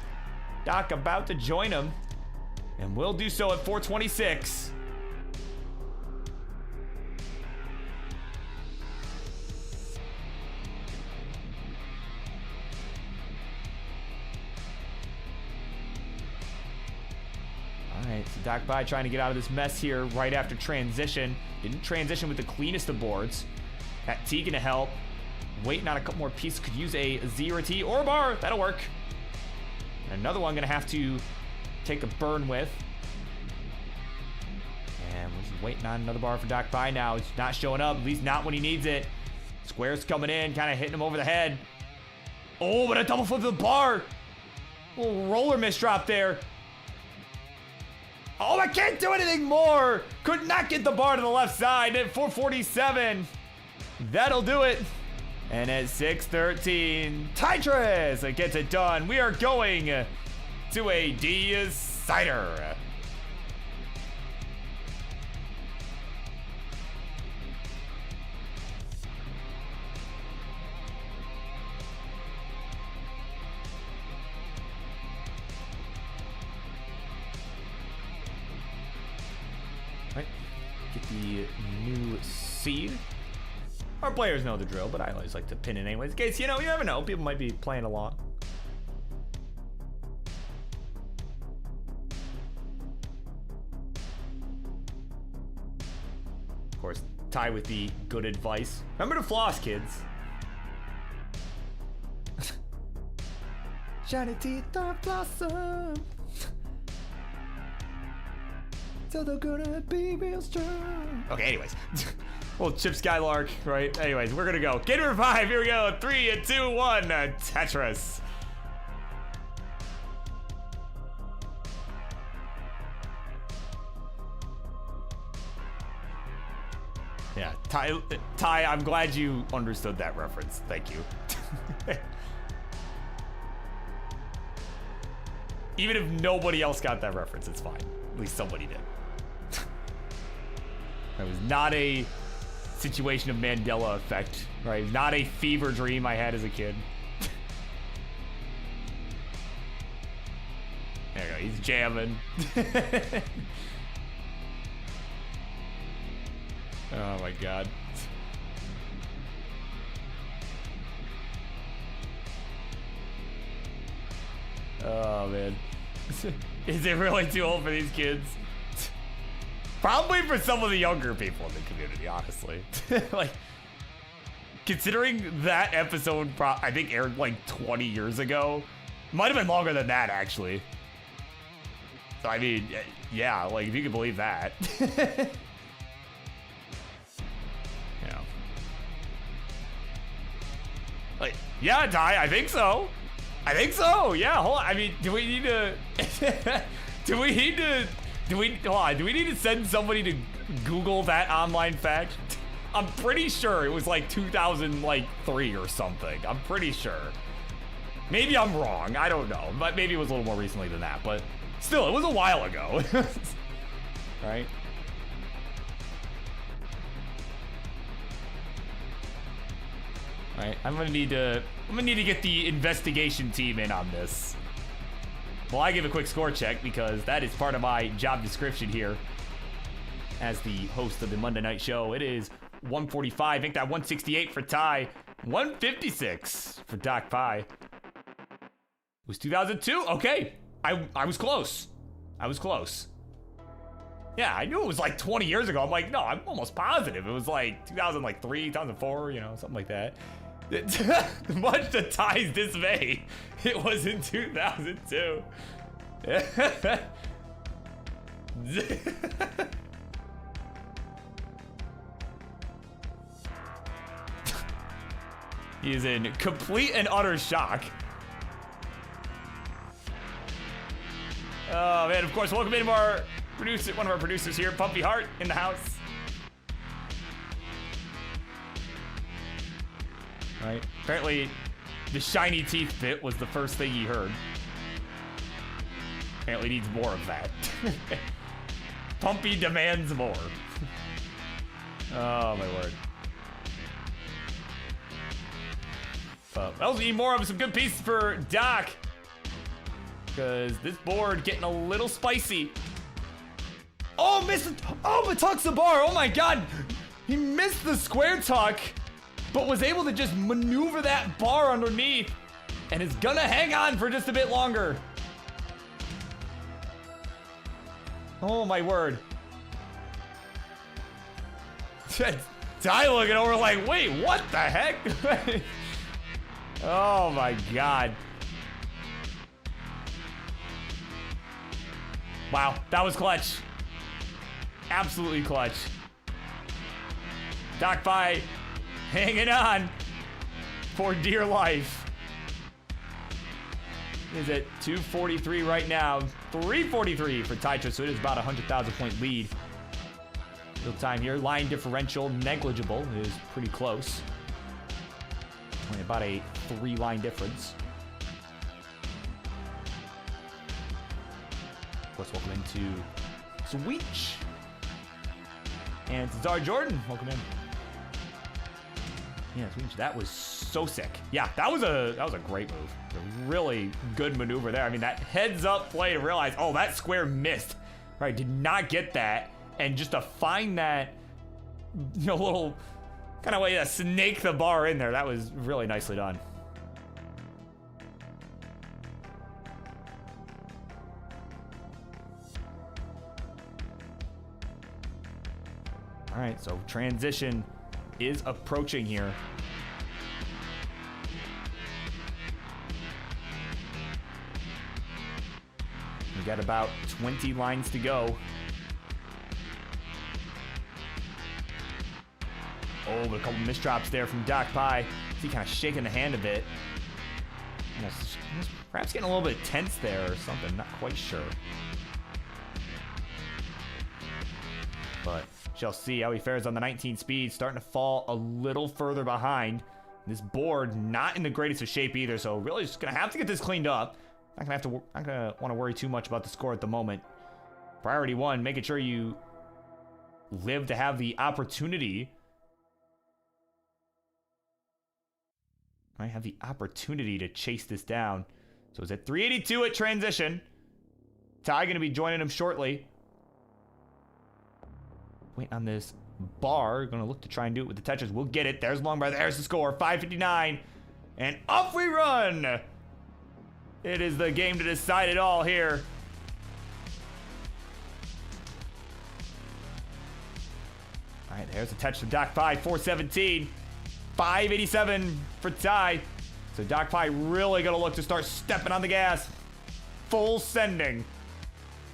Doc about to join him, and we'll do so at 426. Alright, so DocPi trying to get out of this mess here right after transition. Didn't transition with the cleanest of boards. That T gonna help. Waiting on a couple more pieces. Could use a Z or a T or a bar. That'll work. And another one gonna have to take a burn with. And we're just waiting on another bar for DocPi now. It's not showing up, at least not when he needs it. Square's coming in, kind of hitting him over the head. Oh, but a double flip to the bar. Little roller misdrop there. Oh, I can't do anything more. Could not get the bar to the left side at 447. That'll do it. And at 613, Tytris gets it done. We are going to a decider. Right, get the new seed. Our players know the drill, but I always like to pin it anyways. In case, you know, you never know. People might be playing along. Of course, Ty with the good advice. Remember to floss, kids. Shiny teeth are blossom. So they're gonna be real strong. Okay, anyways. Well, Chip Skylark, right? Anyways, we're gonna go. Game number 5, here we go. 3, 2, 1, Tetris. Yeah, Ty, I'm glad you understood that reference. Thank you. Even if nobody else got that reference, it's fine. At least somebody did. It was not a situation of Mandela effect, right? Not a fever dream I had as a kid. There you go, he's jamming. Oh my god. Oh man. Is it really too old for these kids? Probably for some of the younger people in the community, honestly. Like, considering that episode, I think aired like 20 years ago. Might have been longer than that, actually. So, I mean, yeah, like, if you can believe that. Yeah. Like, yeah, Ty, I think so. I think so. Yeah, hold on. I mean, do we need to... do we need to send somebody to Google that online fact? I'm pretty sure it was like 2003 or something. I'm pretty sure. Maybe I'm wrong. I don't know. But maybe it was a little more recently than that. But still, it was a while ago. Right? Right. I'm gonna need to get the investigation team in on this. Well, I give a quick score check because that is part of my job description here as the host of the Monday night show. It is 145. I think that 168 for Ty. 156 for DocPi. It was 2002. Okay. I was close. I was close. Yeah, I knew it was like 20 years ago. I'm like, no, I'm almost positive. It was like 2003, 2004, you know, something like that. Much to Ty's dismay, it was in 2002. He is in complete and utter shock. Oh man, of course, welcome in our producer, one of our producers here, Pumpy Heart, in the house. Right. Apparently, the shiny teeth bit was the first thing he heard. Apparently needs more of that. Pumpy demands more. Oh my word. I also need more of some good pieces for Doc. Because this board getting a little spicy. Oh, missed it. Oh, but tucks the bar. Oh my god. He missed the square tuck, but was able to just maneuver that bar underneath and is gonna hang on for just a bit longer. Oh my word. Ty looking over like, wait, what the heck? Oh my god. Wow, that was clutch. Absolutely clutch. DocPi hanging on for dear life. Is at 243 right now. 343 for Titus, so it is about a 100,000 point lead. Real time here. Line differential negligible. It is pretty close. Only about a 3-line difference. Of course, welcome into Switch. And Czar Jordan, welcome in. Yeah, Switch, that was so sick. Yeah, that was a great move. A really good maneuver there. I mean, that heads up play to realize, oh, that square missed. Right, did not get that. And just to find that, you know, little kind of way to snake the bar in there, that was really nicely done. All right, so transition is approaching here. We got about 20 lines to go. Oh, but a couple misdrops there from DocPi. He kind of shaking the hand a bit. Perhaps getting a little bit tense there or something. Not quite sure. But shall see how he fares on the 19 speed. Starting to fall a little further behind. This board not in the greatest of shape either. So really just gonna have to get this cleaned up. Not gonna want to worry too much about the score at the moment. Priority one, making sure you live to have the opportunity. I have the opportunity to chase this down. So it's at 382 at transition. Ty gonna be joining him shortly. Wait on this bar. Gonna look to try and do it with the Tetris. We'll get it. There's long bar. There's the score. 559. And off we run. It is the game to decide it all here. right, there's a Tetris for DocPi, 417. 587 for Ty. So DocPi really gonna look to start stepping on the gas. Full sending.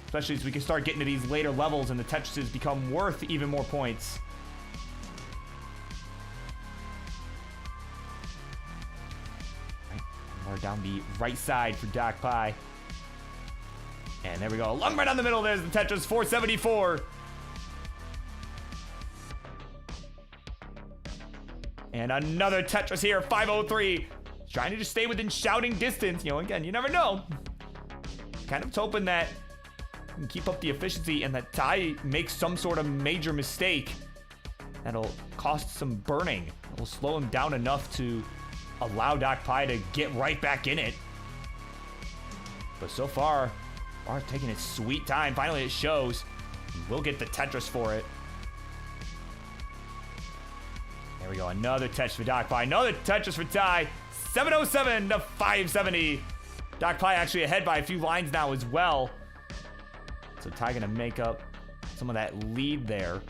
Especially as we can start getting to these later levels and the Tetrises become worth even more points. Right, more down the right side for DocPi. And there we go. Long right down the middle. There's the Tetris, 474. And another Tetris here, 503. Trying to just stay within shouting distance. You know, again, you never know. Kind of hoping that you can keep up the efficiency and that Ty makes some sort of major mistake that'll cost some burning. It'll slow him down enough to allow DocPi to get right back in it. But so far, Bar's taking his sweet time. Finally, it shows. We'll get the Tetris for it. There we go. Another Tetris for DocPi. Another Tetris for Ty. 707 to 570. DocPi actually ahead by a few lines now as well. So Ty gonna make up some of that lead there.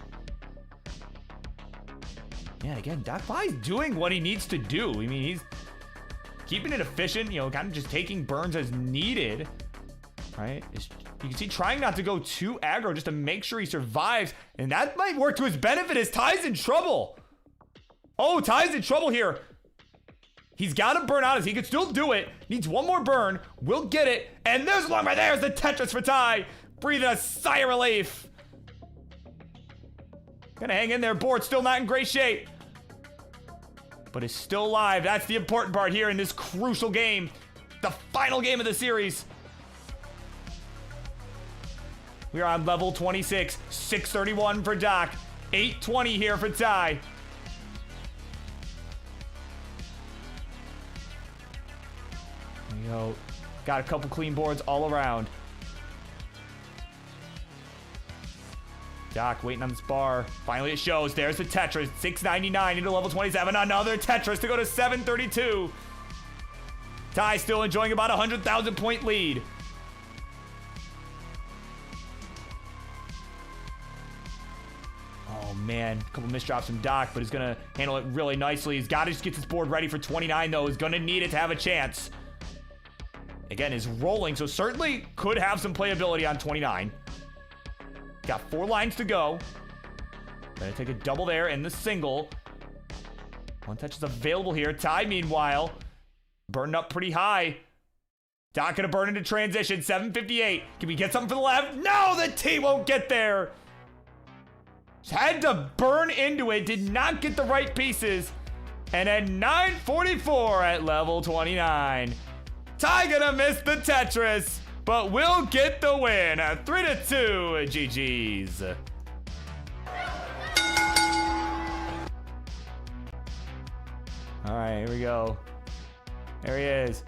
Yeah, again, DocPi's doing what he needs to do. I mean, he's keeping it efficient, you know, kind of just taking burns as needed, right? You can see trying not to go too aggro just to make sure he survives. And that might work to his benefit as Ty's in trouble. Oh, Ty's in trouble here. He's got to burn out as he can still do it. Needs one more burn. We'll get it. And there's one right there. There's the Tetris for Ty. Breathing a sigh of relief. Gonna hang in there. Board still not in great shape. But is still alive. That's the important part here in this crucial game. The final game of the series. We are on level 26. 631 for Doc. 820 here for Ty. There you go. Got a couple clean boards all around. Doc waiting on this bar. Finally it shows. There's the Tetris. 699 into level 27. Another Tetris to go to 732. Ty still enjoying about 100,000 point lead. Oh man, a couple misdrops from Doc, but he's gonna handle it really nicely. He's gotta just get this board ready for 29 though. He's gonna need it to have a chance. Again, is rolling, so certainly could have some playability on 29. Got 4 lines to go. Gonna take a double there and the single. One touch is available here. Ty, meanwhile, burned up pretty high. Doc gonna burn into transition. 758. Can we get something for the left? No, the T won't get there. Had to burn into it. Did not get the right pieces. And at 944 at level 29. Ty gonna miss the Tetris, but we'll get the win. 3-2 GG's. All right, here we go. There he is.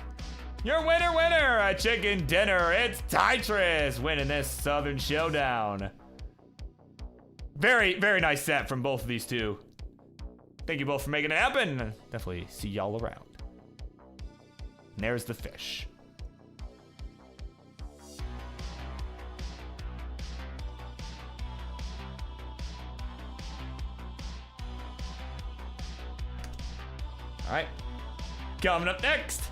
Your winner, a chicken dinner. It's Tytris winning this Southern Showdown. Very, very nice set from both of these two. Thank you both for making it happen. Definitely see y'all around. And there's the fish. All right, coming up next,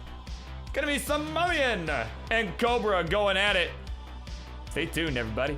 gonna be Somalian and Cobra going at it. Stay tuned, everybody.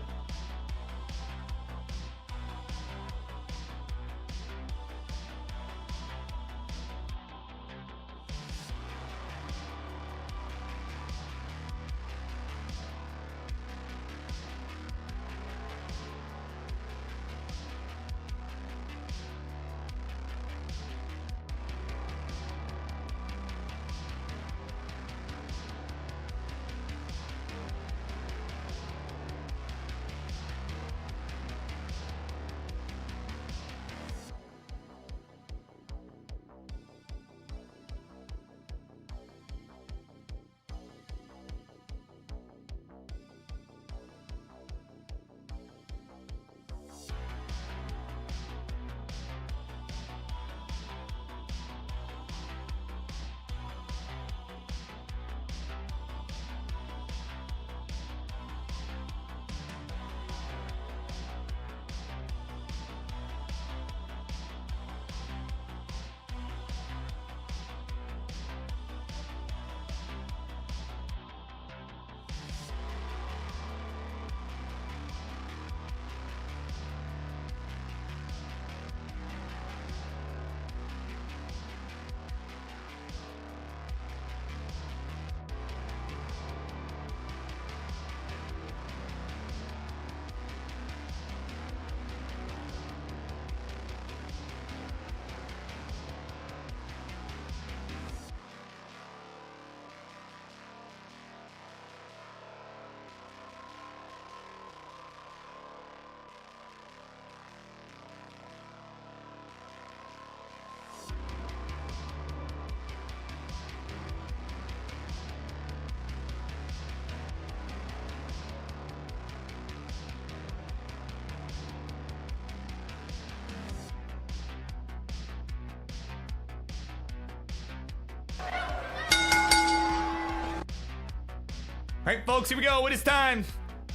right, folks, here we go. It is time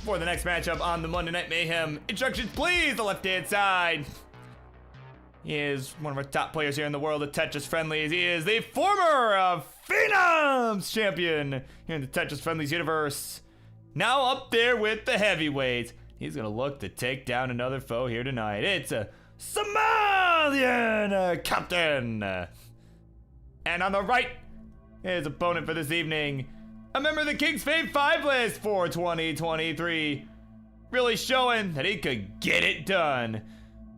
for the next matchup on the Monday Night Mayhem. Instructions, please. The left-hand side. He is one of our top players here in the world of Tetris Friendlies. He is the former Phenoms champion here in the Tetris Friendlies universe. Now up there with the heavyweights. He's going to look to take down another foe here tonight. It's a Somalian captain. And on the right, his opponent for this evening, a member of the King's Fave 5 list for 2023. Really showing that he could get it done.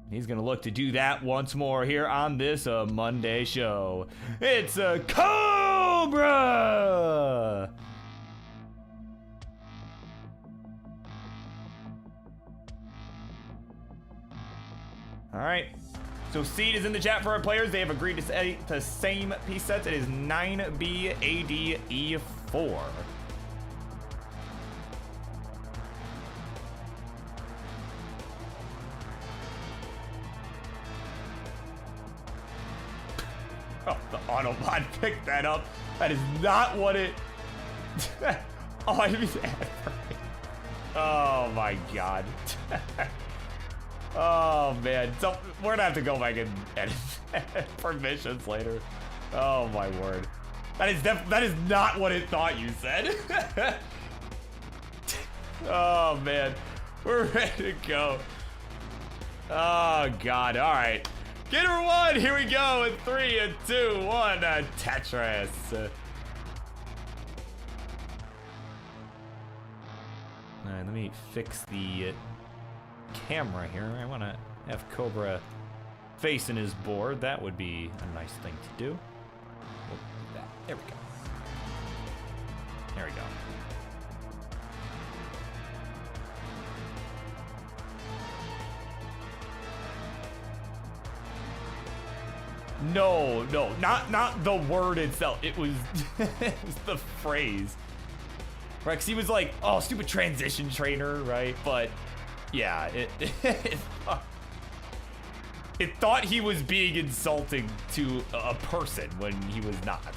He's gonna look to do that once more here on this Monday show. It's a Cobra! All right, so seed is in the chat for our players. They have agreed to say the same piece sets. It is 9BADE4. Oh, the Autobot picked that up. That is not what it... Oh, I didn't add. Oh my god. Oh man, so we're gonna have to go back and edit permissions later. Oh my word. That is not what it thought you said. Oh man, we're ready to go. Oh god, all right. Gator 1, here we go in 3 and 2, 1, Tetris. All right, let me fix the camera here. I want to have Cobra facing his board. That would be a nice thing to do. We'll do that. There we go. There we go. No, not the word itself. It was, it was the phrase. Right, 'cause he was like, oh, stupid transition trainer, right? But yeah, it thought he was being insulting to a person when he was not.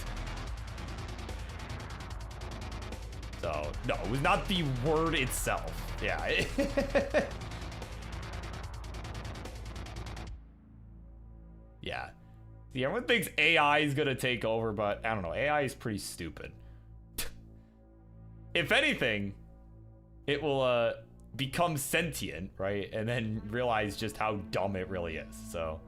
So, no, it was not the word itself. Yeah. Yeah. See, everyone thinks AI is gonna take over, but I don't know. AI is pretty stupid. If anything, it will become sentient, right? And then realize just how dumb it really is. So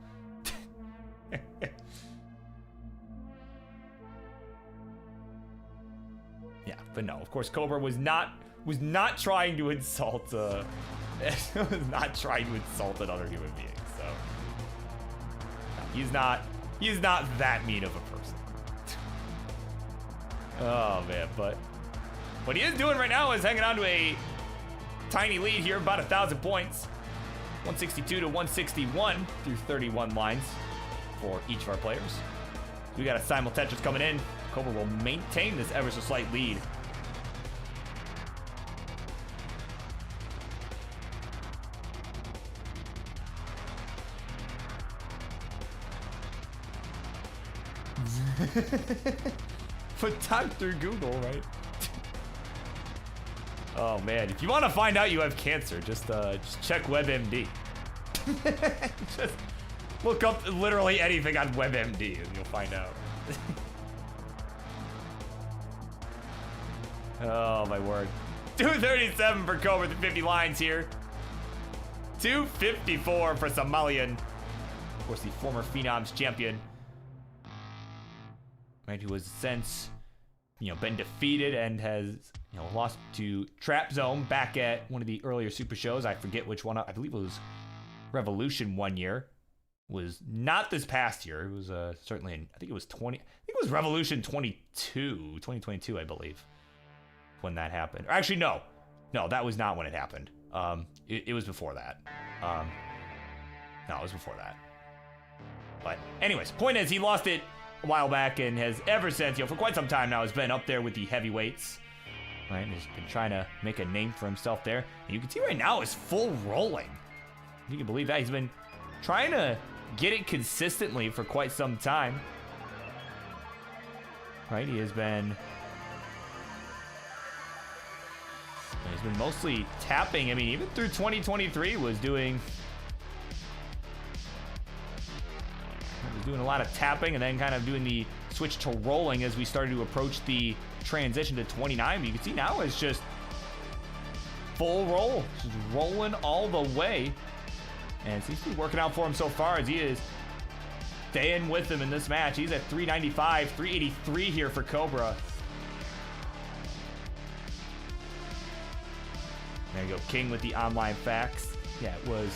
yeah, but no, of course Cobra was not trying to insult was not trying to insult another human being. So no, he's not that mean of a person. Oh man, but what he is doing right now is hanging on to a tiny lead here, about 1,000 points. 162 to 161 through 31 lines for each of our players. So we got a simul Tetris coming in. Cobra will maintain this ever so slight lead. Put time through Google, right? Oh man, if you want to find out you have cancer, just check WebMD. Just look up literally anything on WebMD and you'll find out. Oh my word. 237 for Cobra, the 50 lines here. 254 for Somalian. Of course, the former Phenoms champion. Right, who has since, been defeated and has, lost to Trap Zone back at one of the earlier Super shows. I forget which one. I believe it was Revolution one year. It was not this past year. It was certainly I think it was Revolution 2022, I believe, when that happened. Or actually, no, that was not when it happened. It was before that. No, it was before that. But anyways, point is, he lost it a while back and has ever since, for quite some time now, has been up there with the heavyweights. Right, and he's been trying to make a name for himself there. And you can see right now is full rolling. You can believe that. He's been trying to get it consistently for quite some time. Right, he has been has been mostly tapping. I mean, even through 2023 was doing a lot of tapping and then kind of doing the switch to rolling as we started to approach the transition to 29. But you can see now it's just full roll, just rolling all the way. And it seems to be working out for him so far as he is staying with him in this match. He's at 395, 383 here for Cobra. There you go, King with the online facts. Yeah, it was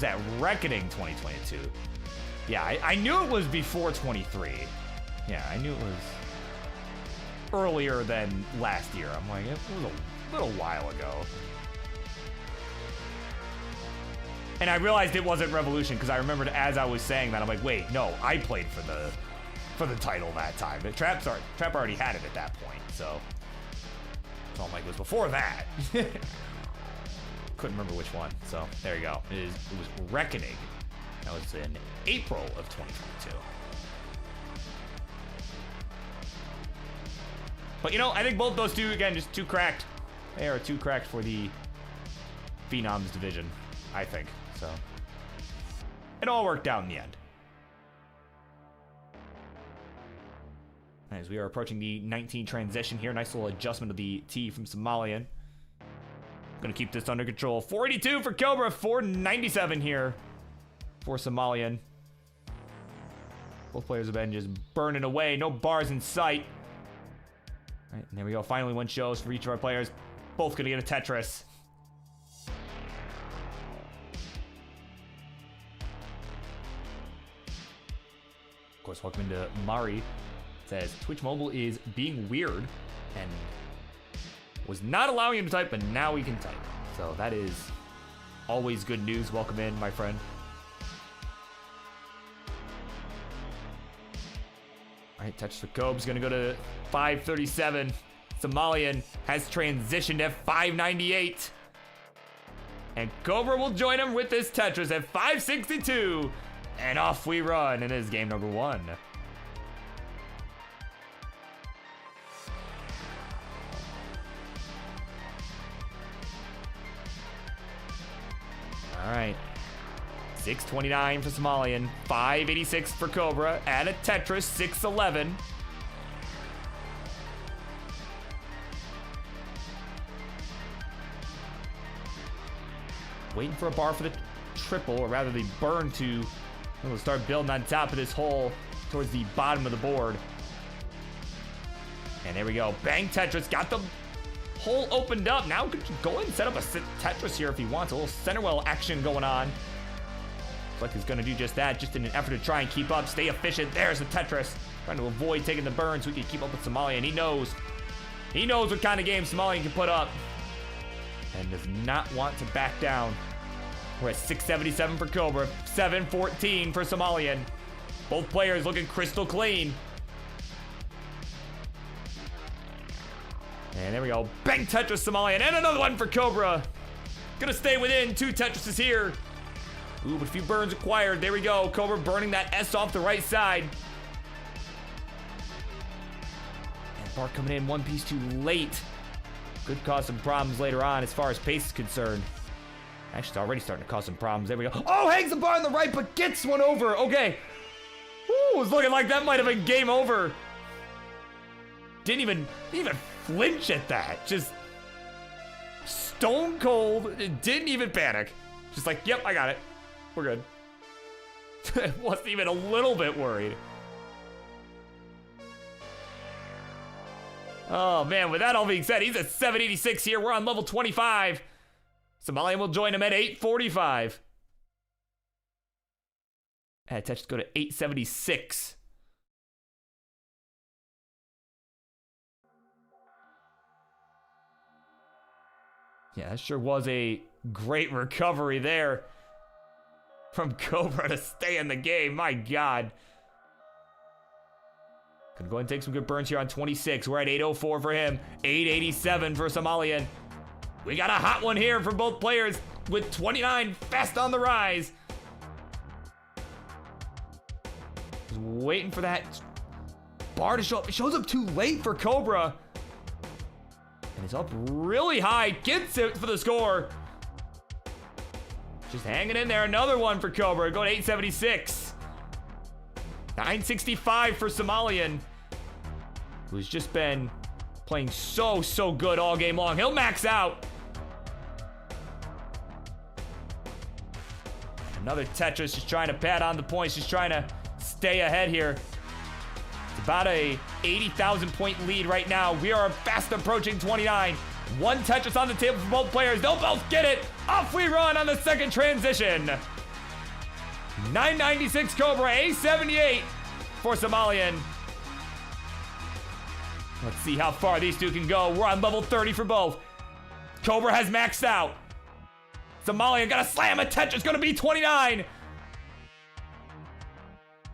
that Reckoning 2022. Yeah, I knew it was before 23. Yeah, I knew it was earlier than last year. I'm like, it was a little while ago. And I realized it wasn't Revolution because I remembered as I was saying that, I'm like, wait, no, I played for the title that time. But Trap already had it at that point, so I'm like, it was before that. Couldn't remember which one, so there you go. It was Reckoning. That was in April of 2022. But you know, I think both those two, again, just too cracked. They are too cracked for the Phenoms division, I think. So it all worked out in the end. As we are approaching the 19 transition here, nice little adjustment of the T from Somalian. Gonna keep this under control. 482 for Cobra, 497 here for Somalian. Both players have been just burning away, no bars in sight. All right, and there we go. Finally, one shows for each of our players. Both gonna get a Tetris. Of course, welcome into Mari. It says Twitch Mobile is being weird and was not allowing him to type, but now he can type. So that is always good news. Welcome in, my friend. All right, touch for Cobes, gonna go to 537. Somalian has transitioned at 598. And Cobra will join him with this Tetris at 562. And off we run in this game number 1. All right, 629 for Somalian, 586 for Cobra, add a Tetris, 611. Waiting for a bar for the triple, or rather the burn to start building on top of this hole towards the bottom of the board. And there we go, bang Tetris, got the hole opened up. Now could go ahead and set up a Tetris here if he wants. A little center well action going on. Looks like he's gonna do just that, just in an effort to try and keep up, stay efficient. There's the Tetris. Trying to avoid taking the burn so he can keep up with Somalian. He knows what kind of game Somalian can put up. And does not want to back down. We're at 677 for Cobra, 714 for Somalian. Both players looking crystal clean. And there we go. Bang Tetris Somalian. And another one for Cobra. Gonna stay within 2 Tetrises here. Ooh, but a few burns acquired. There we go. Cobra burning that S off the right side. And Bart coming in 1 piece too late. Could cause some problems later on as far as pace is concerned. Actually, it's already starting to cause some problems. There we go. Oh, hangs the bar on the right, but gets one over. Okay. Ooh, it's looking like that might have been game over. Didn't even flinch at that. Just stone cold. Didn't even panic. Just like, yep, I got it. We're good. Wasn't even a little bit worried. Oh man, with that all being said, he's at 786 here. We're on level 25. Somalian will join him at 845. And touch to go to 876. Yeah, that sure was a great recovery there from Cobra to stay in the game. My God. Gonna go ahead and take some good burns here on 26. We're at 804 for him. 887 for Somalian. We got a hot one here for both players with 29 fast on the rise. Just waiting for that bar to show up. It shows up too late for Cobra. And he's up really high. Gets it for the score. Just hanging in there. Another one for Cobra. Going 876. 965 for Somalian, who's just been playing so good all game long. He'll max out. Another Tetris just trying to pad on the points, just trying to stay ahead here. It's about a 80,000 point lead right now. We are fast approaching 29. One Tetris on the table for both players. They'll both get it. Off we run on the second transition. 996 Cobra, 878 for Somalian. Let's see how far these two can go. We're on level 30 for both. Cobra has maxed out. Somalian got a slam. A Tetris gonna be 29.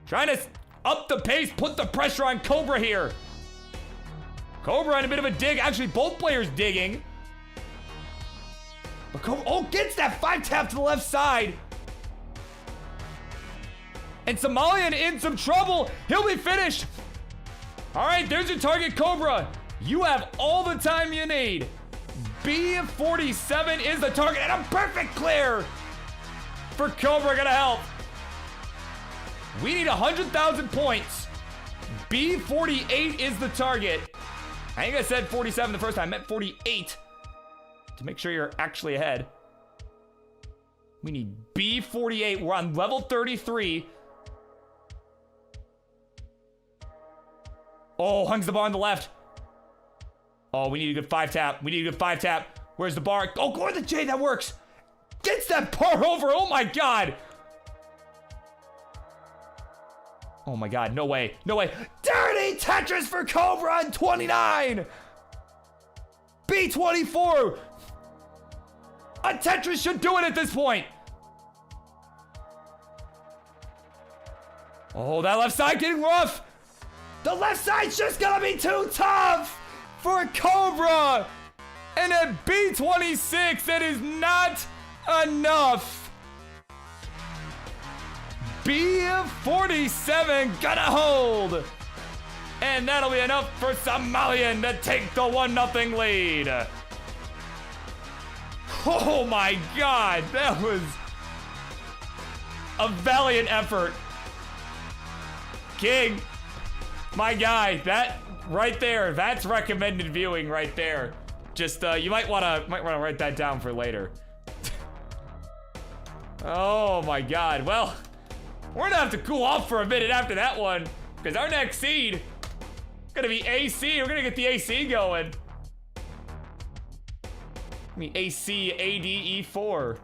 Trying to up the pace, put the pressure on Cobra here. Cobra in a bit of a dig. Actually, both players digging. But Cobra, gets that 5-tap to the left side. And Somalian in some trouble. He'll be finished. All right, there's your target, Cobra. You have all the time you need. B47 is the target, and a perfect clear for Cobra. Gonna help. We need 100,000 points. B48 is the target. I think I said 47 the first time. I meant 48 to make sure you're actually ahead. We need B48. We're on level 33. Oh, hungs the bar on the left. Oh, we need a good 5-tap. We need a good 5-tap. Where's the bar? Oh, go to the J. That works. Gets that bar over. Oh, my God. Oh, my God. No way. No way. Dirty Tetris for Cobra on 29. B24. A Tetris should do it at this point. Oh, that left side getting rough. The left side's just gonna be too tough for Cobra. And at B26, that is not enough. B47 gonna hold. And that'll be enough for Somalian to take the 1-0 lead. Oh my God, that was a valiant effort. King, my guy, that right there, that's recommended viewing right there. Just you might wanna write that down for later. Oh my God. Well, we're gonna have to cool off for a minute after that one, because our next seed gonna be AC. We're gonna get the AC going. I mean AC AD E4.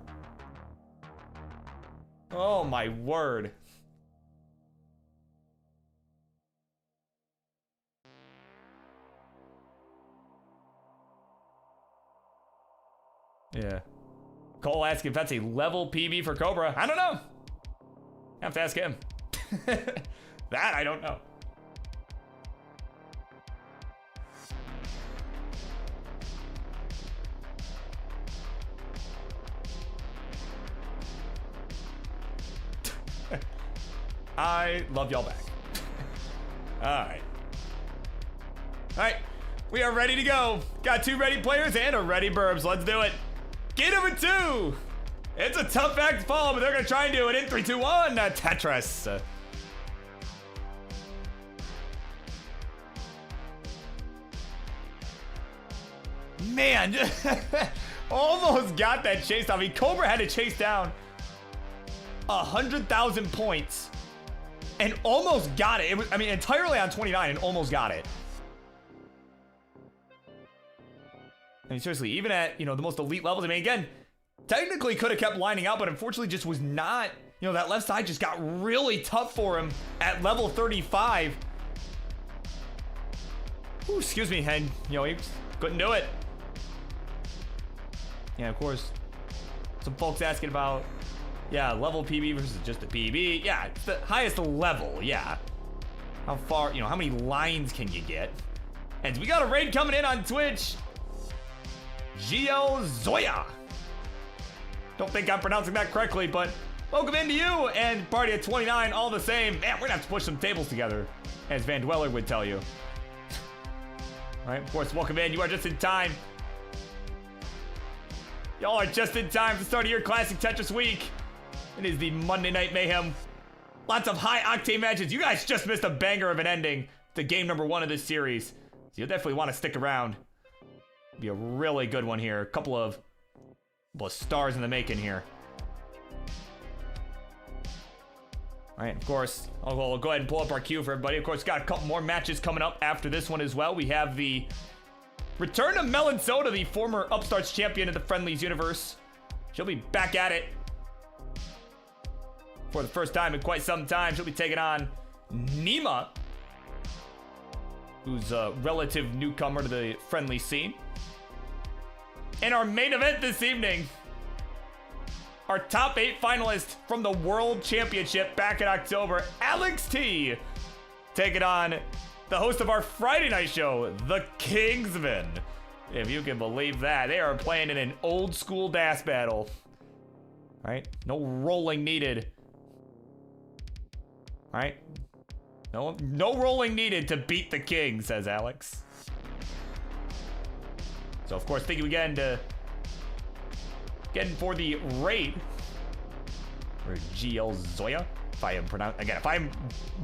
Oh my word. Yeah. Cole asking if that's a level PB for Cobra. I don't know. I have to ask him. That I don't know. I love y'all back. Alright. Alright. We are ready to go. Got 2 ready players and a ready Burbs. Let's do it. Get him a 2. It's a tough act to follow, but they're going to try and do it in 3, 2, 1. Tetris. Man, almost got that chase off. I mean, Cobra had to chase down 100,000 points and almost got it. It was, I mean, entirely on 29 and almost got it. I mean, seriously, even at, the most elite levels, I mean, again, technically could have kept lining out, but unfortunately just was not, that left side just got really tough for him at level 35. Ooh, excuse me, and, he couldn't do it. Yeah, of course, some folks asking about, level PB versus just a PB. Yeah, it's the highest level, yeah. How far, how many lines can you get? And we got a raid coming in on Twitch. Gio Zoya. Don't think I'm pronouncing that correctly, but welcome into you and party at 29 all the same. Man, we're gonna have to push some tables together, as Van Dweller would tell you. All right, of course, welcome in. You are just in time. Y'all are just in time for the start of your classic Tetris week. It is the Monday Night Mayhem. Lots of high-octane matches. You guys just missed a banger of an ending to game number 1 of this series. So you'll definitely want to stick around. Be a really good one here. A couple of stars in the making here. All right, of course, I'll go ahead and pull up our queue for everybody. Of course, got a couple more matches coming up after this one as well. We have the return of Melonsoda, the former Upstarts champion of the Friendlies universe. She'll be back at it for the first time in quite some time. She'll be taking on Nema, who's a relative newcomer to the friendly scene. In our main event this evening, our top 8 finalists from the World Championship back in October, Alex T, taking on the host of our Friday night show, the Kingsman. If you can believe that. They are playing in an old school dance battle. All right, no rolling needed. All right, no rolling needed to beat the king, says Alex. So of course, thank you again to getting for the raid for GL Zoya. If I am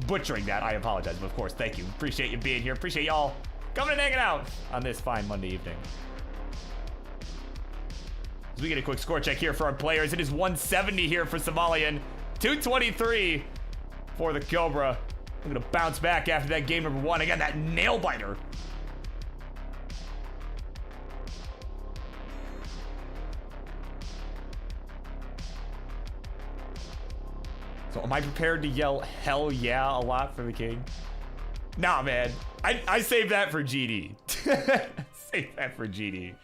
butchering that, I apologize. But of course, thank you. Appreciate you being here. Appreciate y'all coming and hanging out on this fine Monday evening. As we get a quick score check here for our players, it is 170 here for Somalian, 223 for the Cobra. We're gonna bounce back after that game number 1. Again, that nail biter. So am I prepared to yell hell yeah a lot for the king? Nah, man. I saved that for GD. Save that for GD.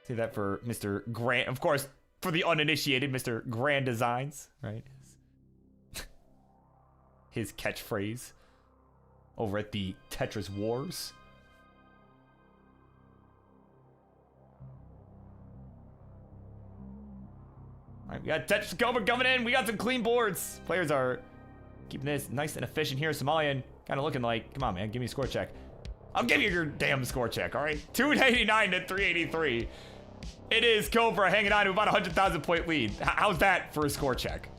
Save that for Mr. Grand. Of course, for the uninitiated, Mr. Grand Designs, right? His catchphrase over at the Tetris Wars. All right, we got Tetris Cobra coming in. We got some clean boards. Players are keeping this nice and efficient here. Somalian kind of looking like, come on, man, give me a score check. I'll give you your damn score check, all right? 289 to 383. It is Cobra hanging on to about a 100,000 point lead. How's that for a score check?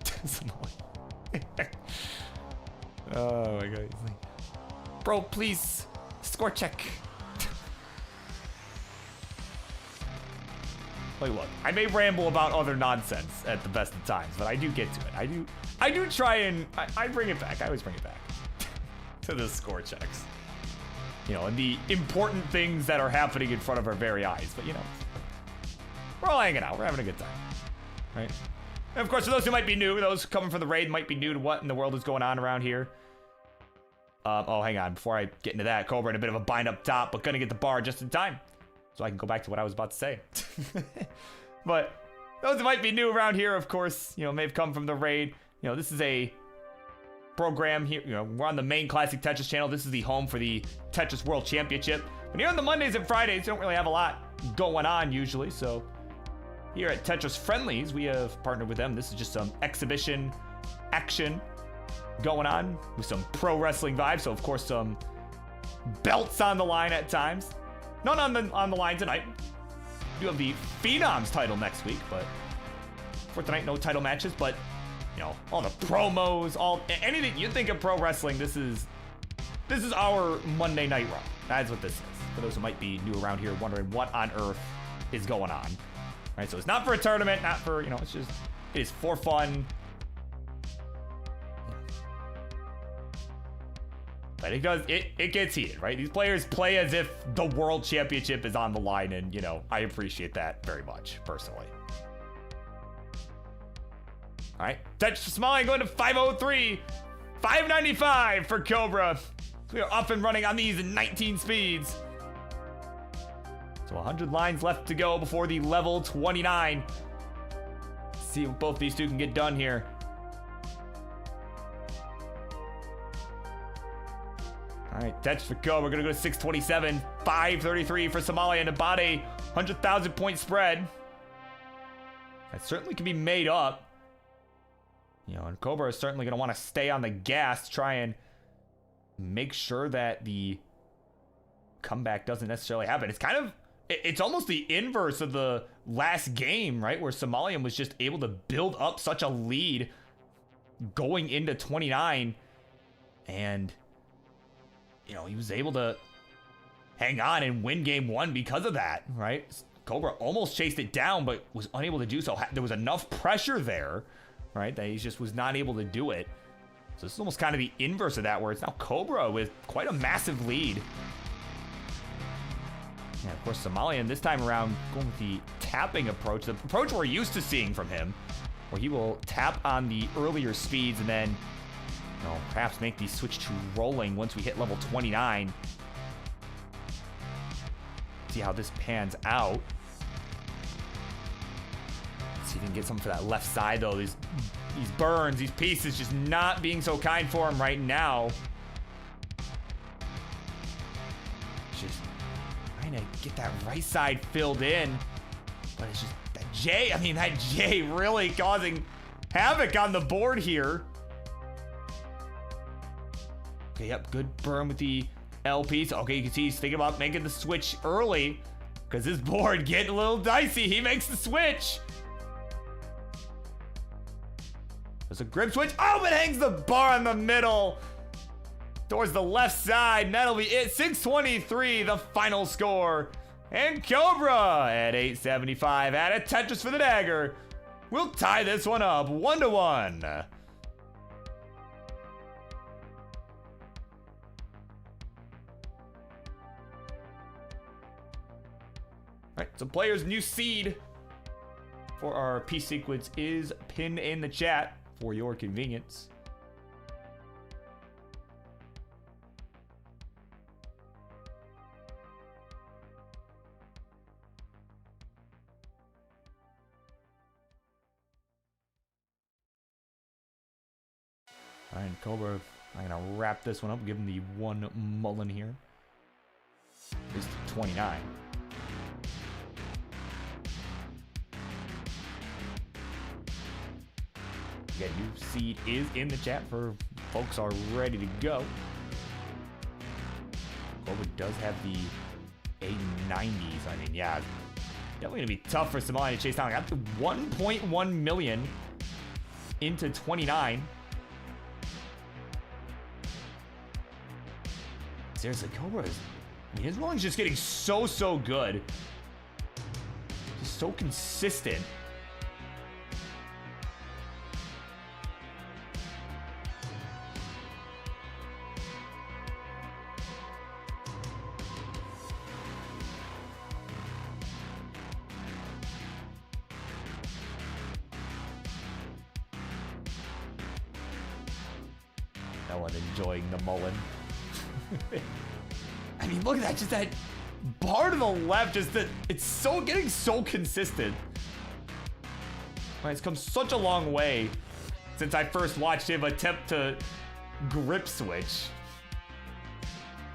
Oh my god. Bro, please, score check. Like, look, I may ramble about other nonsense at the best of times, but I do get to it. I do try and I bring it back. I always bring it back to the score checks. You know, and the important things that are happening in front of our very eyes. But you know, we're all hanging out. We're having a good time, right? And of course, for those who might be new, those coming from the raid might be new to what in the world is going on around here. Oh, hang on. Before I get into that, Cobra in a bit of a bind up top, but gonna get the bar just in time, so I can go back to what I was about to say. But those who might be new around here, of course, you know, may have come from the raid. You know, this is a program here. You know, we're on the main Classic Tetris channel. This is the home for the Tetris World Championship. But here on the Mondays and Fridays, you don't really have a lot going on usually. So here at Tetris Friendlies, we have partnered with them. This is just some exhibition action going on with some pro wrestling vibes. So of course, some belts on the line at times. None on the line tonight. We do have the Phenoms title next week, but for tonight, no title matches. But you know, all the promos, anything you think of pro wrestling, this is our Monday Night Raw. That's what this is. For those who might be new around here, wondering what on earth is going on. All right, so it's not for a tournament, not for, you know, it is for fun. But it gets heated, right? These players play as if the world championship is on the line, and, you know, I appreciate that very much, personally. All right, Tetris Somalian going to 503, 595 for Cobra. We are up and running on these 19 speeds. So 100 lines left to go before the level 29. See what both these two can get done here. All right, Tetris for Cobra. We're going to go to 627, 533 for Somalian. About a 100,000 point spread. That certainly can be made up. You know, and Cobra is certainly going to want to stay on the gas, try and make sure that the comeback doesn't necessarily happen. It's kind of, it's almost the inverse of the last game, right? Where Somalian was just able to build up such a lead going into 29. And, you know, he was able to hang on and win game 1 because of that, right? Cobra almost chased it down, but was unable to do so. There was enough pressure there, right, that he just was not able to do it. So this is almost kind of the inverse of that, where it's now Cobra with quite a massive lead. Yeah, of course, Somalian this time around going with the tapping approach, the approach we're used to seeing from him, where he will tap on the earlier speeds and then, you know, perhaps make the switch to rolling once we hit level 29. See how this pans out. See if he can get something for that left side, though. These burns, these pieces just not being so kind for him right now. Just trying to get that right side filled in. But it's just that J, I mean, that J really causing havoc on the board here. Okay, yep, good burn with the LPs. Okay, you can see he's thinking about making the switch early because his board getting a little dicey. He makes the switch. There's a grip switch. Oh, but hangs the bar in the middle towards the left side. And that'll be it. 623, the final score. And Cobra at 875 at a Tetris for the dagger. We'll tie this one up 1-1. All right, so player's new seed for our peace sequence is pinned in the chat for your convenience. All right, Cobra, I'm gonna wrap this one up, give him the 1 mullen here. It's 29. Again, new seed is in the chat for folks are ready to go. Cobra does have the A90s. I mean, yeah, definitely gonna be tough for Somalian to chase down. Got to 1.1 million into 29. Seriously, Cobra is, I mean, his rolling's just getting so good. Just so consistent. No one enjoying the mullen. I mean, look at that, just that bar to the left, just that it's so getting so consistent. Right, it's come such a long way since I first watched him attempt to grip switch.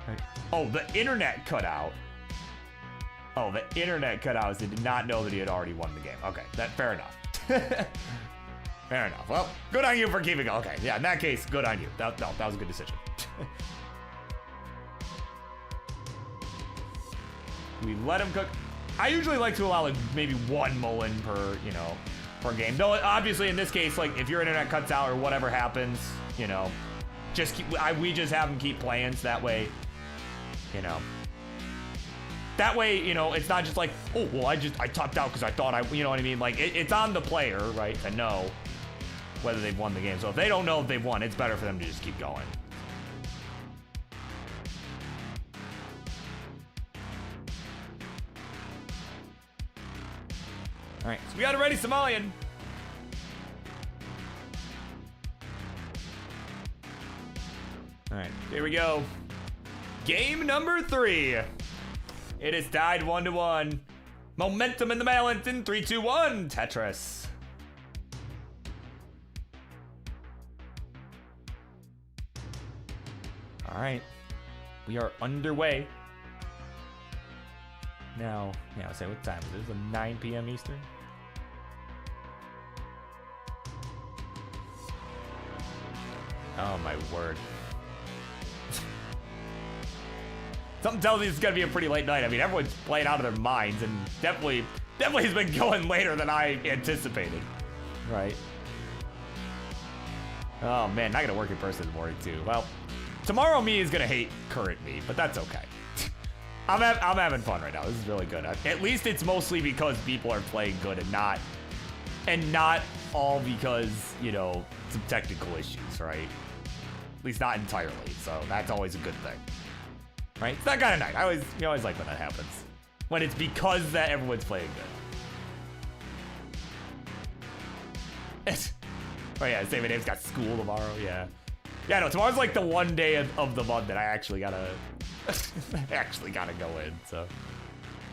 Right. Oh, the internet cut out. Oh, the internet cut out. They did not know that he had already won the game. Okay, that fair enough. Fair enough. Well, good on you for keeping it. Okay, yeah, in that case, good on you. That was a good decision. We let him cook. I usually like to allow like maybe 1 mullen per, you know, per game. Though obviously in this case, like if your internet cuts out or whatever happens, you know, just keep, we just have him keep playing so that way, you know. That way, you know, it's not just like, oh, well, I topped out because I thought you know what I mean? Like it's on the player, right, to know whether they've won the game. So if they don't know if they've won, it's better for them to just keep going. All right, so we got a ready Somalian. All right, here we go. Game number 3. It is tied 1-1. Momentum in the balance in 3, 2, 1. Tetris. All right, we are underway. Now, yeah, I'll say what time is it? It's 9 p.m. Eastern. Oh my word. Something tells me it's gonna be a pretty late night. I mean, everyone's playing out of their minds, and definitely has been going later than I anticipated. Right. Oh man, not gonna work in person in the morning too. Well, tomorrow me is gonna hate current me, but that's okay. I'm having fun right now. This is really good. At least it's mostly because people are playing good and not all because, you know, some technical issues, right? At least not entirely. So that's always a good thing, right? It's that kind of night. You always like when that happens, when it's because that everyone's playing good. Oh yeah, same name's got school tomorrow. Yeah, no, tomorrow's like the one day of the month that I actually gotta go in. So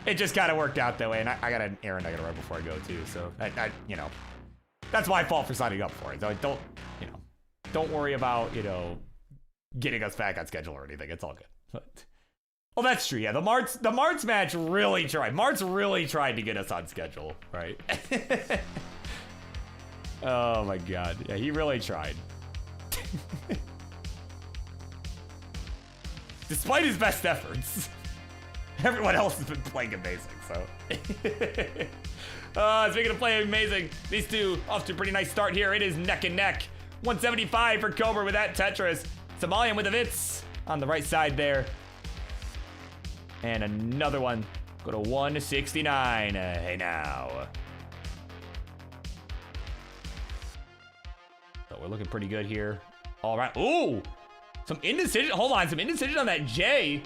it just kind of worked out that way, and I got an errand I gotta run before I go too. So I you know, that's my fault for signing up for it. So don't worry about, you know, getting us back on schedule or anything. It's all good. But, well, that's true. Yeah, the Marts match really tried. Marts really tried to get us on schedule, right? Oh my god. Yeah, he really tried. Despite his best efforts, everyone else has been playing amazing, so. Speaking of playing amazing, these two off to a pretty nice start here. It is neck and neck. 175 for Cobra with that Tetris. Somalian with the Vits on the right side there. And another one. Go to 169. Hey now. So we're looking pretty good here. All right. Ooh! Some indecision. Hold on. Some indecision on that J.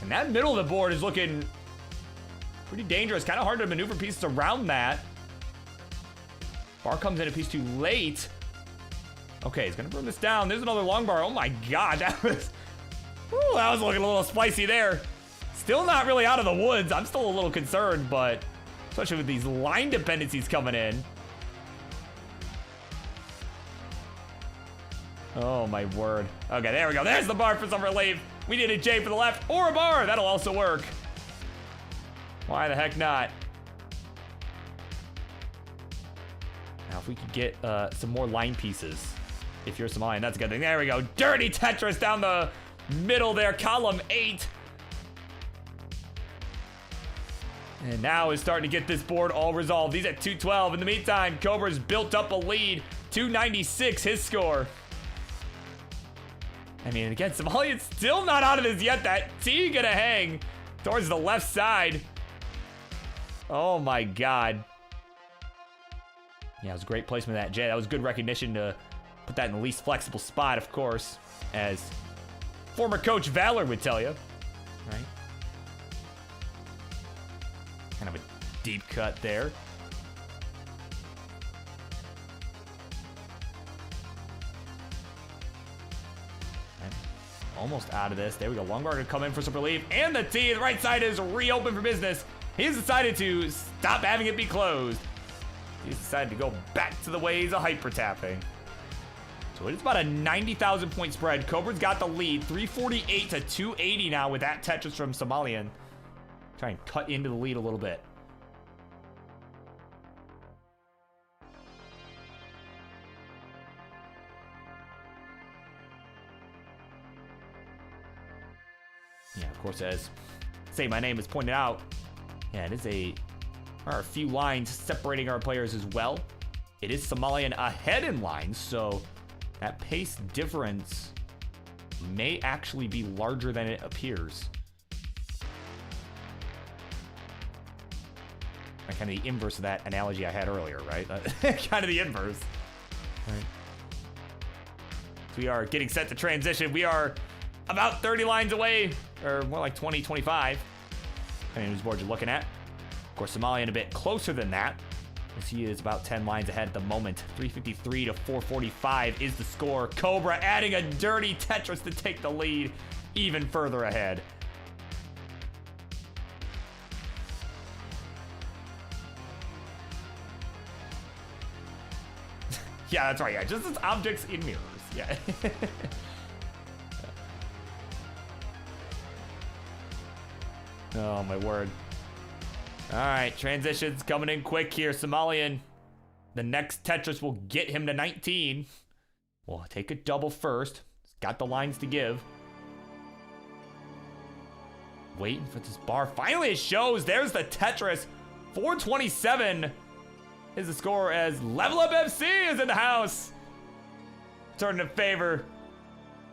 And that middle of the board is looking pretty dangerous. Kind of hard to maneuver pieces around that. Bar comes in a piece too late. Okay, he's gonna burn this down. There's another long bar. Oh my god, that was looking a little spicy there. Still not really out of the woods. I'm still a little concerned, but especially with these line dependencies coming in. Oh my word. Okay, there we go. There's the bar for some relief. We need a J for the left or a bar. That'll also work. Why the heck not? Now, if we could get some more line pieces, if you're Somalian, that's a good thing. There we go. Dirty Tetris down the middle there, column 8. And now is starting to get this board all resolved. He's at 212. In the meantime, Cobra's built up a lead. 296, his score. I mean, again, Somalian's still not out of this yet. That T gonna hang towards the left side. Oh my god. Yeah, it was a great placement of that J. That was good recognition to put that in the least flexible spot, of course, as former coach Valor would tell you, right? Kind of a deep cut there. And almost out of this. There we go. Long bar to come in for some relief, and the T, the right side is reopened for business. He's decided to stop having it be closed. He's decided to go back to the ways of hyper tapping. So it's about a 90,000 point spread. Cobra's got the lead, 348 to 280 now with that Tetris from Somalian. Try and cut into the lead a little bit. Yeah, of course, as Say My Name is pointed out, yeah, there are a few lines separating our players as well. It is Somalian ahead in lines, so that pace difference may actually be larger than it appears. Kind of the inverse of that analogy I had earlier, right? Kind of the inverse. Right. So we are getting set to transition. We are about 30 lines away, or more like 20, 25. Depending on whose board you're looking at. Of course, Somalian a bit closer than that, as he is about 10 lines ahead at the moment. 353 to 445 is the score. Cobra adding a dirty Tetris to take the lead even further ahead. Yeah, that's right. Yeah, just as objects in mirrors. Yeah. Oh, my word. All right, transitions coming in quick here. Somalian, the next Tetris will get him to 19. We'll take a double first. He's got the lines to give. Waiting for this bar. Finally it shows. There's the Tetris. 427 is the score as Level Up FC is in the house. Turning in favor.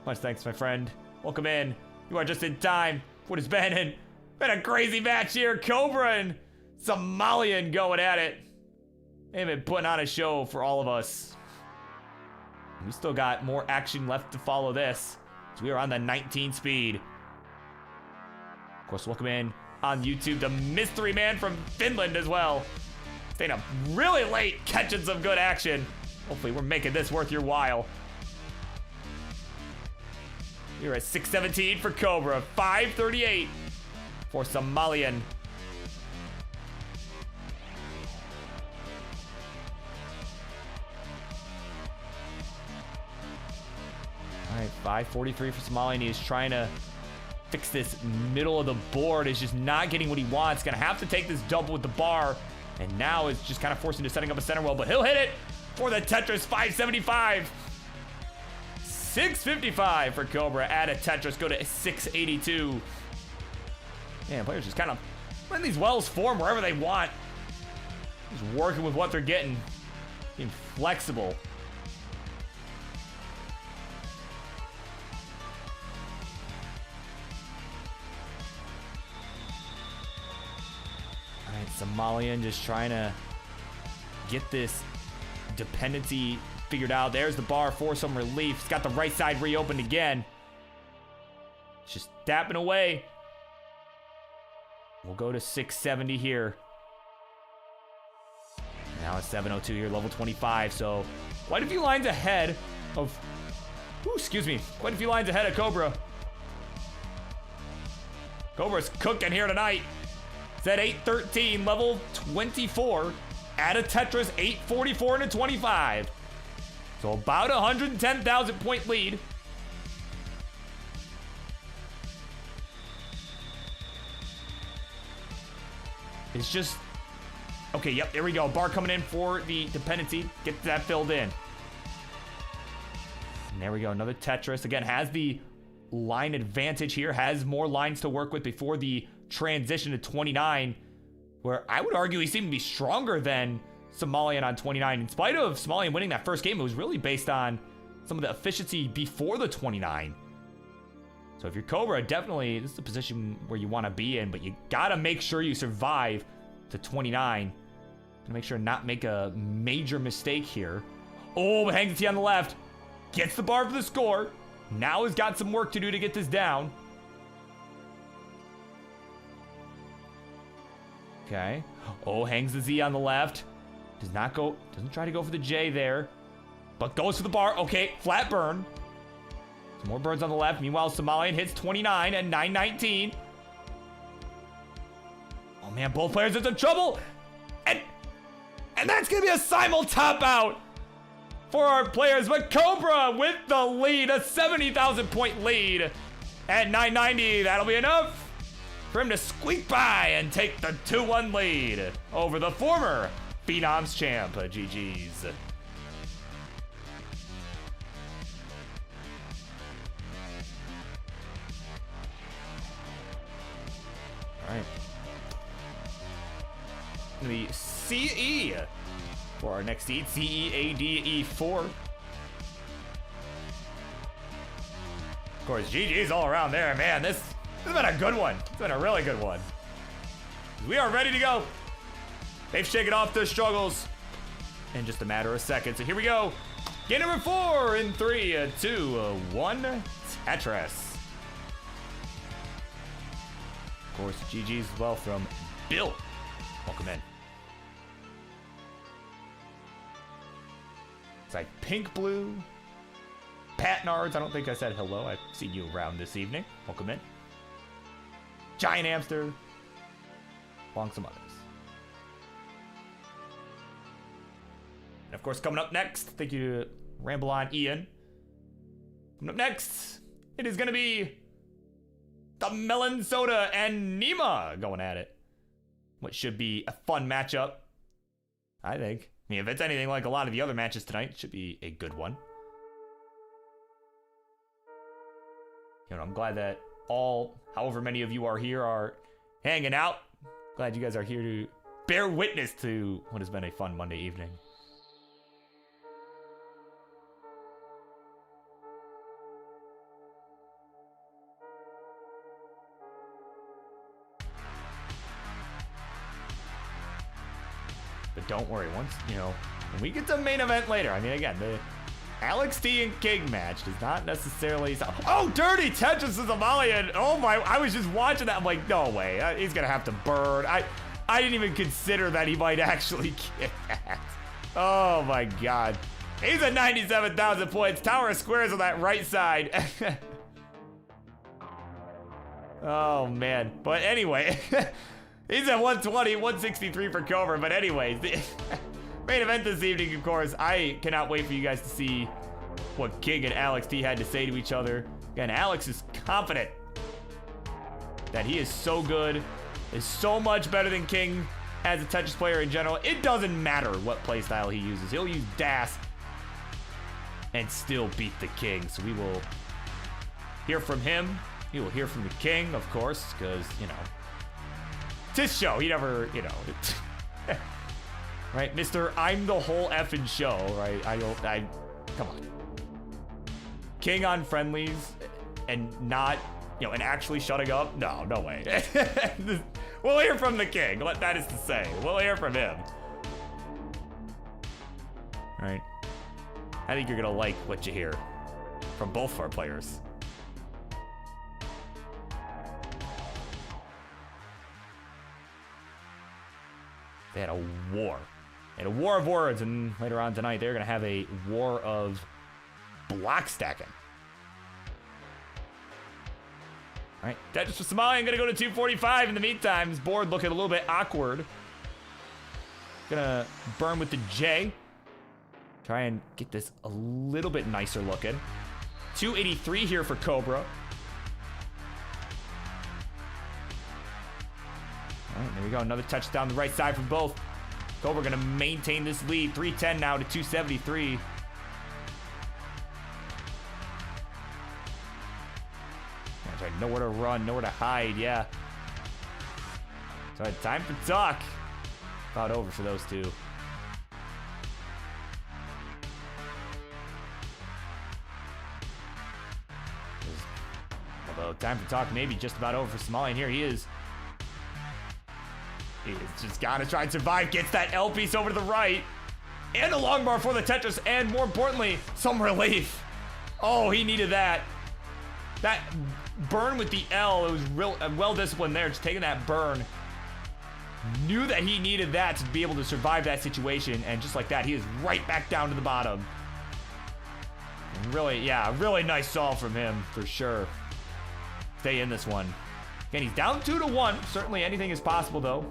Much thanks, my friend. Welcome in. You are just in time for what has been a crazy match here. Cobra and Somalian going at it. They've been putting on a show for all of us. We still got more action left to follow this. So we are on the 19 speed. Of course, welcome in on YouTube, the mystery man from Finland as well. Staying up really late, catching some good action. Hopefully we're making this worth your while. We're at 617 for Cobra, 538 for Somalian. All right, 543 for Somalian. He's trying to fix this middle of the board. Is just not getting what he wants. Gonna have to take this double with the bar. And now it's just kind of forced into setting up a center well, but he'll hit it for the Tetris. 575. 655 for Cobra. Add a Tetris, go to 682. Man, players just kind of letting these wells form wherever they want. Just working with what they're getting. Being flexible. Alright, Somalian just trying to get this dependency figured out. There's the bar for some relief. It's got the right side reopened again. It's just tapping away. We'll go to 670 here. Now it's 702 here, level 25. So quite a few lines ahead of, quite a few lines ahead of Cobra. Cobra's cooking here tonight. It's at 813, level 24. Add a Tetris, 844 into 25. So about 110,000 point lead. It's just, okay, yep, there we go. Bar coming in for the dependency. Get that filled in. And there we go, another Tetris. Again, has the line advantage here. Has more lines to work with before the transition to 29. Where I would argue he seemed to be stronger than Somalian on 29. In spite of Somalian winning that first game, it was really based on some of the efficiency before the 29. So if you're Cobra, definitely this is the position where you want to be in, but you gotta make sure you survive to 29. To make sure not make a major mistake here. Oh, but hangs the T on the left. Gets the bar for the score. Now has got some work to do to get this down. Okay. Oh, hangs the Z on the left. Does not go, doesn't try to go for the J there, but goes for the bar. Okay, flat burn. Some more burns on the left. Meanwhile, Somalian hits 29 at 919. Oh man, both players in some trouble. And that's gonna be a simul top out for our players. But Cobra with the lead, a 70,000 point lead at 990. That'll be enough for him to squeak by and take the 2-1 lead over the former Phenoms champ. GG's. All right. The CE for our next seed, CEADE4. Of course, GG's all around there, man. This has been a good one. It's been a really good one. We are ready to go. They've shaken off their struggles in just a matter of seconds. So here we go. Game number 4 in 3, 2, 1. Tetris. Of course, GG's as well from Bill. Welcome in. It's like pink, blue. Pat Nards. I don't think I said hello. I've seen you around this evening. Welcome in. Giant Hamster. Along some others. And of course, coming up next, thank you, Ramble On Ian. Coming up next, it is going to be the Melonsoda and Nema going at it. What should be a fun matchup, I think. I mean, if it's anything like a lot of the other matches tonight, it should be a good one. You know, I'm glad that all, however many of you are here, are hanging out. Glad you guys are here to bear witness to what has been a fun Monday evening. But don't worry, once, you know, when we get to the main event later, I mean, again, the Alex T and King match does not necessarily... Oh, dirty Tetris is Somalian. Oh my, I was just watching that. I'm like, no way. He's going to have to burn. I didn't even consider that he might actually get that. Oh my God. He's at 97,000 points. Tower of Squares on that right side. Oh man. But anyway, he's at 120, 163 for Cobra. But anyways, the main event this evening, of course, I cannot wait for you guys to see what King and Alex T had to say to each other. Again, Alex is confident that he is so good, is so much better than King as a Tetris player in general. It doesn't matter what playstyle he uses. He'll use DAS and still beat the King. So we will hear from him. He will hear from the King, of course, because, you know, it's his show. He never, you know... Right, Mr. I'm the whole effing show, right? Come on. King on Friendlies and not, you know, and actually shutting up? No, no way. We'll hear from the King, what that is to say. We'll hear from him. Right. I think you're gonna like what you hear from both of our players. They had a war. They had a war of words, and later on tonight, they're going to have a war of block stacking. All right, Tetris for Somalian going to go to 245 in the meantime. His board looking a little bit awkward. Gonna burn with the J. Try and get this a little bit nicer looking. 283 here for Cobra. All right, there we go. Another touchdown the right side from both. Cobra going to maintain this lead. 310 now to 273. That's right. Nowhere to run, nowhere to hide. Yeah. So time for talk. About over for those two. Although time for talk maybe just about over for Somalian. Here he is. He's just got to try and survive. Gets that L piece over to the right. And a long bar for the Tetris. And more importantly, some relief. Oh, he needed that. That burn with the L. It was real well disciplined there. Just taking that burn. Knew that he needed that to be able to survive that situation. And just like that, he is right back down to the bottom. Really, yeah, really nice solve from him, for sure. Stay in this one. Again, he's down 2-1. Certainly anything is possible, though.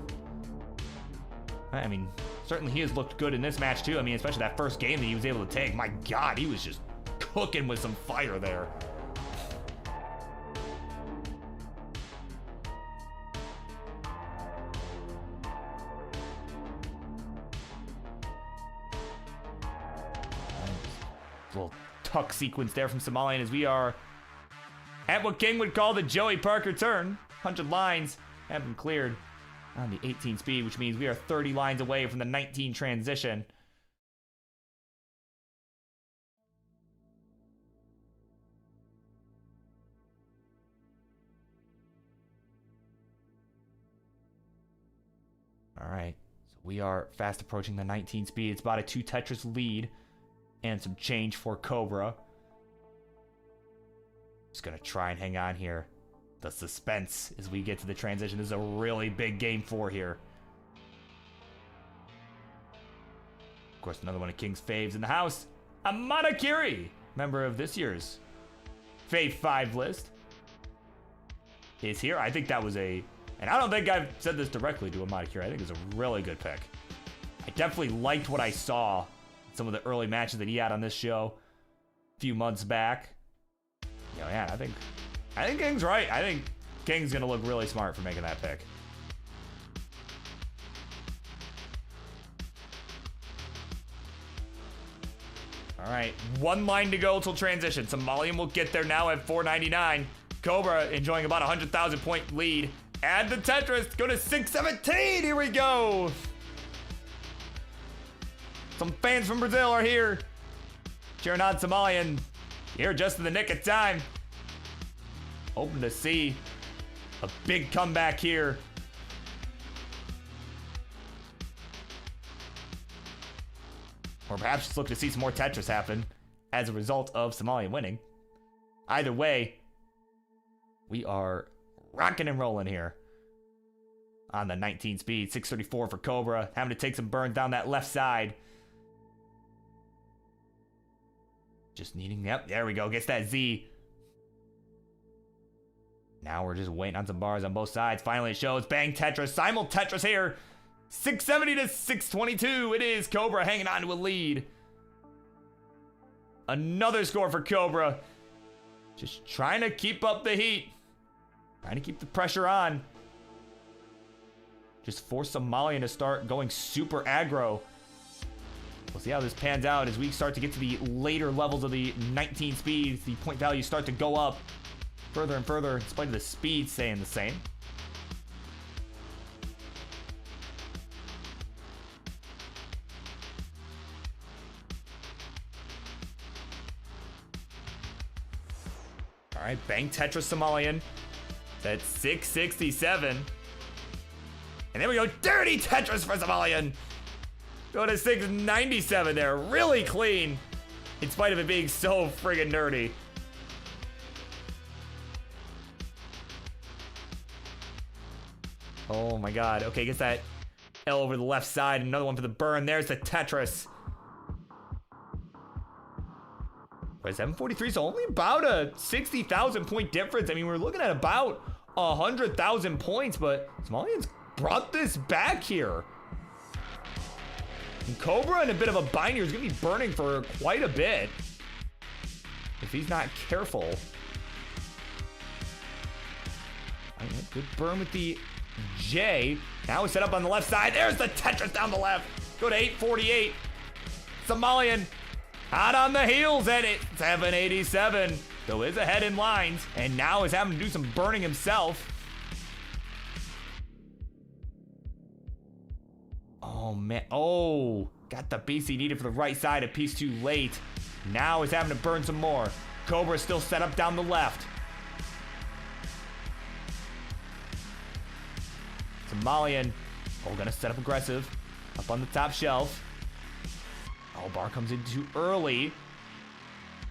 I mean, certainly he has looked good in this match, too. I mean, especially that first game that he was able to take. My God, he was just cooking with some fire there. Little tuck sequence there from Somalian as we are at what King would call the Joey Parker turn. 100 lines have been cleared on the 18 speed, which means we are 30 lines away from the 19 transition. All right, so we are fast approaching the 19 speed. It's about a 2 Tetris lead and some change for Cobra. Just gonna try and hang on here. The suspense as we get to the transition. This is a really big game 4 here. Of course, another one of King's faves in the house. Amada Kiri, member of this year's Fave 5 list, is here. I think that was and I don't think I've said this directly to Amada Kiri. I think it was a really good pick. I definitely liked what I saw in some of the early matches that he had on this show a few months back. You know, yeah, I think King's right. I think King's gonna look really smart for making that pick. All right, 1 line to go till transition. Somalian will get there now at 499. Cobra enjoying about 100,000 point lead. Add the Tetris, go to 617, here we go. Some fans from Brazil are here. Cheering on Somalian. Here just in the nick of time. Hoping to see a big comeback here. Or perhaps just look to see some more Tetris happen as a result of Somalian winning. Either way, we are rocking and rolling here on the 19 speed. 634 for Cobra, having to take some burns down that left side. Just needing, yep, there we go, gets that Z. Now we're just waiting on some bars on both sides. Finally it shows, bang Tetris, simul Tetris here. 670 to 622, it is Cobra hanging on to a lead. Another score for Cobra. Just trying to keep up the heat. Trying to keep the pressure on. Just force Somalian to start going super aggro. We'll see how this pans out as we start to get to the later levels of the 19 speeds. The point values start to go up further and further in spite of the speed staying the same. All right, bang Tetris Somalian. That's 667. And there we go, dirty Tetris for Somalian. Go to 697 there, really clean. In spite of it being so friggin' dirty. Oh my god, okay, gets that L over the left side. Another one for the burn, there's the Tetris. But 743 is only about a 60,000 point difference. I mean, we're looking at about 100,000 points, but Somalian's brought this back here. And Cobra in a bit of a bind here is going to be burning for quite a bit if he's not careful. Right, good burn with the J. Now we set up on the left side. There's the Tetris down the left. Go to 848. Somalian hot on the heels at it. 787. Though is ahead in lines. And now is having to do some burning himself. Oh, man. Oh, got the piece he needed for the right side. A piece too late. Now is having to burn some more. Cobra still set up down the left. Somalian. Oh, gonna set up aggressive. Up on the top shelf. Oh, bar comes in too early.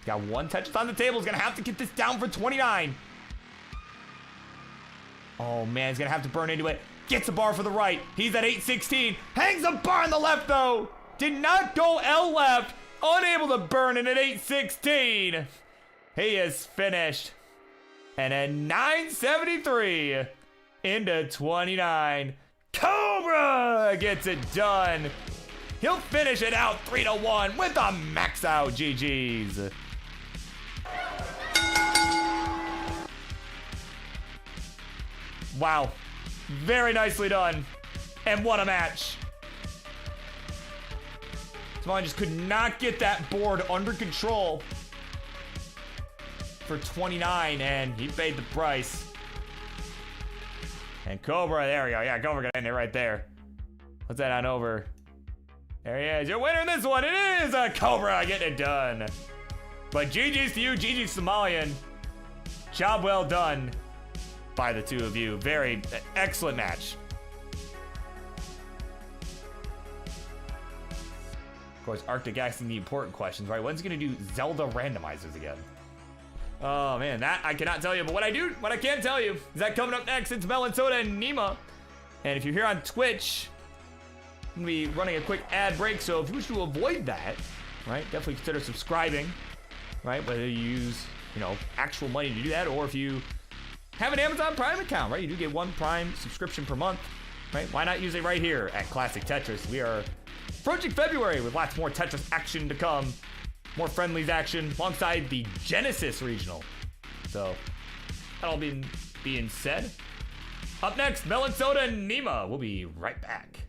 Got one Tetris on the table. He's gonna have to get this down for 29. Oh, man. He's gonna have to burn into it. Gets a bar for the right. He's at 816. Hangs a bar on the left, though. Did not go L left. Unable to burn in at 816. He is finished. And at 973 into 29. Cobra gets it done. He'll finish it out 3-1 with a max out GG's. Wow. Very nicely done. And what a match. Somalian just could not get that board under control for 29, and he paid the price. And Cobra, there we go. Yeah, Cobra got in there right there. Let's head on over. There he is. Your winner in this one. It is a Cobra getting it done. But GG's to you, GG's Somalian. Job well done by the two of you. Very excellent match. Of course, Arctic asking the important questions, right? When's he gonna do Zelda randomizers again? Oh man, that I cannot tell you, but what I can tell you is that coming up next, it's Melonsoda and Nema. And if you're here on Twitch, I'm gonna be running a quick ad break, so if you wish to avoid that, right, definitely consider subscribing, right? Whether you use, actual money to do that, or if you have an Amazon Prime account, right? You do get one Prime subscription per month, right? Why not use it right here at Classic Tetris? We are approaching February with lots more Tetris action to come. More Friendlies action alongside the Genesis Regional. So, that all being said, up next, Melonsoda and Nema. We'll be right back.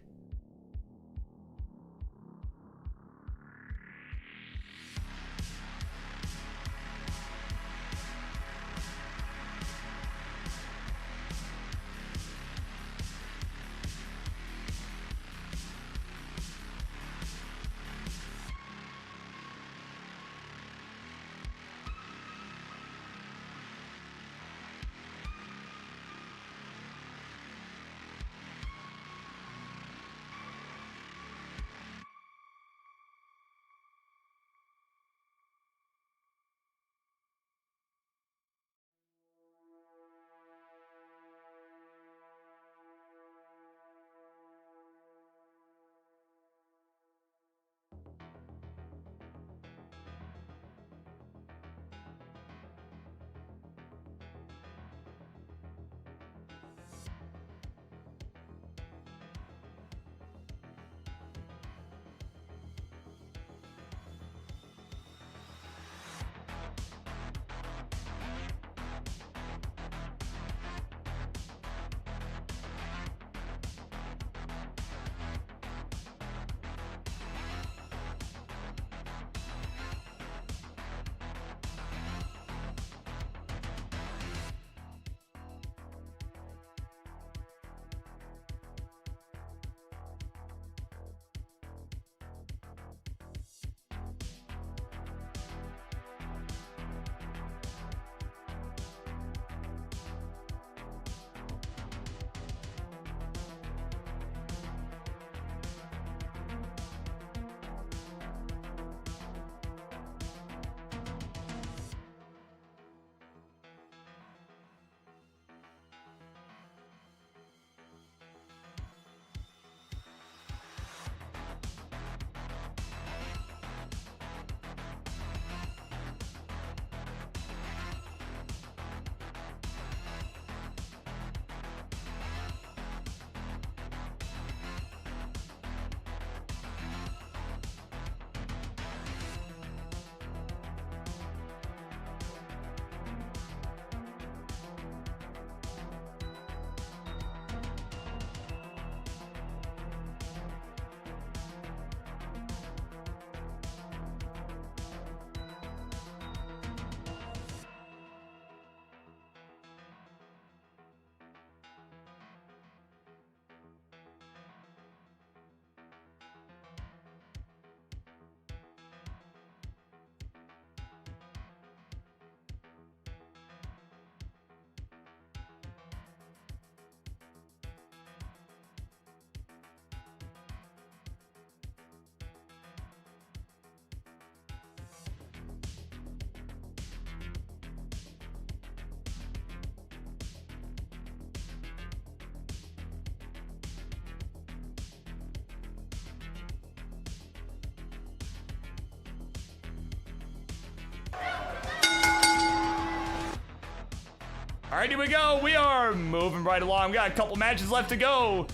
All right, here we go. We are moving right along. We got a couple matches left to go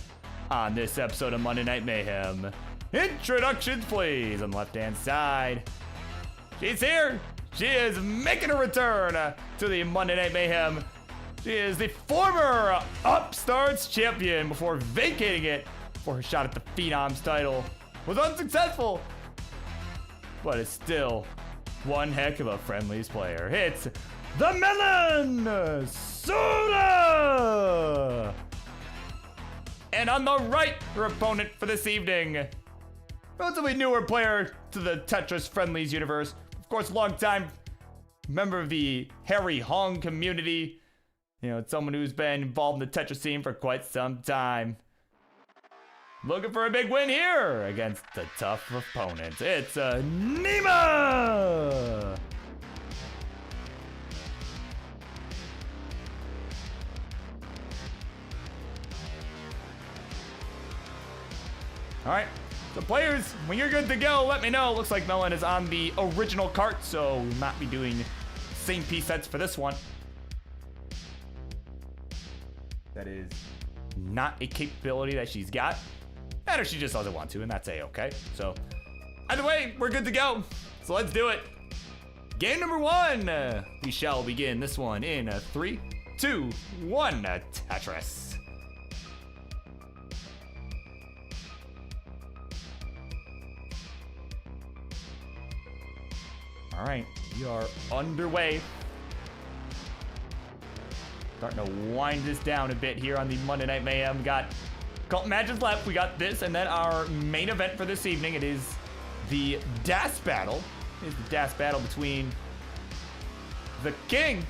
on this episode of Monday Night Mayhem. Introductions, please, on the left-hand side. She's here. She is making a return to the Monday Night Mayhem. She is the former Upstarts champion before vacating it for her shot at the Phenoms title. Was unsuccessful, but is still one heck of a Friendlies player. It's the Melonsoda! And on the right, her opponent for this evening, relatively newer player to the Tetris Friendlies universe. Of course, long-time member of the Harry Hong community. You know, it's someone who's been involved in the Tetris scene for quite some time. Looking for a big win here against the tough opponent. It's Nema! All right, so players, when you're good to go, let me know. Looks like Melon is on the original cart, so we'll not be doing same piece sets for this one. That is not a capability that she's got. And or she just doesn't want to, and that's A-okay. So, either way, we're good to go. So let's do it. Game number one. We shall begin this one in 3, 2, 1, Tetris. All right, we are underway. Starting to wind this down a bit here on the Monday Night Mayhem. We got a couple matches left. We got this, and then our main event for this evening. It is the DAS battle. It is the DAS battle between the King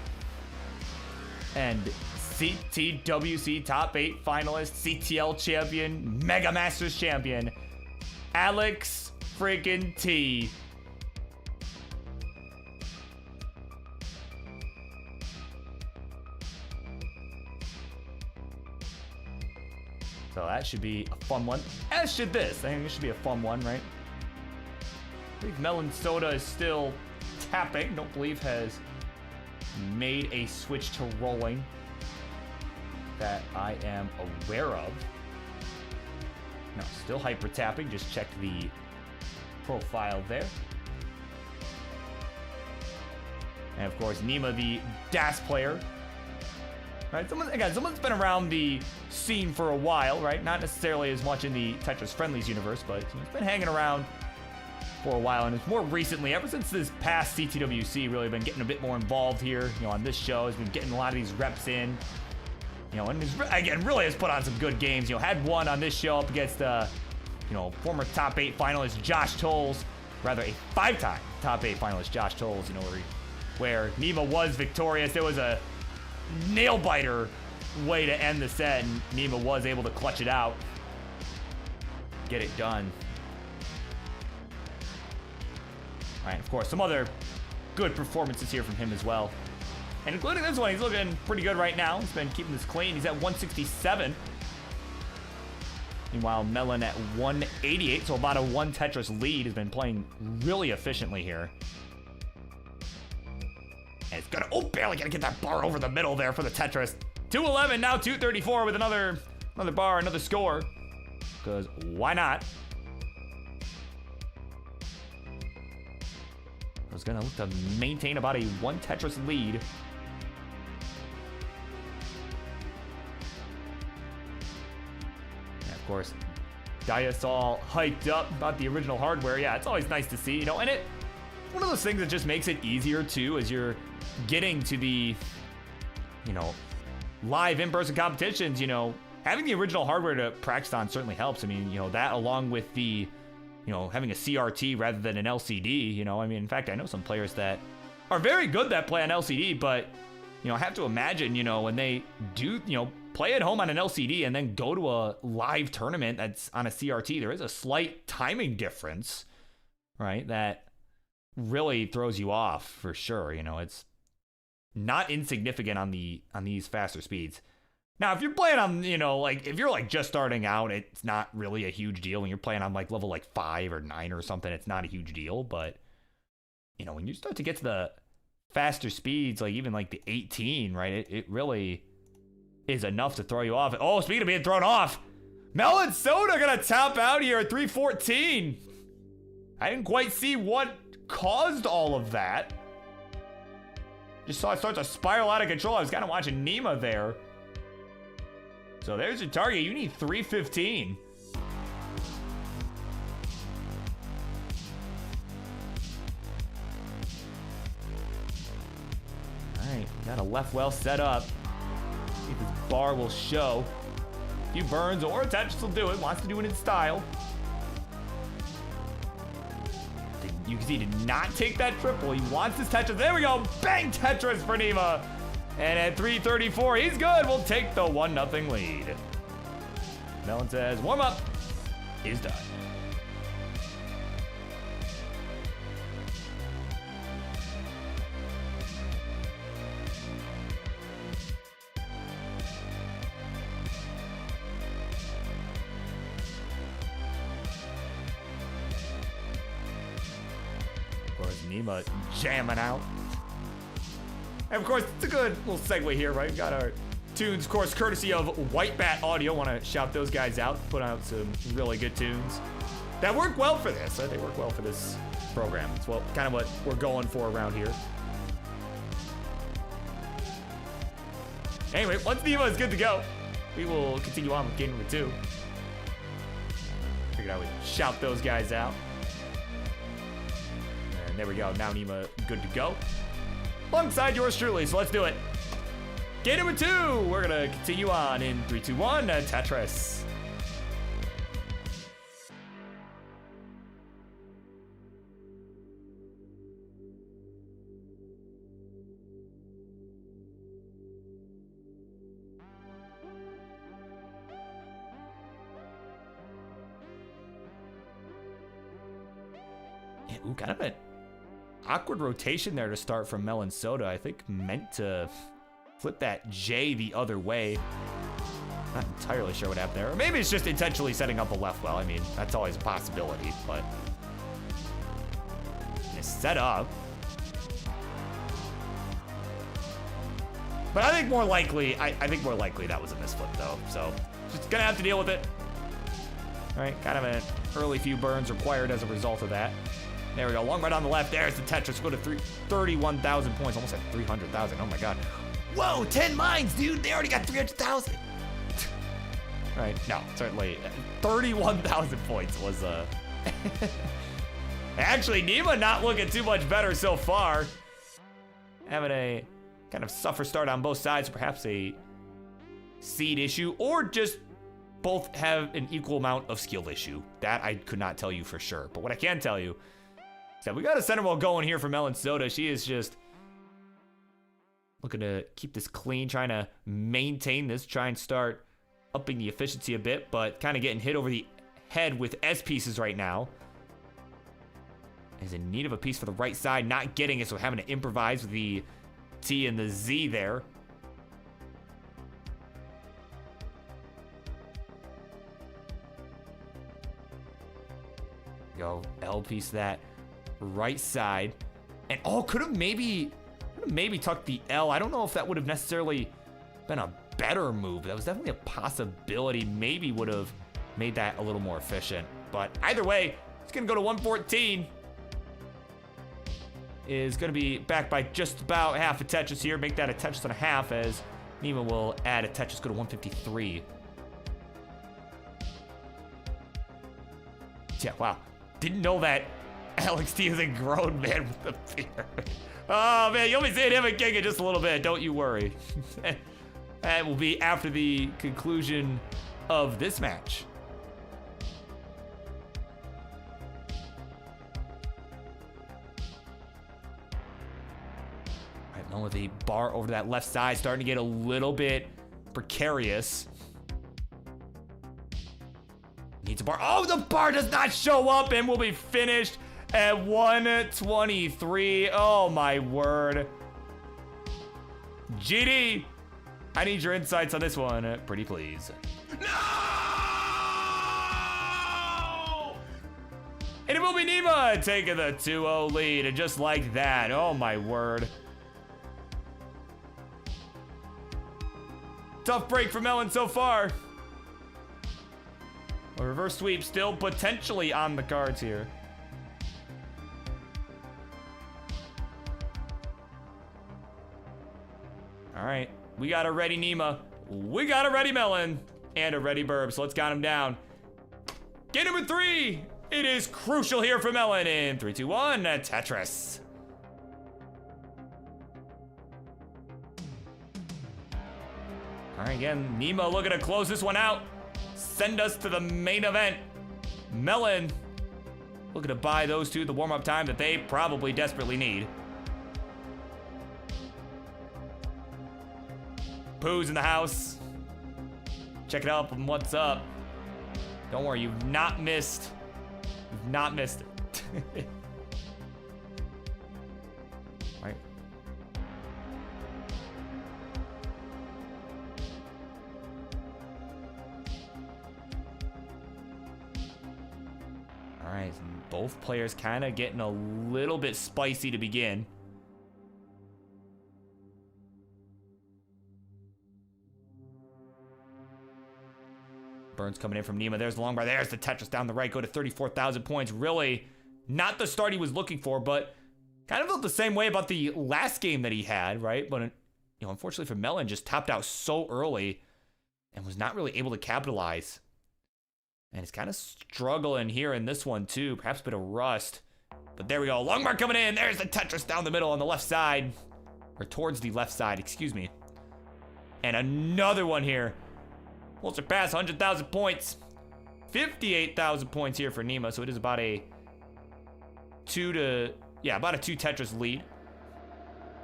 and CTWC Top 8 finalist, CTL champion, Mega Masters champion, Alex freaking T. So that should be a fun one, as should this. I think this should be a fun one, right? I think Melonsoda is still tapping. Don't believe has made a switch to rolling that I am aware of. No, still hyper tapping. Just check the profile there. And of course, Nema, the DAS player. Right, someone's been around the scene for a while, right? Not necessarily as much in the Tetris Friendlies universe, but it's been hanging around for a while, and it's more recently, ever since this past CTWC, really been getting a bit more involved here. You know, on this show, has been getting a lot of these reps in. You know, and again, really has put on some good games. You know, had one on this show up against, you know, former top 8 finalist Josh Tolles, rather a 5-time top 8 finalist Josh Tolles. You know, where Nema was victorious. It was a nail biter way to end the set, and Nema was able to clutch it out, get it done. All right, of course, some other good performances here from him as well, and including this one. He's looking pretty good right now. He's been keeping this clean. He's at 167. Meanwhile, Melon at 188, so about a 1 Tetris lead. Has been playing really efficiently here. And it's gonna, barely gonna get that bar over the middle there for the Tetris. 211, now 234 with another bar, another score. Because why not? I was gonna look to maintain about a 1 Tetris lead. And of course, Titus all hyped up about the original hardware. Yeah, it's always nice to see, you know, and one of those things that just makes it easier too as you're getting to the, you know, live in-person competitions. You know, having the original hardware to practice on certainly helps. I mean, you know, that along with the, you know, having a CRT rather than an LCD, you know, I mean, in fact, I know some players that are very good that play on LCD, but, you know, I have to imagine, you know, when they do, you know, play at home on an LCD and then go to a live tournament that's on a CRT, there is a slight timing difference, right? That really throws you off for sure. You know, it's not insignificant on these faster speeds. Now, if you're playing on, you know, like if you're like just starting out, it's not really a huge deal. When you're playing on like level like 5 or 9 or something, it's not a huge deal. But, you know, when you start to get to the faster speeds, like even like the 18, right? It really is enough to throw you off. Oh, speaking of being thrown off, Melonsoda gonna top out here at 314. I didn't quite see what caused all of that. Just saw it start to spiral out of control. I was kind of watching Nema there. So there's your target. You need 315. All right, got a left well set up. See if this bar will show. A few burns or a Tetris will do it. Wants to do it in style. You can see he did not take that triple. He wants his Tetris. There we go. Bang Tetris for Nema. And at 334, he's good. We'll take the 1-0 lead. Melon says, warm up is done. Of course, Nema jamming out. And of course, it's a good little segue here, right? We got our tunes, of course, courtesy of White Bat Audio. Want to shout those guys out. Put out some really good tunes that work well for this. They work well for this program. It's kind of what we're going for around here. Anyway, once Nema is good to go, we will continue on with game number 2. Figured I would shout those guys out. And there we go. Now Nema good to go. Alongside yours truly, so let's do it. Game number 2, we're gonna continue on in 3, 2, 1, Tetris. Yeah, ooh, kind of an awkward rotation there to start from Melonsoda. I think meant to flip that J the other way. Not entirely sure what happened there. Or maybe it's just intentionally setting up a left well. I mean, that's always a possibility, but it's set up. But I think more likely, I think more likely that was a misflip though. So just gonna have to deal with it. All right, kind of an early few burns required as a result of that. There we go, long right on the left. There's the Tetris. Go to 31,000 points, almost at 300,000. Oh my God. Whoa, 10 mines, dude. They already got 300,000. Right, no, certainly 31,000 points was Actually, Nema not looking too much better so far. Having a kind of suffer start on both sides, perhaps a seed issue, or just both have an equal amount of skill issue. That I could not tell you for sure. But what I can tell you is that we got a center ball going here for Melonsoda. She is just looking to keep this clean, trying to maintain this, try and start upping the efficiency a bit, but kind of getting hit over the head with S pieces right now. Is in need of a piece for the right side, not getting it, so having to improvise with the T and the Z there. Go L piece that right side, and oh, could have maybe tucked the L. I don't know if that would have necessarily been a better move. That was definitely a possibility. Maybe would have made that a little more efficient. But either way, it's gonna go to 114. Is gonna be back by just about half a Tetris here. Make that a Tetris and a half as Nema will add a Tetris, go to 153. Yeah, wow. Didn't know that Alex T is a grown man with a beard. Oh man, you'll be seeing him and King in just a little bit, don't you worry. That will be after the conclusion of this match. Right, now with the bar over that left side, starting to get a little bit precarious. Needs a bar. Oh, the bar does not show up and will be finished at 123. Oh my word. GD, I need your insights on this one, pretty please. No! And it will be Nema taking the 2-0 lead, and just like that, oh my word. Tough break for Melon so far. A reverse sweep still potentially on the cards here. All right, we got a ready Nema. We got a ready Melon and a ready Burb, so let's count him down. Game number 3. It is crucial here for Melon in 3, 2, 1, Tetris. All right, again, Nema looking to close this one out. Send us to the main event. Melon looking to buy those two the warm-up time that they probably desperately need. Pooh's in the house. Check it out and what's up. Don't worry, you've not missed. You've not missed it. All right. All right, both players kind of getting a little bit spicy to begin. Burns coming in from Nema. There's the long bar. There's the Tetris down the right. Go to 34,000 points. Really not the start he was looking for, but kind of felt the same way about the last game that he had, right? But, you know, unfortunately for Melon, just topped out so early and was not really able to capitalize. And he's kind of struggling here in this one, too. Perhaps a bit of rust. But there we go. Long bar coming in. There's the Tetris down the middle on the left side. Or towards the left side, excuse me. And another one here. We'll surpass 100,000 points. 58,000 points here for Nema, so it is about a two Tetris lead.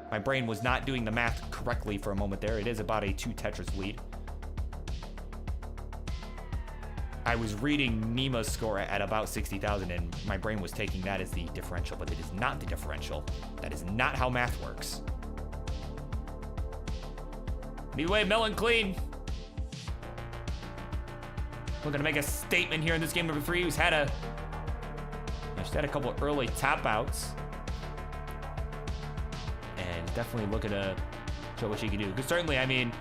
My brain was not doing the math correctly for a moment there. It is about a 2 Tetris lead. I was reading Nema's score at about 60,000, and my brain was taking that as the differential, but it is not the differential. That is not how math works. Either way, Melon clean. Looking to make a statement here in this game number 3. She's had a couple of early tap outs. And definitely looking to show what she can do. Because certainly, I mean,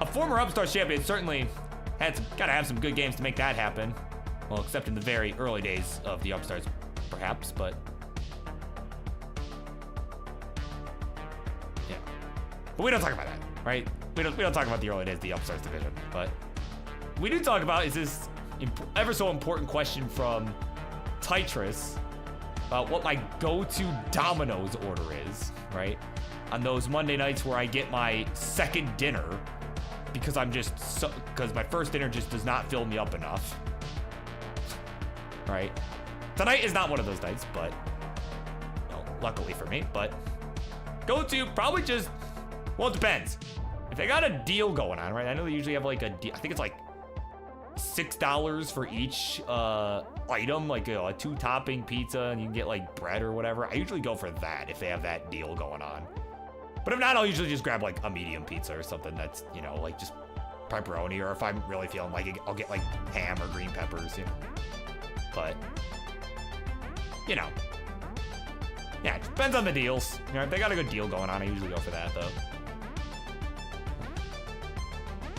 a former Upstart champion certainly gotta have some good games to make that happen. Well, except in the very early days of the Upstarts, perhaps, but yeah. But we don't talk about that, right? We don't talk about the early days of the Upstarts division, but we do talk about is this ever so important question from Tytris about what my go-to Domino's order is, right? On those Monday nights where I get my second dinner because because my first dinner just does not fill me up enough, right? Tonight is not one of those nights, but luckily for me. But go-to probably just, well, it depends. If they got a deal going on, right? I know they usually have like a deal. I think it's like $6 for each item, like a 2-topping pizza, and you can get like bread or whatever. I usually go for that if they have that deal going on. But if not, I'll usually just grab like a medium pizza or something that's, you know, like just pepperoni, or if I'm really feeling like it, I'll get like ham or green peppers, you know. But, you know, yeah, it depends on the deals. You know, if they got a good deal going on, I usually go for that though.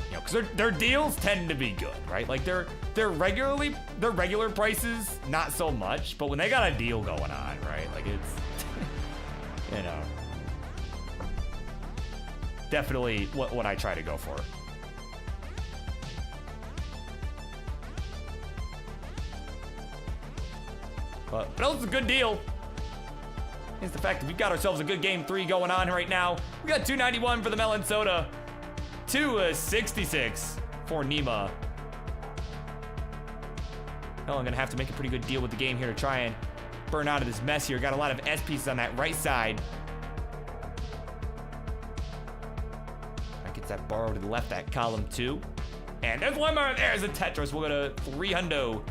You know, because their deals tend to be good, right? Like their regular prices, not so much, but when they got a deal going on, right? Like it's, you know, definitely what I try to go for. But it's a good deal. It's the fact that we've got ourselves a good game 3 going on right now. We got 291 for the Melonsoda. 266 for Nema. Well, I'm gonna have to make a pretty good deal with the game here to try and burn out of this mess here. Got a lot of S pieces on that right side. That gets that borrow to the left, that column 2. And there's one more. There's a Tetris. We'll go to 300.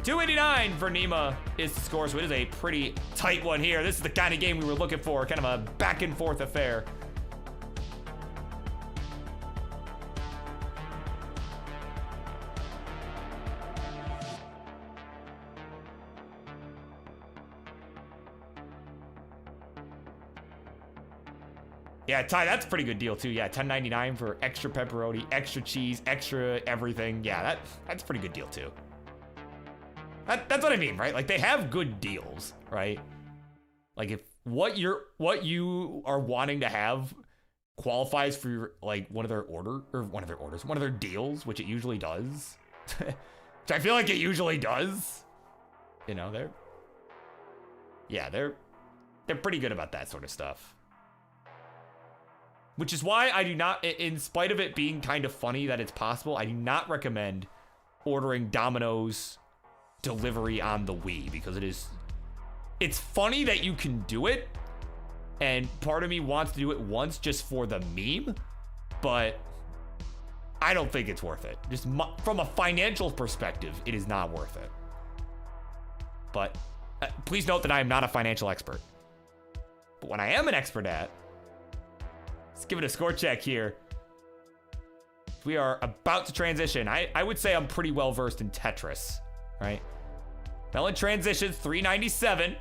289 for Nema is the score, so it is a pretty tight one here. This is the kind of game we were looking for, kind of a back and forth affair. Yeah, Ty, that's a pretty good deal too. Yeah, $10.99 for extra pepperoni, extra cheese, extra everything. Yeah, that's a pretty good deal too. That's what I mean, right? Like they have good deals, right? Like if what you are wanting to have qualifies for like one of their deals, which it usually does. Which I feel like it usually does. You know, they're pretty good about that sort of stuff. Which is why I do not, in spite of it being kind of funny that it's possible, I do not recommend ordering Domino's delivery on the Wii, because it's funny that you can do it, and part of me wants to do it once just for the meme, but I don't think it's worth it. Just from a financial perspective, it is not worth it. But please note that I am not a financial expert. But what I am an expert at, let's give it a score check here. We are about to transition. I would say I'm pretty well versed in Tetris, right? Melon transitions, 397,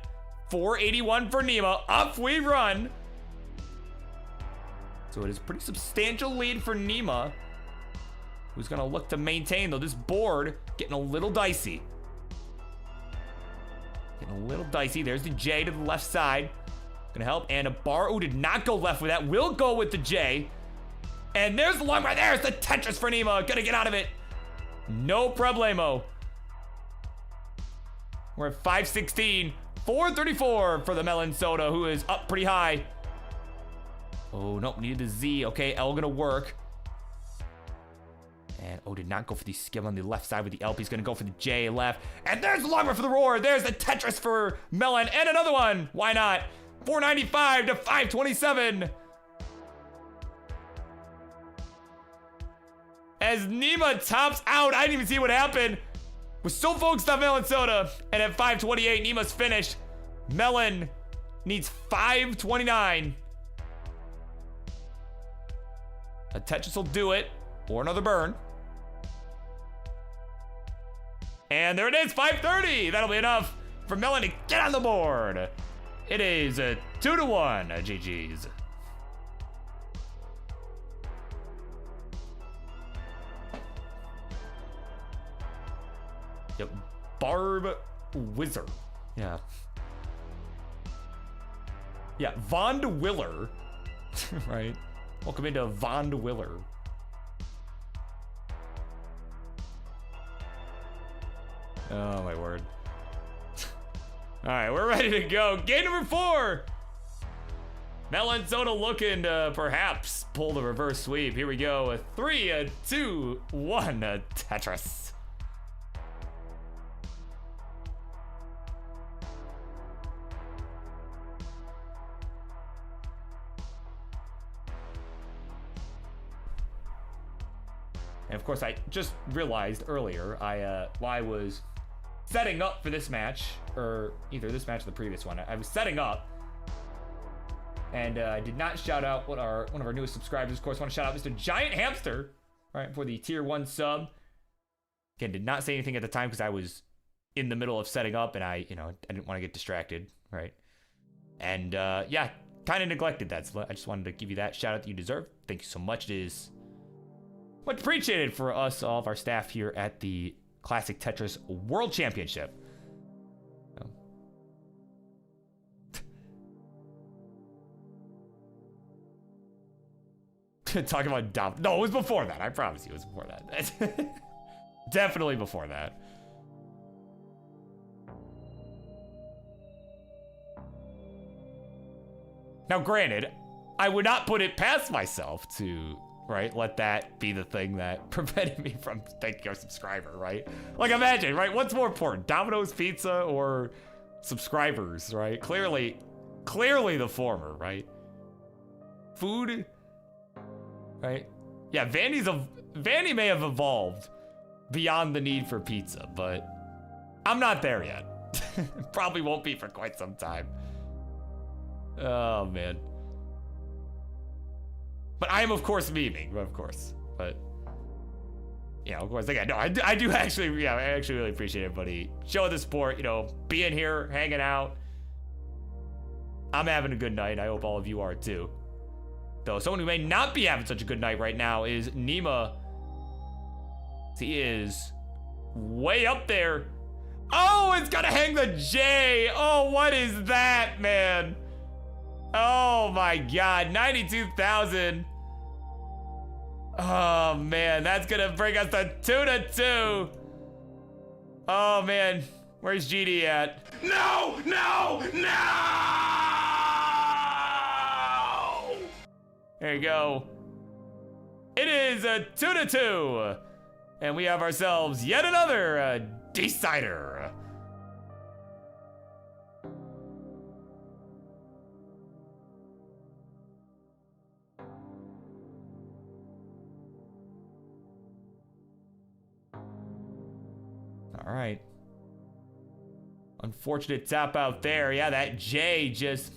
481 for Nema. Up we run. So it is a pretty substantial lead for Nema, who's gonna look to maintain, though this board getting a little dicey. There's the J to the left side. Gonna help, and a bar. Oh, did not go left with that. Will go with the J. And there's the long right there. It's the Tetris for Nema. Gonna get out of it. No problemo. We're at 516. 434 for the Melonsoda, who is up pretty high. Oh, nope, needed the Z. Okay, L gonna work. And, oh, did not go for the skim on the left side with the L. He's gonna go for the J left. And there's the long one for the roar. There's the Tetris for Melon. And another one. Why not? 495 to 527. As Nema tops out, I didn't even see what happened. We're so focused on Melonsoda. And at 528, Nema's finished. Melon needs 529. A Tetris will do it, or another burn. And there it is, 530. That'll be enough for Melon to get on the board. It is a 2-1, GG's. Yep, BirbWizard. Yeah. Yeah, Von Willer. Right. Welcome into Von Willer. Oh my word. All right, we're ready to go. Game number 4. Melonsoda looking to perhaps pull the reverse sweep. Here we go. A 3, a 2, 1, a Tetris. And of course, I just realized earlier, while I was setting up for this match, or either this match or the previous one, I was setting up, and I did not shout out one of our newest subscribers. Of course, I want to shout out Mr. Giant Hamster, right, for the tier 1 sub. Again, did not say anything at the time because I was in the middle of setting up, and I didn't want to get distracted, right? And yeah, kind of neglected that. So I just wanted to give you that shout out that you deserve. Thank you so much. It is much appreciated for us, all of our staff here at the Classic Tetris World Championship. Talking about Dom. No, it was before that. I promise you it was before that. Definitely before that. Now, granted, I would not put it past myself to, right, let that be the thing that prevented me from thanking our subscriber, right? Like, imagine, right? What's more important, Domino's Pizza or subscribers, right? Clearly the former, right? Food, right? Yeah, Vandy may have evolved beyond the need for pizza, but I'm not there yet. Probably won't be for quite some time. Oh, man. But I am, of course, memeing, of course. But, you know, of course, again, no, I do actually, yeah, I actually really appreciate everybody showing the support, you know, being here, hanging out. I'm having a good night. I hope all of you are too. though. Someone who may not be having such a good night right now is Nema. He is way up there. Oh, it's gotta hang the J. Oh, what is that, man? Oh my God, 92,000. Oh man, that's gonna bring us to 2-2. Oh man, where's GD at? No! No! No! There you go. It is a 2-2. And we have ourselves yet another decider. All right. Unfortunate tap out there. Yeah, that J just...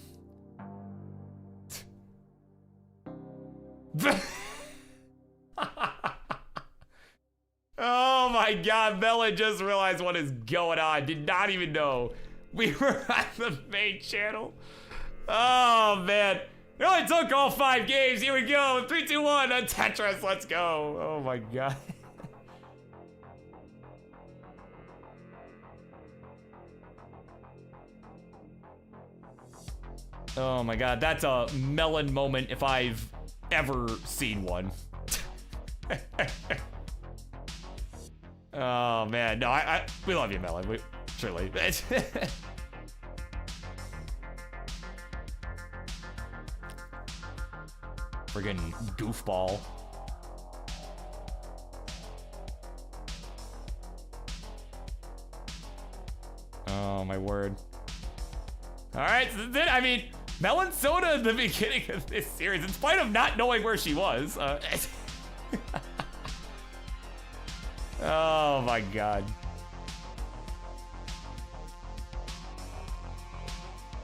Oh my God, Melon just realized what is going on. Did not even know we were on the main channel. Oh man, it only took all 5 games. Here we go, 3, 2, 1, a Tetris, let's go. Oh my God. Oh my God, that's a Melon moment if I've ever seen one. Oh man, no, we love you, Melon. We surely. Friggin' goofball. Oh my word. All right, so that's it. I mean, Melonsoda at the beginning of this series, in spite of not knowing where she was. Oh my God.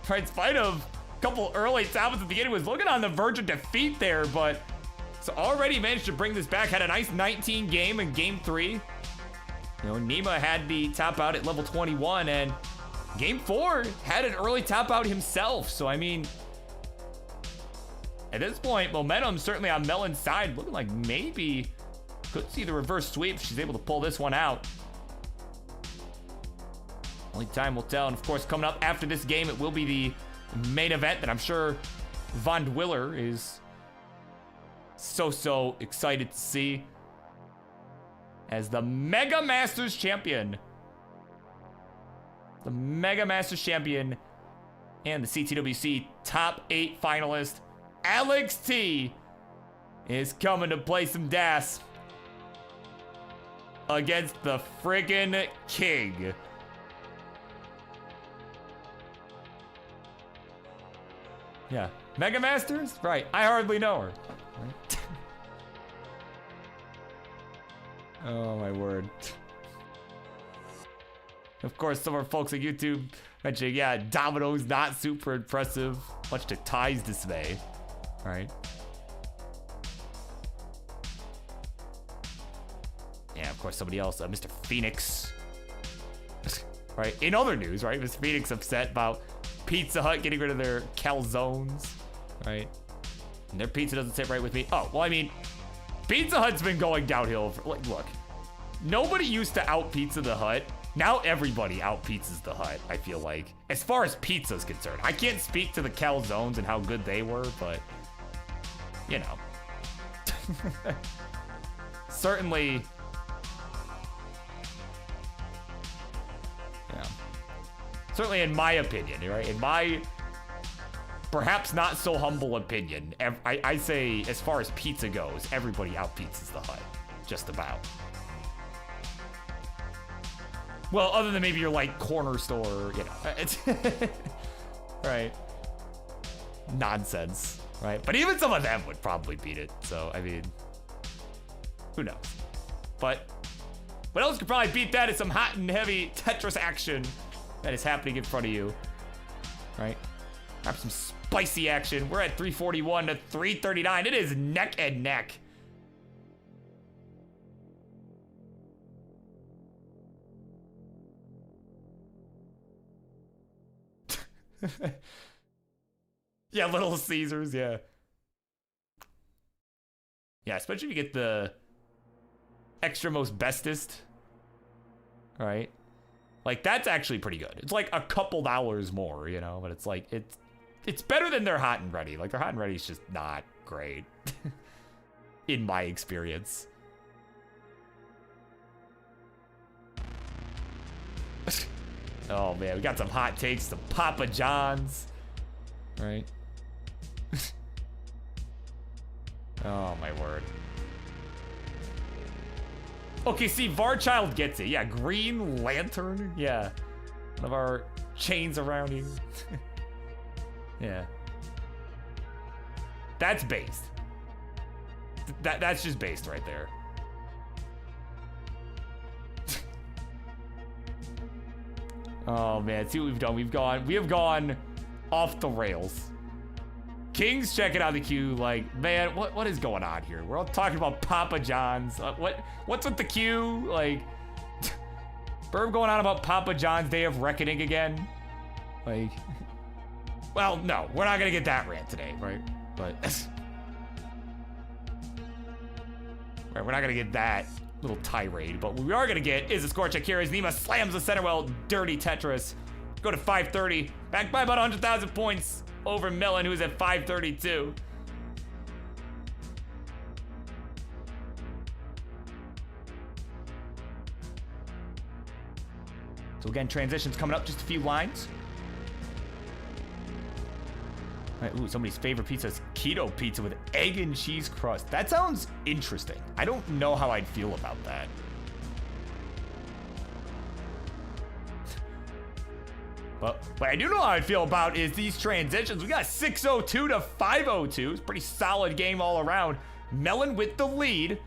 Right, in spite of a couple early taps at the beginning, was looking on the verge of defeat there, but it's already managed to bring this back. Had a nice 19 game in game 3. You know, Nema had the tap out at level 21, and game 4 had an early tap out himself. So, I mean, at this point, momentum certainly on Melon's side, looking like maybe could see the reverse sweep if she's able to pull this one out. Only time will tell. And of course, coming up after this game, it will be the main event that I'm sure Von Dwiller is so excited to see as the Mega Masters champion. The Mega Masters champion and the CTWC top 8 finalist, Alex T, is coming to play some DAS against the friggin' King. Yeah, Mega Masters? Right, I hardly know her. Right? Oh my word. Of course, some of our folks on YouTube mentioning, yeah, Domino's not super impressive, much to Ty's dismay. All right. Yeah, of course, somebody else, Mr. Phoenix. Right, in other news, right, Mr. Phoenix upset about Pizza Hut getting rid of their calzones, right? And their pizza doesn't sit right with me. Oh, well, I mean, Pizza Hut's been going downhill. Like, look, nobody used to out Pizza the Hut. Now everybody out pizzas the Hut, I feel like, as far as pizza's concerned. I can't speak to the calzones and how good they were, but, you know. Certainly, yeah. Certainly in my opinion, right? In my perhaps not so humble opinion, I say as far as pizza goes, everybody out pizzas the Hut, just about. Well, other than maybe your like corner store, you know, it's right. Nonsense, right? But even some of them would probably beat it. So, I mean, who knows? But what else could probably beat that is some hot and heavy Tetris action that is happening in front of you, right? Have some spicy action. We're at 341 to 339. It is neck and neck. Yeah, Little Caesars, yeah. Yeah, especially if you get the extra most bestest. Right? Like, that's actually pretty good. It's like a couple dollars more, you know? But it's like, it's better than their hot and ready. Like, their hot and ready is just not great. In my experience. Oh, man. We got some hot takes. Some Papa John's. Right? Oh, my word. Okay, see, Varchild gets it. Yeah, Green Lantern. Yeah. One of our chains around here. Yeah. That's based. That's just based right there. Oh, man. See what we've done. We have gone off the rails. King's checking out the queue like, man, what is going on here? We're all talking about Papa John's. What's with the queue? Like, Birb going on about Papa John's Day of Reckoning again? Like, well, no, we're not gonna get that rant today, right? But, right, we're not gonna get that little tirade. But what we are gonna get is a score check here as Nema slams the center well, dirty Tetris. Go to 530, back by about 100,000 points. Over Melon, who's at 532. So again, transitions coming up, just a few lines. All right, ooh, somebody's favorite pizza is keto pizza with egg and cheese crust. That sounds interesting. I don't know how I'd feel about that. But what I do know how I feel about is these transitions. We got 602 to 502. It's a pretty solid game all around. Melon with the lead.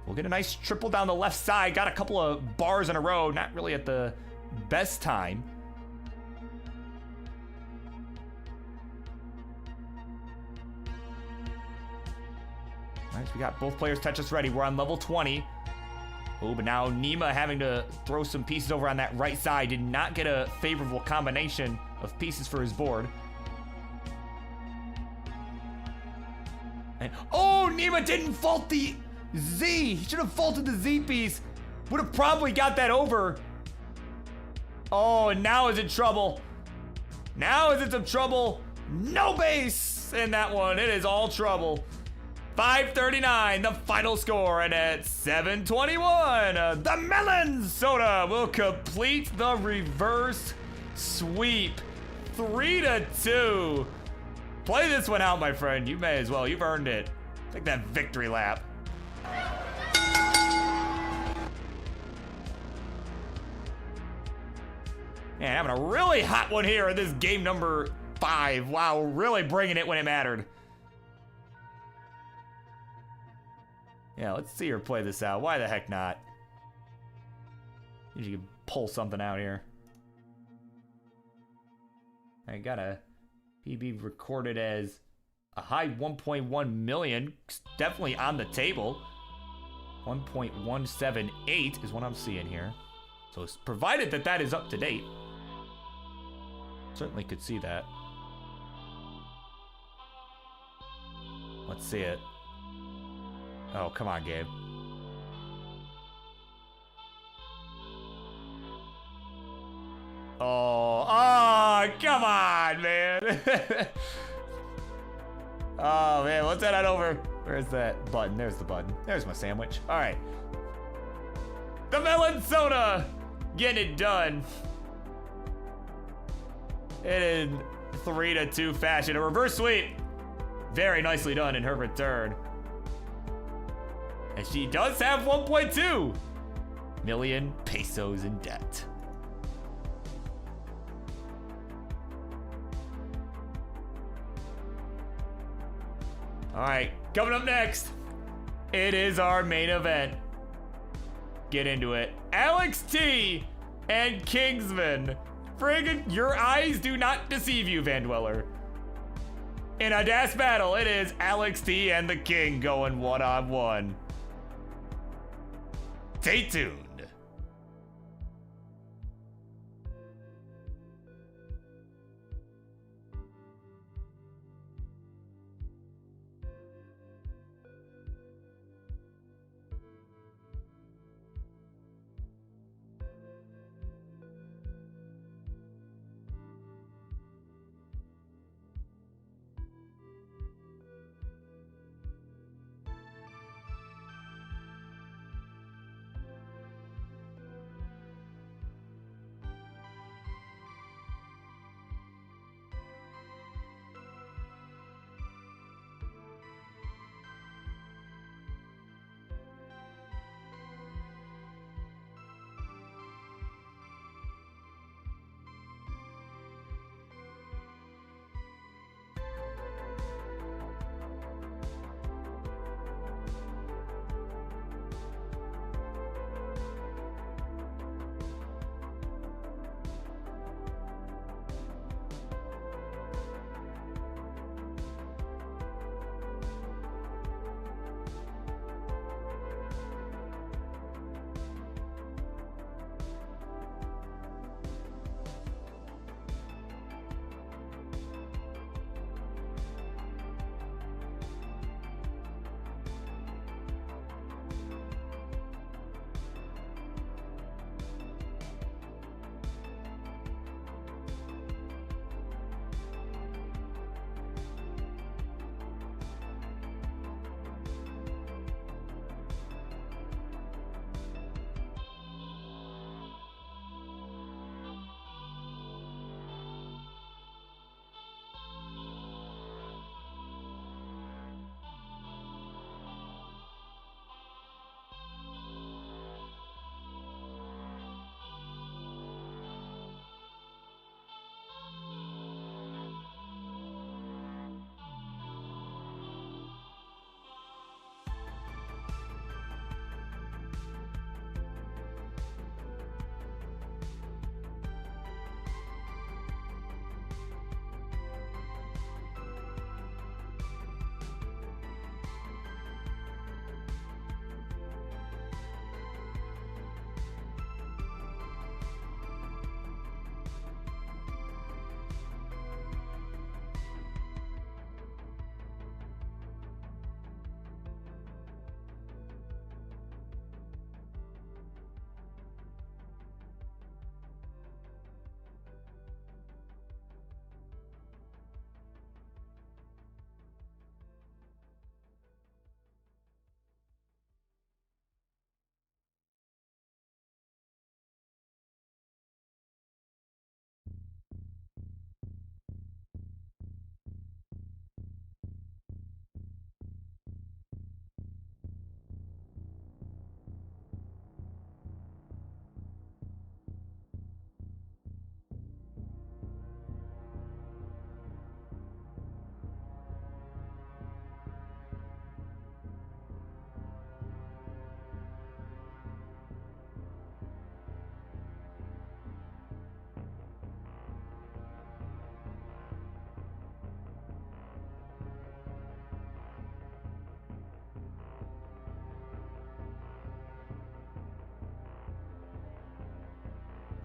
We'll get a nice triple down the left side. Got a couple of bars in a row. Not really at the best time. All right, so we got both players Tetris ready. We're on level 20. Oh, but now Nema having to throw some pieces over on that right side. Did not get a favorable combination of pieces for his board. And, oh, Nema didn't fault the Z. He should have faulted the Z piece. Would have probably got that over. Oh, and now is in trouble. Now is in some trouble. No base in that one. It is all trouble. 539, the final score, and at 721, the Melonsoda will complete the reverse sweep. 3-2. Play this one out, my friend. You may as well. You've earned it. Take that victory lap. Man, having a really hot one here in this game number 5. Wow, really bringing it when it mattered. Yeah, let's see her play this out. Why the heck not? You can pull something out here. I got a PB recorded as a high 1.1 million. Definitely on the table. 1.178 is what I'm seeing here. So provided that that is up to date. Certainly could see that. Let's see it. Oh, come on, Gabe. Oh, come on, man. Oh, man, let's head on over. Where's that button? There's the button. There's my sandwich. All right. The Melonsoda getting it done. In 3-2 fashion. A reverse sweep. Very nicely done in her return. And she does have 1.2 million pesos in debt. All right, coming up next, it is our main event. Get into it. Alex T and Kingsman. Friggin', your eyes do not deceive you, Van Dweller. In a dash battle, it is Alex T and the King going one-on-one. Stay tuned.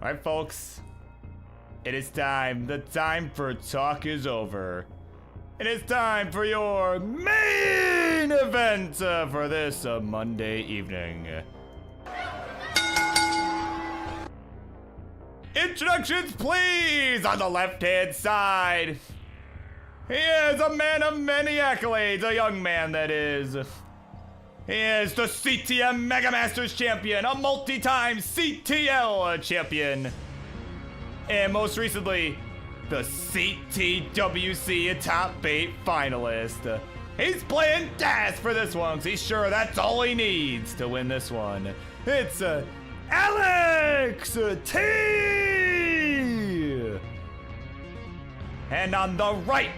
Alright, folks. It is time. The time for talk is over. It is time for your main event for this Monday evening. Introductions, please, on the left-hand side. He is a man of many accolades, a young man that is. He is the CTM Mega Masters champion, a multi-time CTL champion, and most recently, the CTWC Top 8 finalist. He's playing DAS for this one, because he's sure that's all he needs to win this one. It's Alex T! And on the right,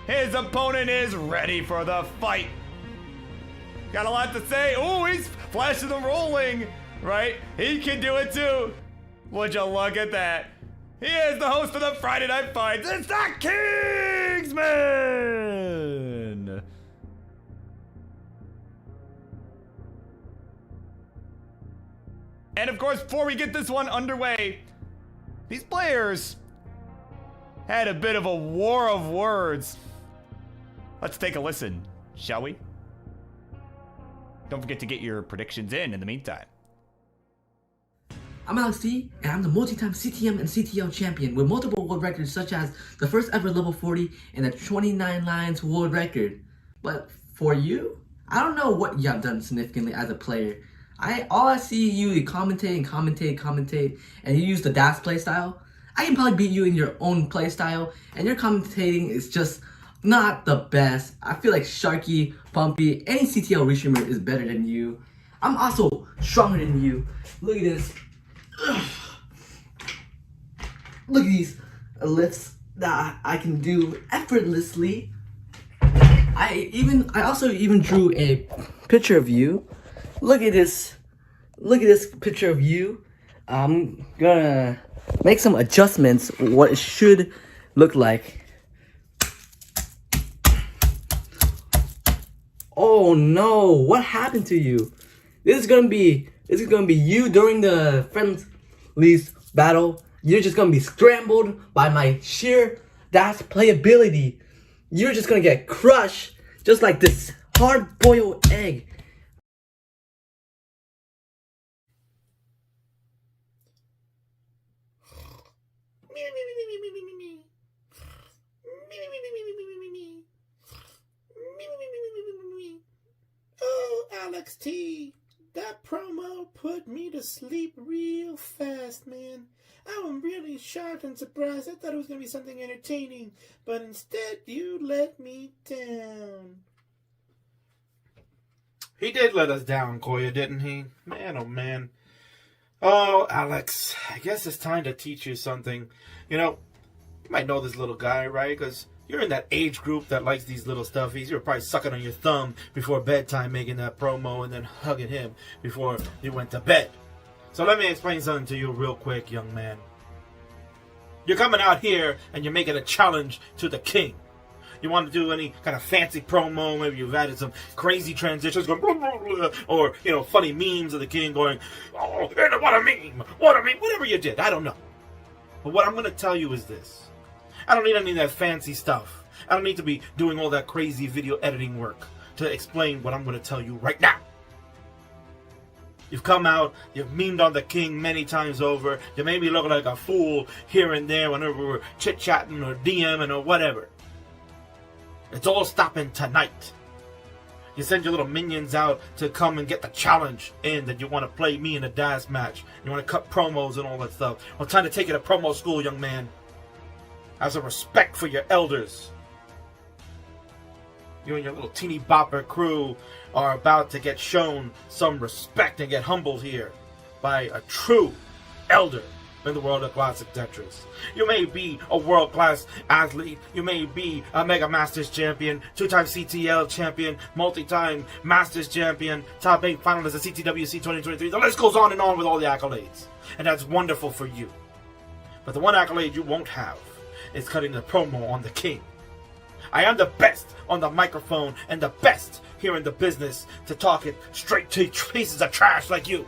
his opponent is ready for the fight. Got a lot to say. Ooh, he's flashing and rolling, right? He can do it too. Would you look at that? He is the host of the Friday Night Fights. It's the Kingsman! And of course, before we get this one underway, these players had a bit of a war of words. Let's take a listen, shall we? Don't forget to get your predictions in the meantime. I'm Alex T, and I'm the multi-time CTM and CTL champion with multiple world records such as the first ever level 40 and the 29 lines world record. But for you, I don't know what you have done significantly as a player. All I see you commentate, and you use the DAS playstyle. I can probably beat you in your own playstyle, and your commentating is just not the best. I feel like Sharky, Pumpy, any CTL restreamer is better than you. I'm also stronger than you. Look at this. Ugh. Look at these lifts that I can do effortlessly. I also even drew a picture of you. Look at this. Look at this picture of you. I'm gonna make some adjustments what it should look like. Oh no, what happened to you? This is gonna be you during the Friendlies battle. You're just gonna be scrambled by my sheer DAS playability. You're just gonna get crushed just like this hard-boiled egg. Oh, Alex T, that promo put me to sleep real fast, man. I'm really shocked and surprised. I thought it was going to be something entertaining, but instead you let me down. He did let us down, Koya, didn't he? Man, oh man. Oh, Alex, I guess it's time to teach you something. You know, you might know this little guy, right? Because you're in that age group that likes these little stuffies. You're probably sucking on your thumb before bedtime, making that promo, and then hugging him before you went to bed. So let me explain something to you real quick, young man. You're coming out here and you're making a challenge to the king. You want to do any kind of fancy promo, maybe you've added some crazy transitions going blah, blah, blah, or, you know, funny memes of the king going, oh, what a meme, whatever you did, I don't know. But what I'm going to tell you is this. I don't need any of that fancy stuff. I don't need to be doing all that crazy video editing work to explain what I'm going to tell you right now. You've come out, you've memed on the king many times over, you made me look like a fool here and there whenever we're chit-chatting or DMing or whatever. It's all stopping tonight. You send your little minions out to come and get the challenge in that you want to play me in a DAS match. You want to cut promos and all that stuff. Well, time to take you to promo school, young man. As a respect for your elders. You and your little teeny bopper crew are about to get shown some respect and get humbled here by a true elder in the world of classic Tetris. You may be a world-class athlete, you may be a Mega Masters champion, 2-time CTL champion, multi-time Masters champion, top 8 finalist at CTWC 2023. The list goes on and on with all the accolades. And that's wonderful for you. But the one accolade you won't have is cutting the promo on the king. I am the best on the microphone and the best here in the business to talk it straight to pieces of trash like you.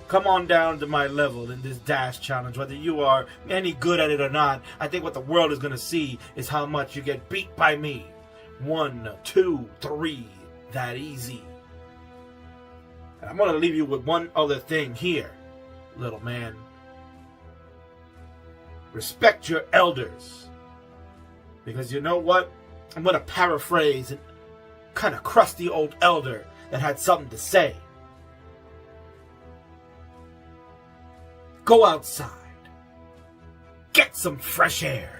come on down to my level in this dash challenge. Whether you are any good at it or not, I think what the world is going to see is how much you get beat by me. 1, 2, 3, that easy. And I'm going to leave you with one other thing here, little man. Respect your elders. Because you know what? I'm going to paraphrase a kind of crusty old elder that had something to say. Go outside. Get some fresh air.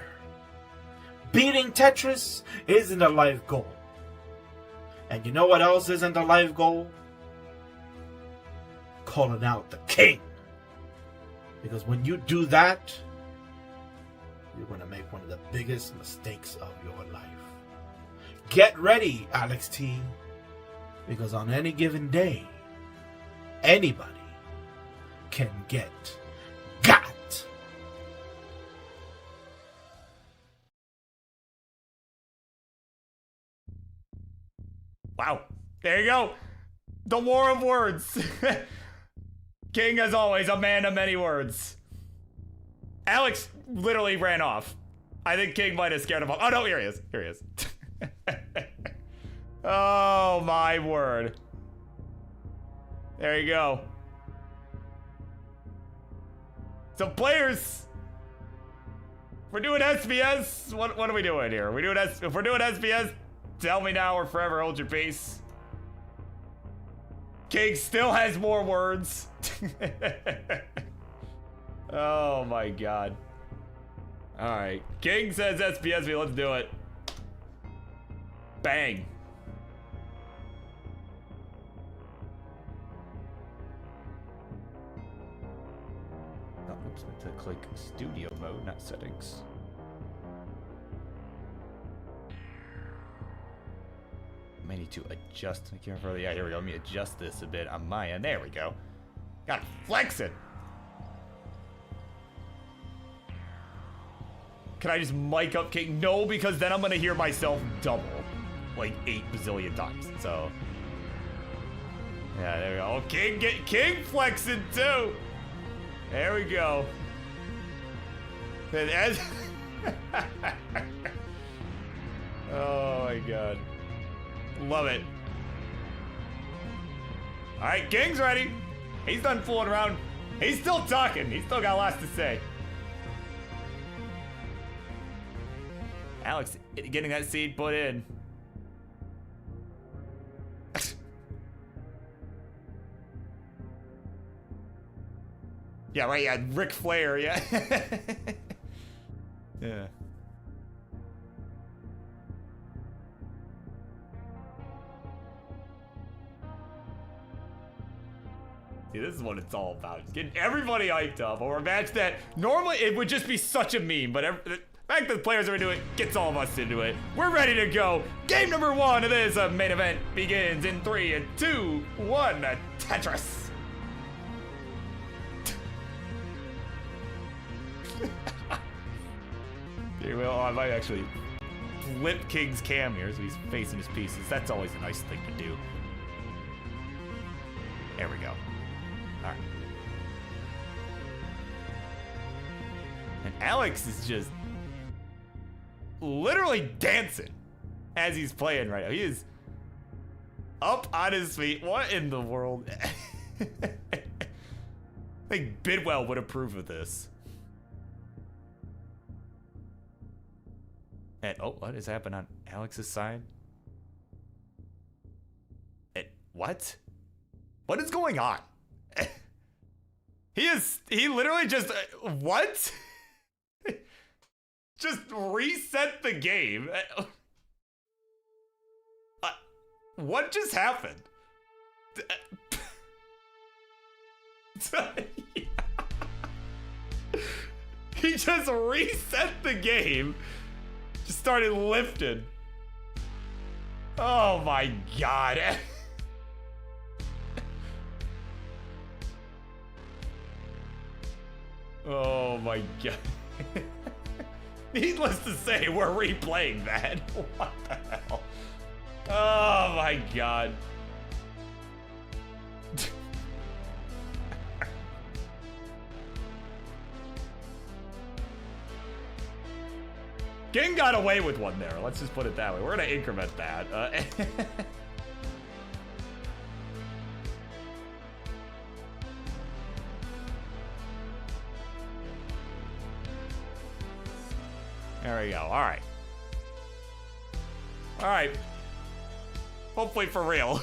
Beating Tetris isn't a life goal. And you know what else isn't a life goal? Calling out the king. Because when you do that, you're going to make one of the biggest mistakes of your life. Get ready, Alex T. Because on any given day, anybody can get got. Wow. There you go. The war of words. King, as always, a man of many words. Alex literally ran off. I think King might have scared him off. Oh, no, here he is. Here he is. Oh, my word. There you go. So, players, if we're doing SBS, what are we doing here? If we're doing SBS, tell me now or forever hold your peace. King still has more words. Oh my god. Alright. King says SPSB, let's do it. Bang. Oh, oops, I meant to click studio mode, not settings. I may need to adjust my camera further. Yeah, here we go. Let me adjust this a bit on my end. There we go. Gotta flex it. Can I just mic up King? No, because then I'm gonna hear myself double. Like 8 bazillion times. So. Yeah, there we go. Oh, King flexing too. There we go. And as oh my god. Love it. Alright, King's ready. He's done fooling around. He's still talking. He's still got lots to say. Alex getting that seed put in. Yeah, right, yeah, Ric Flair, yeah. Yeah. See, this is what it's all about. Just getting everybody hyped up over a match that normally it would just be such a meme, but the fact that the players are into it gets all of us into it. We're ready to go. Game number 1 of this main event begins in 3 and 2, 1, Tetris. Here, well, I might actually flip King's cam here so he's facing his pieces. That's always a nice thing to do. There we go. All right. And Alex is just literally dancing as he's playing right now. He is up on his feet. What in the world? I think Bidwell would approve of this. And, oh, what has happened on Alex's side? What? What is going on? He literally just, what? Just reset the game. What just happened? He just reset the game. Just started lifting. Oh my god. Oh my god. Needless to say, we're replaying that. What the hell? Oh my god. King got away with one there. Let's just put it that way. We're gonna increment that. There we go. All right. All right. Hopefully for real.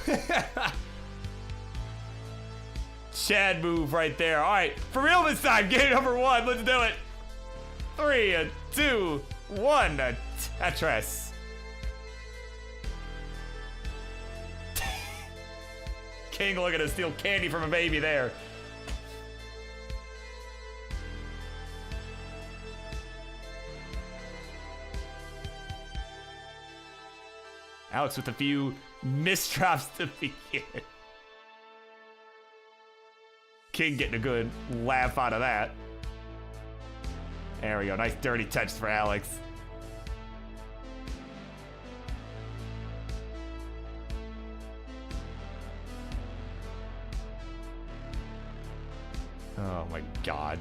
Chad move right there. All right. For real this time. Game number 1. Let's do it. 3, 2, 1. Tetris. King looking to steal candy from a baby there. Alex with a few misdrops to begin. King getting a good laugh out of that. There we go. Nice dirty touch for Alex. Oh my god.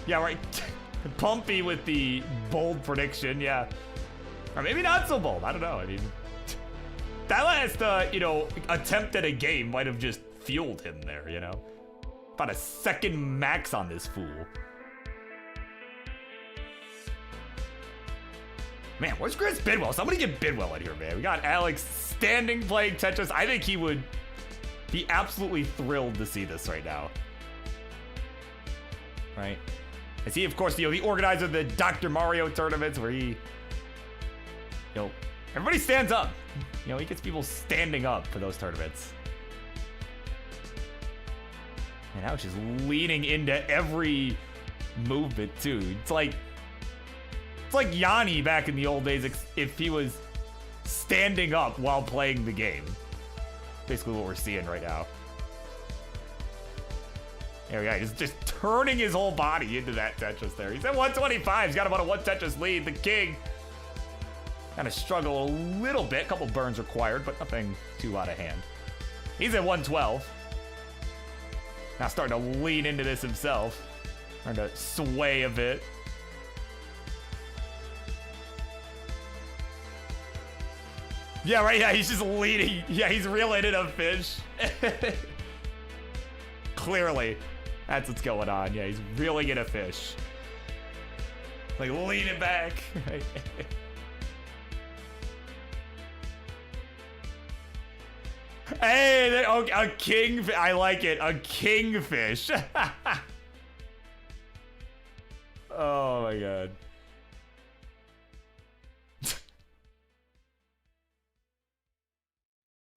Yeah, right. Pumpy with the bold prediction, yeah. Or maybe not so bold. I don't know. I mean, that last, attempt at a game might have just fueled him there, you know? About a second max on this fool. Man, where's Chris Bidwell? Somebody get Bidwell in here, man. We got Alex standing playing Tetris. I think he would be absolutely thrilled to see this right now. Right? Is he, of course, the organizer of the Dr. Mario tournaments where he, everybody stands up. He gets people standing up for those tournaments. And now it's just leaning into every movement, too. It's like Yanni back in the old days if he was standing up while playing the game. Basically what we're seeing right now. There we go. He's just turning his whole body into that Tetris there. He's at 125. He's got about a 1 Tetris lead. The King kind of struggle a little bit. A couple burns required, but nothing too out of hand. He's at 112. Now starting to lean into this himself. Trying to sway a bit. Yeah, right. Yeah, he's just leading. Yeah, he's reeling in a fish. Clearly. That's what's going on. Yeah, he's reeling in a fish. Like, leaning back. Hey, a king. I like it. A kingfish. Oh, my God.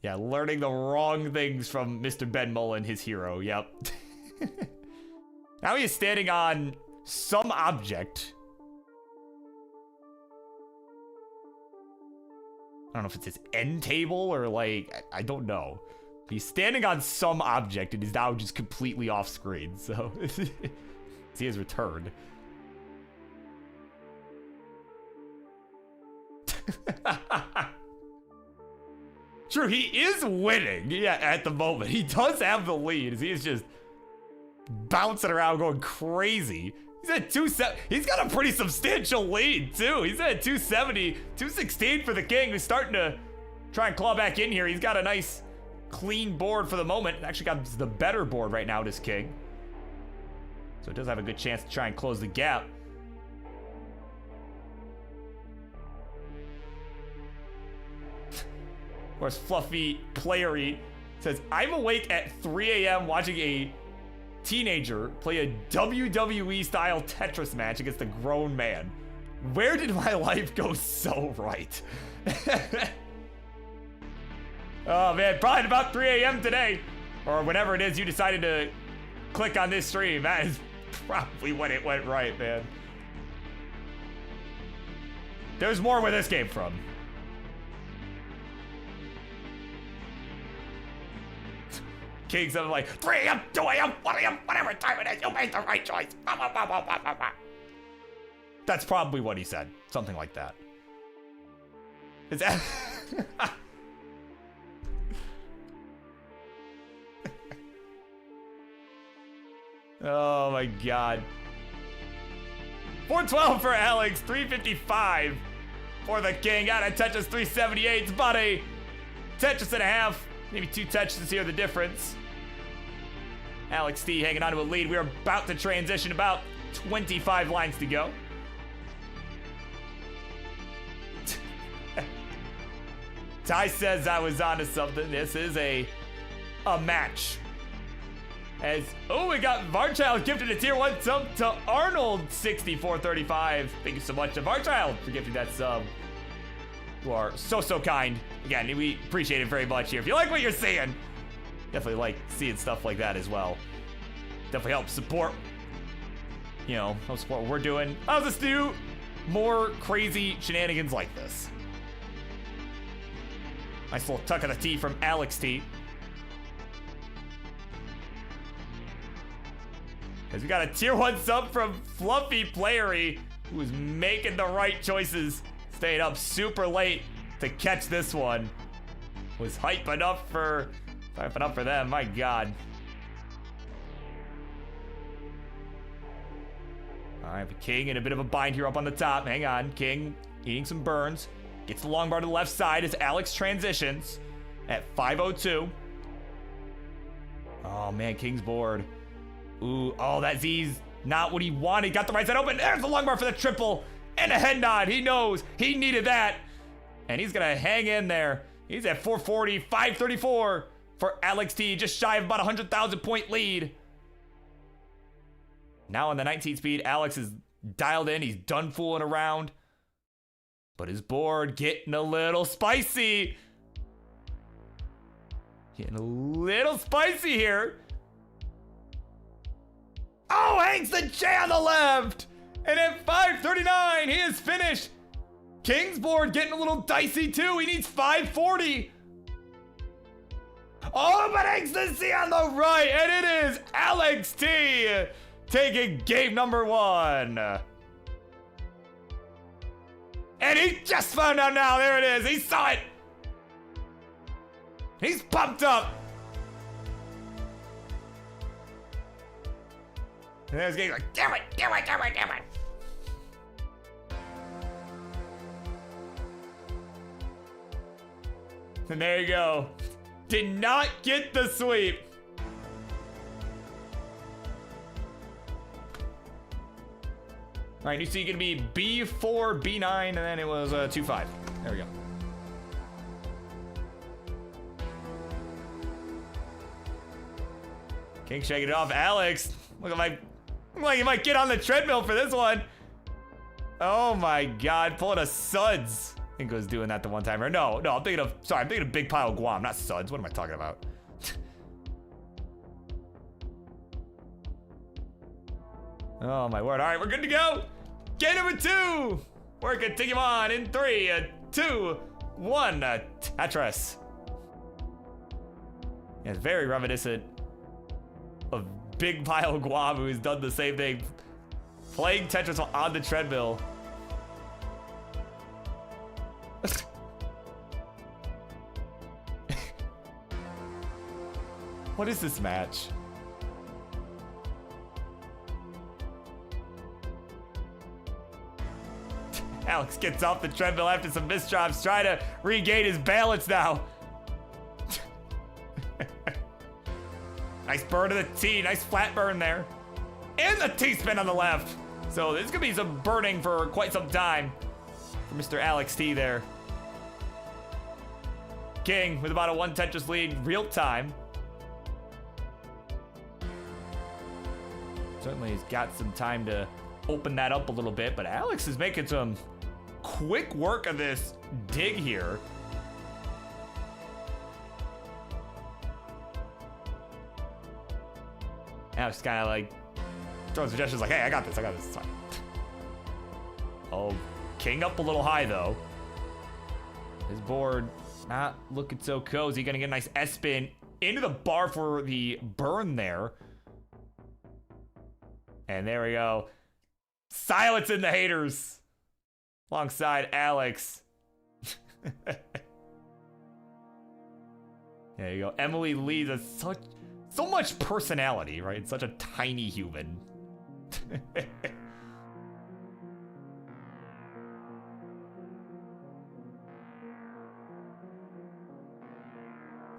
Yeah, learning the wrong things from Mr. Ben Mullen, his hero. Yep. Now he is standing on some object. I don't know if it's his end table or I don't know. He's standing on some object and is now just completely off screen. So he has returned. True, he is winning. Yeah, at the moment. He does have the lead. He is just bouncing around going crazy. He's at 270. He's got a pretty substantial lead, too. He's at 270, 216 for the King, who's starting to try and claw back in here. He's got a nice, clean board for the moment. Actually got the better board right now, this King. So it does have a good chance to try and close the gap. Of course, Fluffy Playery says, I'm awake at 3 a.m. watching a teenager play a WWE-style Tetris match against a grown man. Where did my life go so right? Oh, man, probably at about 3 a.m. today. Or whenever it is you decided to click on this stream. That is probably when it went right, man. There's more where this came from. King something like 3 a.m., 2 a.m., 1 a.m., whatever time it is, you made the right choice. That's probably what he said. Something like that. Is that... Oh my god. 412 for Alex, 355 for the King. Got a Tetris 378. It's about a Tetris and a half. Maybe 2 Tetris here, the difference. Alex T hanging on to a lead. We're about to transition, about 25 lines to go. Ty says I was onto something. This is a match. As, oh, we got Varchild gifted a tier 1 sub to Arnold, 6435. Thank you so much to Varchild for gifting that sub. You are so kind. Again, we appreciate it very much here. If you like what you're seeing, definitely like seeing stuff like that as well. Definitely help support, you know, help support what we're doing. I'll just do more crazy shenanigans like this. Nice little tuck of the T from Alex T. As we got a tier 1 sub from Fluffy Playery, who is making the right choices. Staying up super late to catch this one. Was hyping up for them, my god. All right, the King in a bit of a bind here up on the top. Hang on, King eating some burns. Gets the long bar to the left side as Alex transitions at 5:02. Oh man, King's board. Ooh, oh, that Z's not what he wanted. Got the right side open. There's the long bar for the triple and a head nod. He knows he needed that. And he's gonna hang in there. He's at 440, 534 for Alex T. Just shy of about 100,000 point lead. Now on the 19 speed, Alex is dialed in. He's done fooling around. But his board getting a little spicy. Getting a little spicy here. Oh, hangs the J on the left. And at 539, he is finished. King's board getting a little dicey too. He needs 540. Oh, but hangs the C on the right. And it is Alex T taking game number 1. And he just found out now. There it is. He saw it. He's pumped up. And there's Gabe like, damn it. And there you go. Did not get the sweep. All right, you see, gonna be B4, B9, and then it was 2-5. There we go. King shaking it off. Alex, look like you might get on the treadmill for this one. Oh my God, pulling a Suds. I think I was doing that the one time. Or no, I'm thinking of Big Pile Guam, not Suds. What am I talking about? Oh my word. All right, we're good to go. Game number 2. We're gonna take him on in 3, 2, 1. Tetris. Yeah, it's very reminiscent of Big Pile Guam, who's done the same thing. Playing Tetris on the treadmill. What is this match? Alex gets off the treadmill after some misdrops, trying to regain his balance now. Nice burn to the T, nice flat burn there. And the T-spin on the left. So there's gonna be some burning for quite some time for Mr. Alex T there. King with about a 1 Tetris lead, real time. Certainly has got some time to open that up a little bit, but Alex is making some quick work of this dig here. Alex kind of like throwing suggestions like, hey, I got this, it's fine. Oh, King up a little high though. His board not looking so cozy. Gonna get a nice S-spin into the bar for the burn there. And there we go. Silencing the haters. Alongside Alex. There you go. Emily Lee, So much personality, right? Such a tiny human.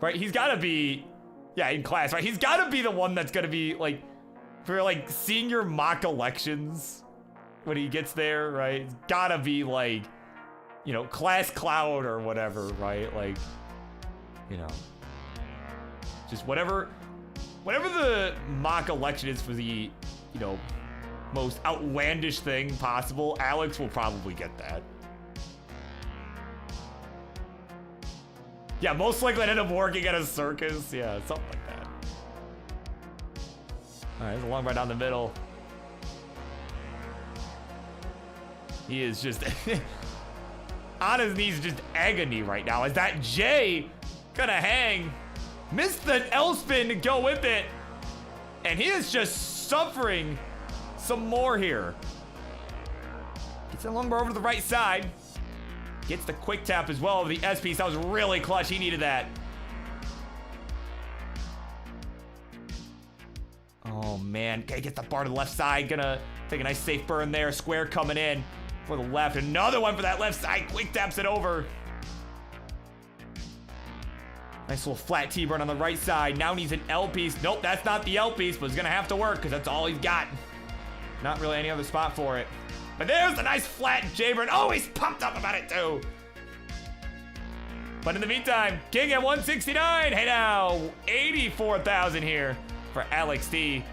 Right, he's gotta be, yeah, in class, right? He's gotta be the one that's gonna be, like, for, like, senior mock elections when he gets there, right? It's gotta be, like, you know, class cloud or whatever, right? Like, you know, just whatever the mock election is for the, you know, most outlandish thing possible, Alex will probably get that. Yeah, most likely I'd end up working at a circus. Yeah, something like that. All right, there's a long ride down the middle. He is just on his knees, just agony right now. Is that Jay gonna hang? Missed the L spin to go with it. And he is just suffering some more here. Gets a long bar over to the right side. Gets the quick tap as well of the S piece. That was really clutch. He needed that. Oh, man. Okay, gets the bar to the left side. Gonna take a nice safe burn there. Square coming in for the left. Another one for that left side. Quick taps it over. Nice little flat T-burn on the right side. Now needs an L piece. Nope, that's not the L piece, but it's gonna have to work because that's all he's got. Not really any other spot for it. But there's a nice flat J-burn. Oh, he's pumped up about it too. But in the meantime, King at 169. Hey now, 84,000 here for Alex T.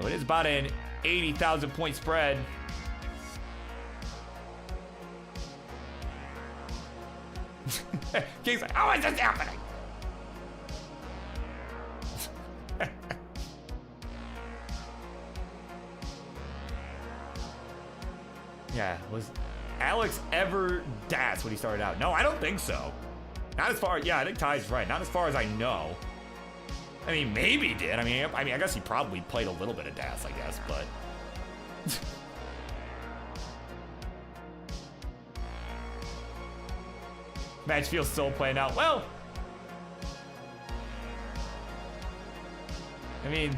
So it is about an 80,000 point spread. King's like, how is this happening? Yeah, was Alex ever DAS when he started out? No, I don't think so. Not as far, yeah, I think Ty's right. Not as far as I know. I mean, maybe he did. I mean, I guess he probably played a little bit of DAS, I guess, but. Match feels still playing out. Well, I mean,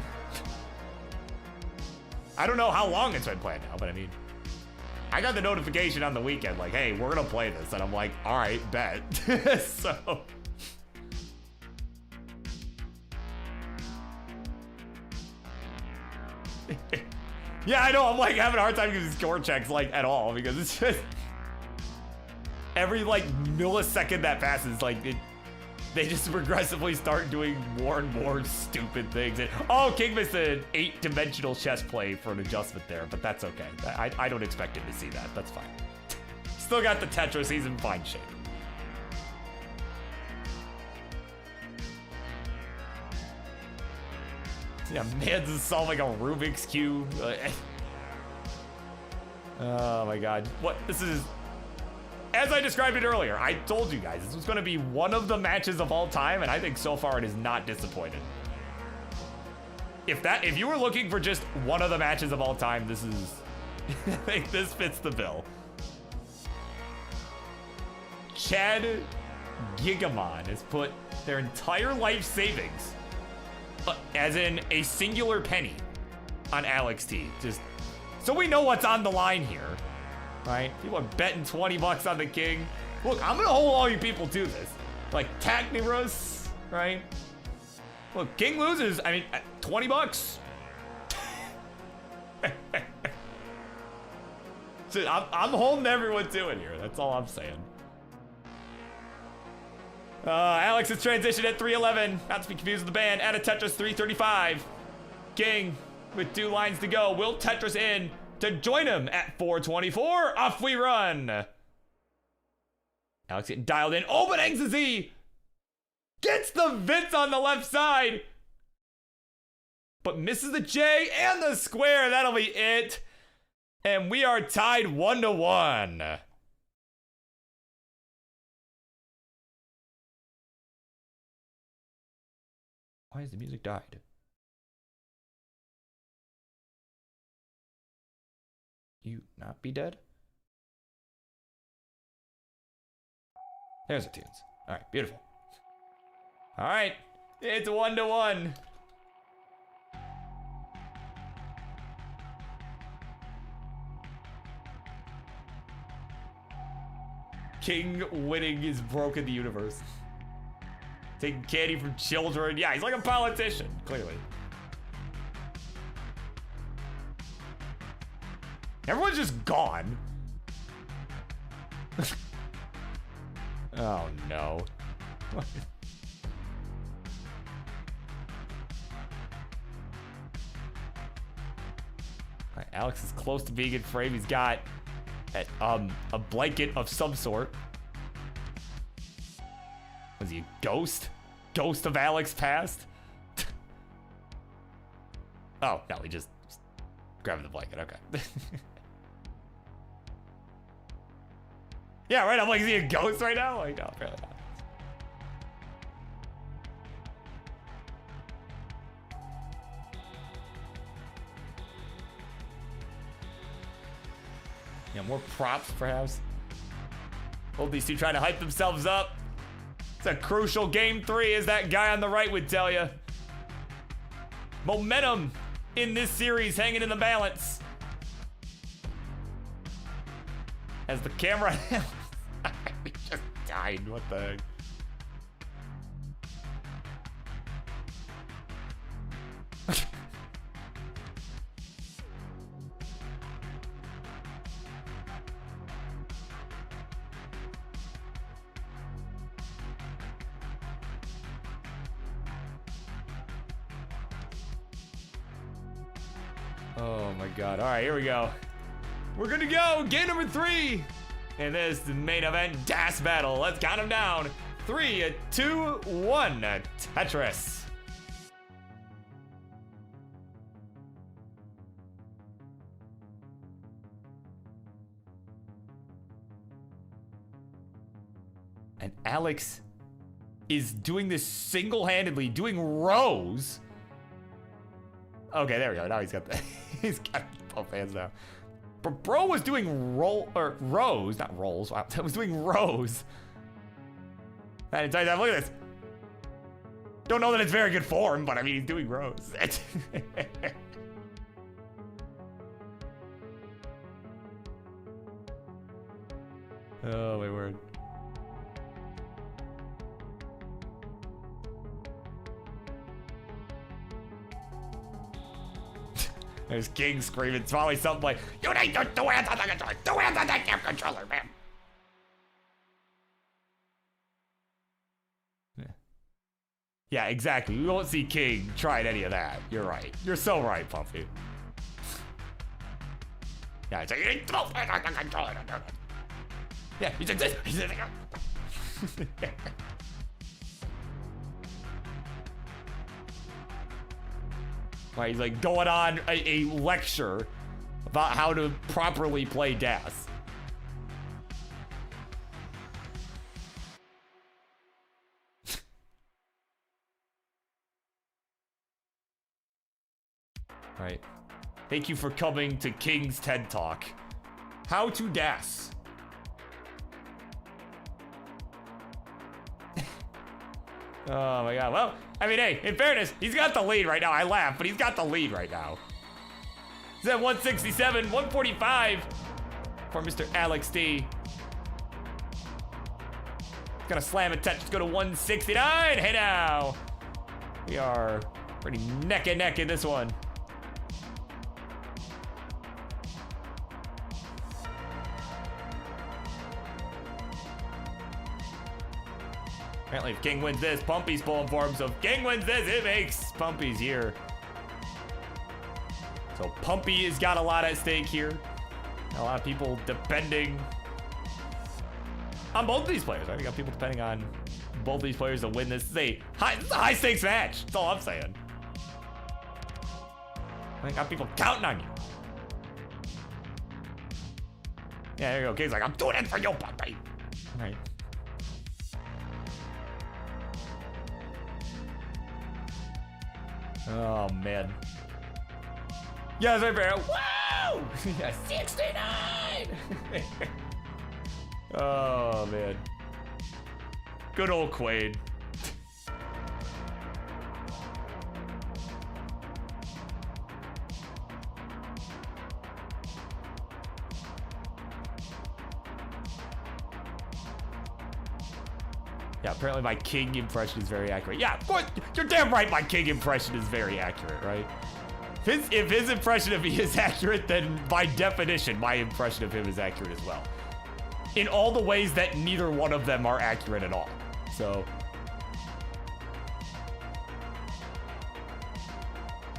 I don't know how long it's been playing now, but I mean, I got the notification on the weekend, like, hey, we're gonna play this. And I'm like, all right, bet. So. Yeah, I know. I'm like having a hard time getting score checks, like, at all, because it's just every, like, millisecond that passes, like, they just progressively start doing more and more stupid things. And, oh, King missed an 8-dimensional chess play for an adjustment there, but that's okay. I don't expect him to see that. That's fine. Still got the Tetris. He's in fine shape. Yeah, man's is solving a Rubik's Cube. Oh my god. What? This is... As I described it earlier, I told you guys this was going to be one of the matches of all time, and I think so far it is not disappointed. If you were looking for just one of the matches of all time, this is... I think this fits the bill. Chad Gigamon has put their entire life savings, as in a singular penny, on Alex T. Just so we know what's on the line here. Right? People are betting 20 bucks on the King. Look, I'm gonna hold all you people to this. Like Technirus, right? Look, King loses, I mean, 20 bucks. So I'm holding everyone to it here. That's all I'm saying. Alex is transitioned at 311. Not to be confused with the band. At a Tetris 335. King with 2 lines to go. Will Tetris in to join him at 424. Off we run. Alex getting dialed in. Oh, but hangs the Z. Gets the Vince on the left side. But misses the J and the square. That'll be it. And we are tied 1-1. Why has the music died? You not be dead? There's the tunes. All right, beautiful. All right, it's 1-1. King winning is broken the universe. Taking candy from children. Yeah, he's like a politician, clearly. Everyone's just gone. Oh no. Alright, Alex is close to being in frame. He's got a blanket of some sort. Was he a ghost? Ghost of Alex past? Oh, no, he just grabbed the blanket. Okay. Yeah, right. I'm like, is he a ghost right now? Like, no, apparently not. Yeah, more props, perhaps. Both these two trying to hype themselves up. It's a crucial game 3, as that guy on the right would tell you. Momentum in this series hanging in the balance. As the camera just died. What the heck? Oh my god. All right, here we go. We're good to go. Game number 3 in this main event DAS battle. Let's count them down. 3, 2, 1. Tetris. And Alex is doing this single-handedly, doing rows. Okay, there we go. Now he's got the he's got both hands now. But bro was doing rows, not rolls. Wow, I was doing rows. And look at this. Don't know that it's very good form, but I mean he's doing rows. Oh my word. There's King screaming. It's probably something like, "You need to do hands on the controller. Do hands on that damn controller, man." Yeah, exactly. We won't see King trying any of that. You're right. You're so right, Puffy. Yeah, it's like, "You need to do hands on the controller." Yeah, he's like this. He's like, right, he's like going on a lecture about how to properly play DAS. Right. Thank you for coming to King's TED Talk. How to DAS. Oh my god. Well, I mean, hey, in fairness, he's got the lead right now. I laugh, but he's got the lead right now. He's at 167, 145 for Mr. Alex D. Gonna slam a touch to go to 169. Hey now. We are pretty neck and neck in this one. Apparently, if King wins this, Pumpy's pulling for him. So if King wins this, it makes Pumpy's here. So Pumpy has got a lot at stake here. A lot of people depending on both of these players. Right? We got people depending on both of these players to win this. This is a high stakes match. That's all I'm saying. I got people counting on you. Yeah, there you go. King's like, "I'm doing it for you, Pumpy." All right. Oh man. Yes, right there. Woo! 69! Oh man. Good old Quaid. Yeah, apparently my king impression is very accurate. Yeah, of course, you're damn right my king impression is very accurate, right? If his impression of me is accurate, then by definition, my impression of him is accurate as well. In all the ways that neither one of them are accurate at all. So.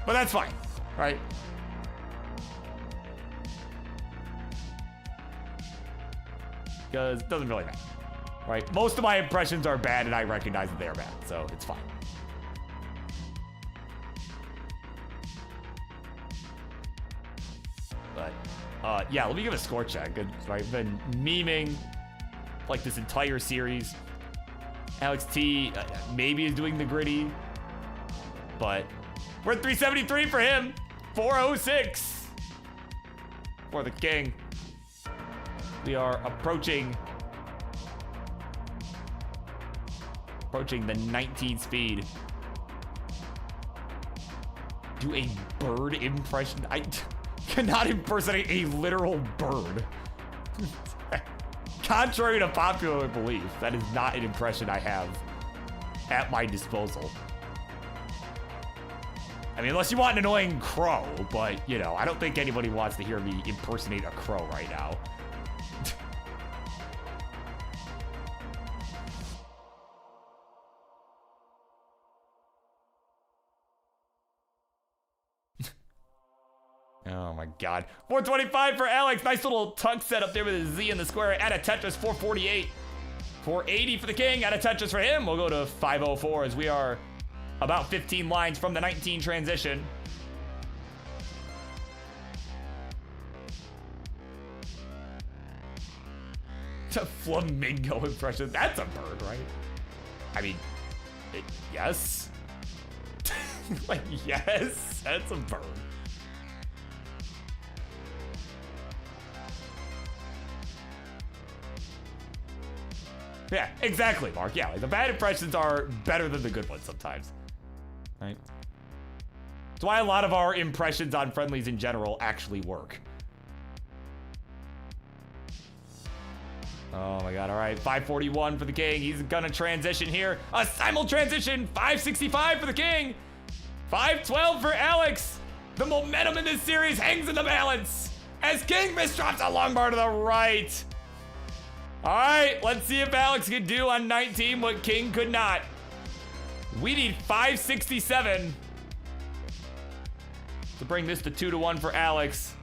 But that's fine, right? Because it doesn't really matter, right? Most of my impressions are bad and I recognize that they are bad, so it's fine. But, yeah, let me give a score check. I've been memeing like this entire series. Alex T maybe is doing the gritty, but we're at 373 for him. 406 for the king. We are approaching the 19 speed. Do a bird impression. I cannot impersonate a literal bird. Contrary to popular belief, that is not an impression I have at my disposal. I mean, unless you want an annoying crow, but, you know, I don't think anybody wants to hear me impersonate a crow right now. Oh my god. 425 for Alex. Nice little tuck set up there with a Z in the square. Add a Tetris, 448. 480 for the king. Add a Tetris for him. We'll go to 504 as we are about 15 lines from the 19 transition. It's a flamingo impression. That's a bird, right? I mean, yes. Like, yes, that's a bird. Yeah, exactly, Mark. Yeah, like the bad impressions are better than the good ones sometimes. Right? That's why a lot of our impressions on Friendlies in general actually work. Oh my god, all right. 541 for the king. He's gonna transition here. A simul transition. 565 for the king. 512 for Alex. The momentum in this series hangs in the balance as King misdrops a long bar to the right. All right, let's see if Alex can do on 19 what King could not. We need 567 to bring this to 2-1 for Alex.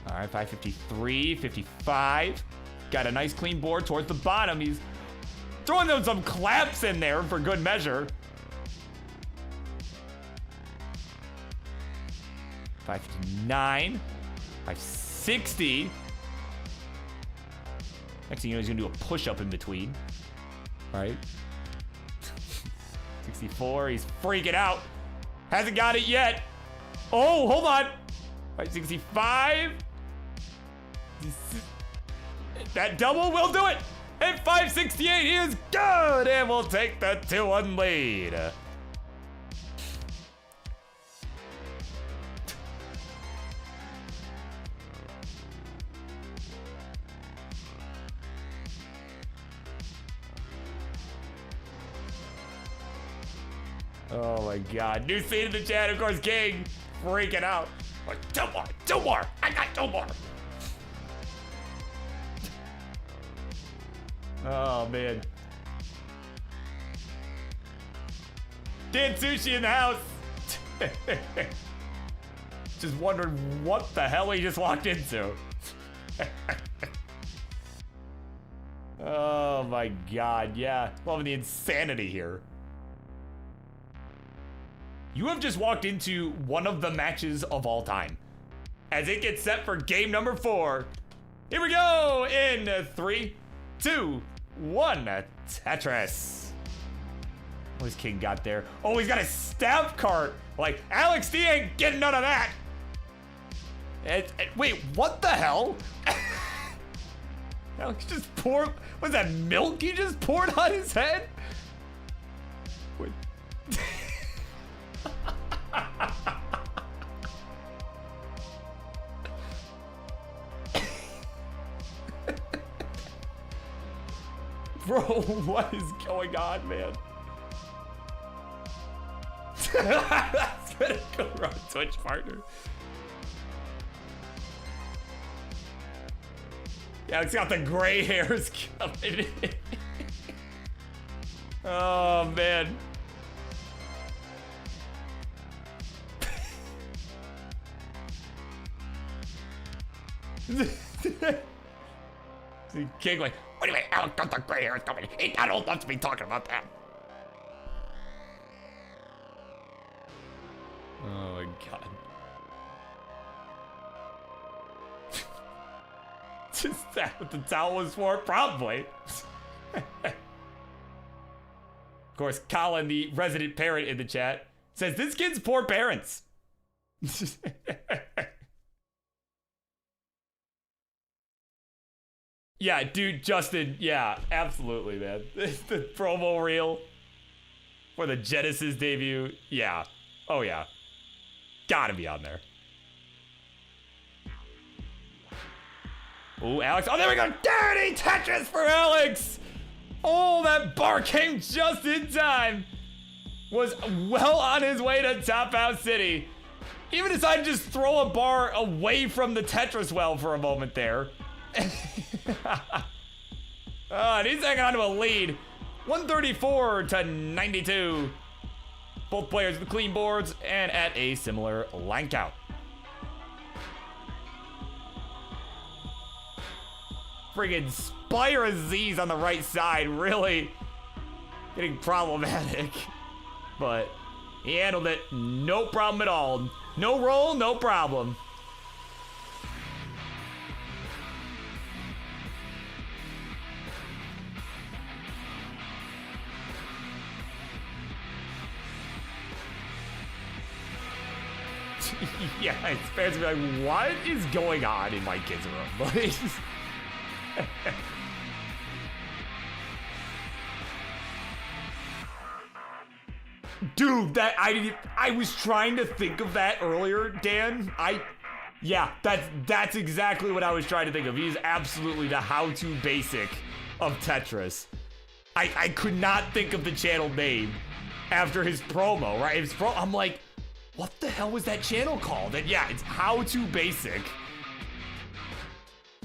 All right, 553, 55. Got a nice clean board towards the bottom. He's throwing them some claps in there for good measure. 559, 560. Next thing you know, he's gonna do a push-up in between. All right. 64, he's freaking out. Hasn't got it yet. Oh, hold on. 565. That double will do it. And 568, he is good. And we'll take the 2-1 lead. Oh my god. New scene in the chat, of course, King freaking out. Like, two more. I got 2 more. Oh man. Dan Sushi in the house. Just wondering what the hell he just walked into. Oh my god, yeah. Loving the insanity here. You have just walked into one of the matches of all time. As it gets set for game number 4. Here we go in 3, 2, 1. Tetris. What has King got there? Oh, he's got a stab cart. Like, Alex D ain't getting none of that. Wait, what the hell? Alex just poured, was that milk he just poured on his head? Wait. Bro, what is going on, man? That's gonna go wrong, Twitch partner. Yeah, it's got the gray hairs coming in. Oh, man. See, King like, what do you mean Alex got the gray hairs coming in? Ain't that old enough to be talking about that? Oh my god. Just that what the towel was for? Probably. Of course, Colin, the resident parent in the chat, says this kid's poor parents. Yeah, dude, Justin, yeah, absolutely, man. The promo reel for the Genesis debut, yeah. Oh, yeah. Gotta be on there. Oh, Alex. Oh, there we go. Dirty Tetris for Alex. Oh, that bar came just in time. Was well on his way to Top House City. Even decided to just throw a bar away from the Tetris well for a moment there. And he's hanging on to a lead. 134 to 92. Both players with clean boards and at a similar line count. Friggin' Spire Z's on the right side, really getting problematic. But he handled it, no problem at all. No roll, no problem. Yeah, it's fans will be like, what is going on in my kids' room? Like, dude, that I was trying to think of that earlier, Dan. Yeah, that's exactly what I was trying to think of. He is absolutely the how-to basic of Tetris. I could not think of the channel name after his promo, right? I'm like, what the hell was that channel called? And yeah, it's How to Basic.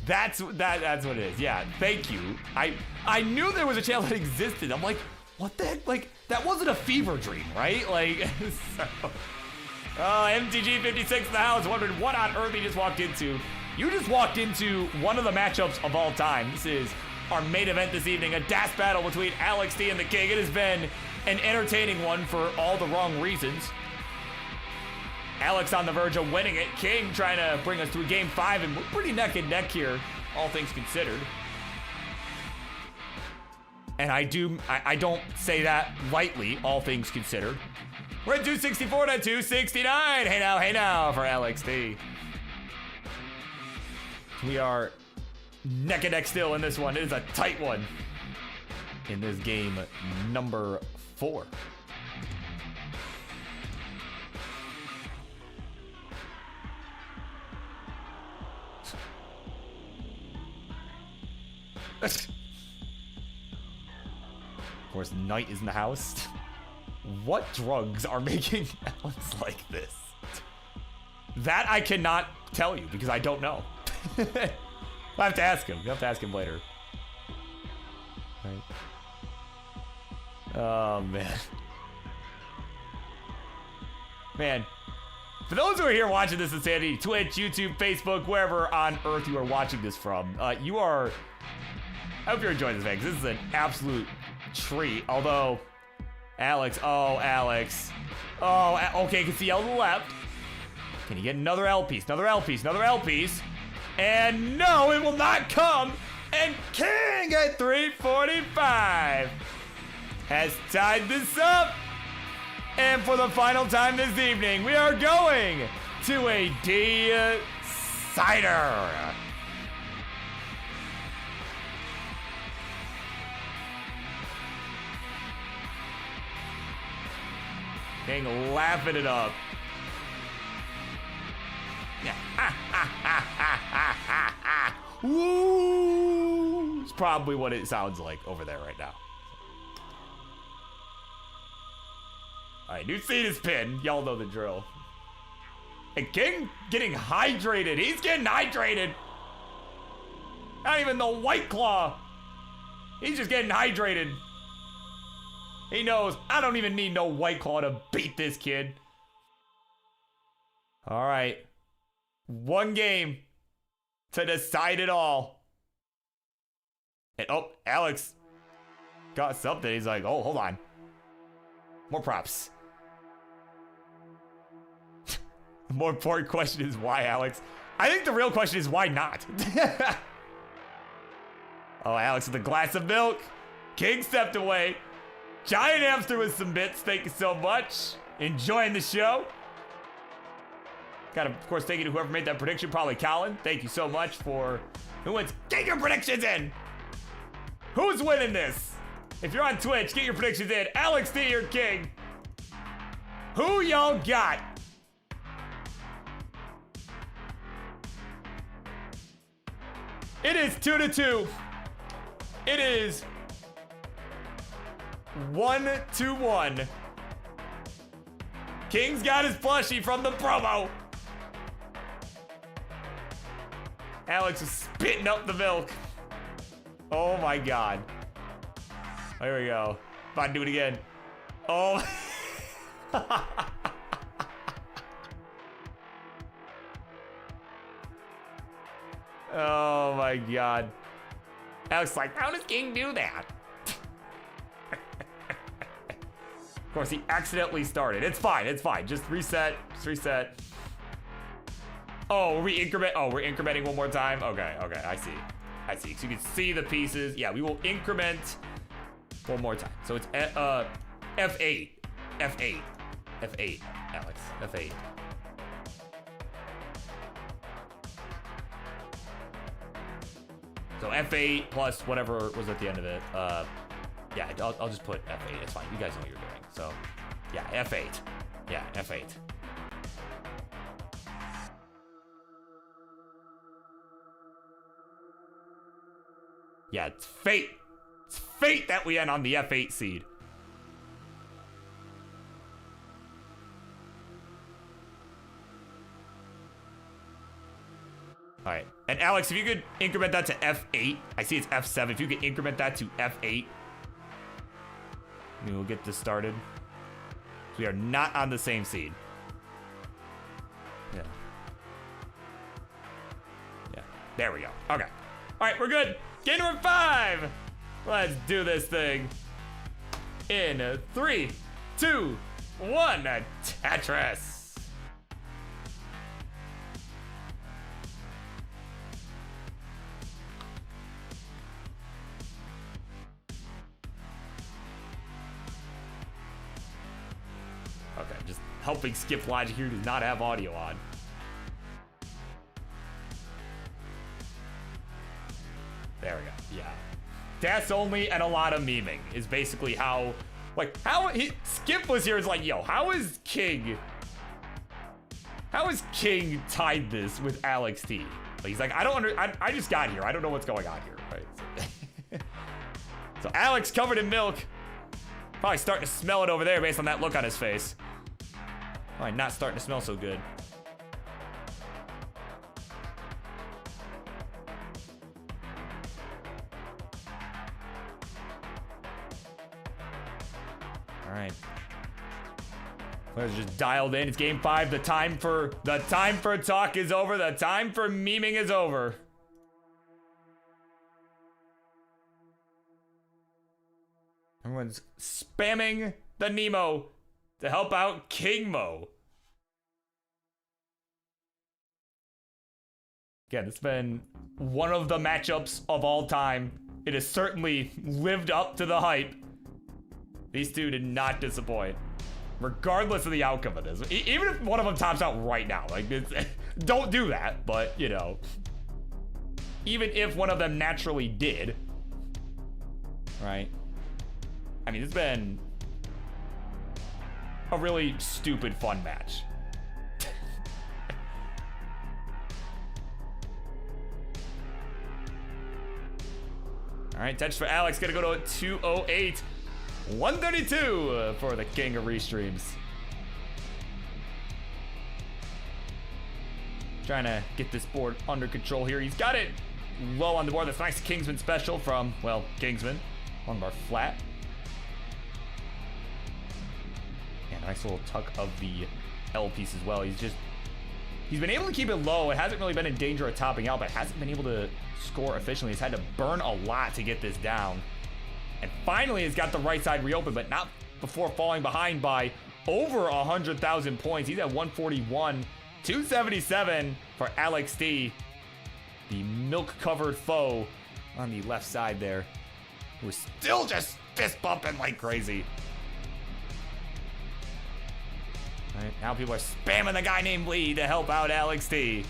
That's what it is. Yeah, thank you. I knew there was a channel that existed. I'm like, what the heck? Like, that wasn't a fever dream, right? Like, so. MTG56 in the house, wondering what on earth he just walked into. You just walked into one of the matchups of all time. This is our main event this evening, a dash battle between Alex D and the King. It has been an entertaining one for all the wrong reasons. Alex on the verge of winning it. King trying to bring us to game 5, and we're pretty neck and neck here, all things considered. And I don't say that lightly, all things considered. We're at 264 to 269. Hey now for Alex D. We are neck and neck still in this one. It is a tight one in this game number 4. Of course, Night is in the house. What drugs are making Alex like this? That I cannot tell you because I don't know. I'll have to ask him. You'll have to ask him later. Right. Oh, man. Man. For those who are here watching this insanity, Twitch, YouTube, Facebook, wherever on earth you are watching this from, you are... I hope you're enjoying this, man, because this is an absolute treat. Although, Alex, oh, Alex. Oh, okay, can see L to the left. Can you get another L piece, another L piece, another L piece? And no, it will not come. And King at 345 has tied this up. And for the final time this evening, we are going to a decider. King laughing it up. Yeah. Woo! probably what it sounds like over there right now. Alright, new seat is pinned. Y'all know the drill. And King getting hydrated. He's getting hydrated. Not even the White Claw. He's just getting hydrated. He knows, I don't even need no White Claw to beat this kid. Alright. One game to decide it all. And oh, Alex got something. He's like, oh, hold on. More props. The more important question is why, Alex? I think the real question is why not? Oh, Alex with a glass of milk. King stepped away. Giant Hamster with some bits. Thank you so much. Enjoying the show. Gotta, of course, thank you to whoever made that prediction. Probably Colin. Thank you so much for who wins. Get your predictions in. Who's winning this? If you're on Twitch, get your predictions in. Alex D or King? Who y'all got? It is 2-2. It is 1-1. King's got his plushie from the promo. Alex is spitting up the milk. Oh my god. There we go. About to do it again. Oh. Oh my god. Alex like, how does King do that? Of course, he accidentally started. It's fine, it's fine. Just reset, just reset. Oh, we're incrementing one more time? Okay, okay, I see. I see, so you can see the pieces. Yeah, we will increment one more time. So it's F8. F8. F8, Alex, F8. So F8 plus whatever was at the end of it. Yeah, I'll just put F8. It's fine. You guys know what you're doing. So, yeah, F8. Yeah, F8. Yeah, it's fate. It's fate that we end on the F8 seed. All right, and Alex, if you could increment that to F8. I see it's F7. If you could increment that to F8, we'll get this started. We are not on the same seed. Yeah. Yeah, there we go. Okay. All right, we're good. Game number 5. Let's do this thing. In 3, 2, 1, Tetris. Okay, just helping skip logic here does not have audio on. There we go, yeah. That's only and a lot of memeing is basically how, like, Skip was here is like, yo, how is King tied this with Alex T? Like, he's like, I just got here. I don't know what's going on here, right? So, so Alex covered in milk. Probably starting to smell it over there based on that look on his face. Probably not starting to smell so good. All right. Players just dialed in. It's game 5. The time for talk is over. The time for memeing is over. Everyone's spamming the Nemo to help out King Mo. Again, it's been one of the matchups of all time. It has certainly lived up to the hype. These two did not disappoint, regardless of the outcome of this. Even if one of them tops out right now, like, don't do that. But, you know, even if one of them naturally did, right? I mean, it's been a really stupid fun match. right, Tetris for Alex, gonna go to 208. 132 for the king of restreams. Trying to get this board under control here. He's got it low on the board. That's nice Kingsman special from, well, Kingsman. One bar flat. And nice little tuck of the L piece as well. He's been able to keep it low. It hasn't really been in danger of topping out, but hasn't been able to score efficiently. He's had to burn a lot to get this down. And finally has got the right side reopened, but not before falling behind by over 100,000 points. He's at 141, 277 for Alex D, the milk-covered foe on the left side there, who is still just fist bumping like crazy. All right, now people are spamming the guy named Lee to help out Alex D.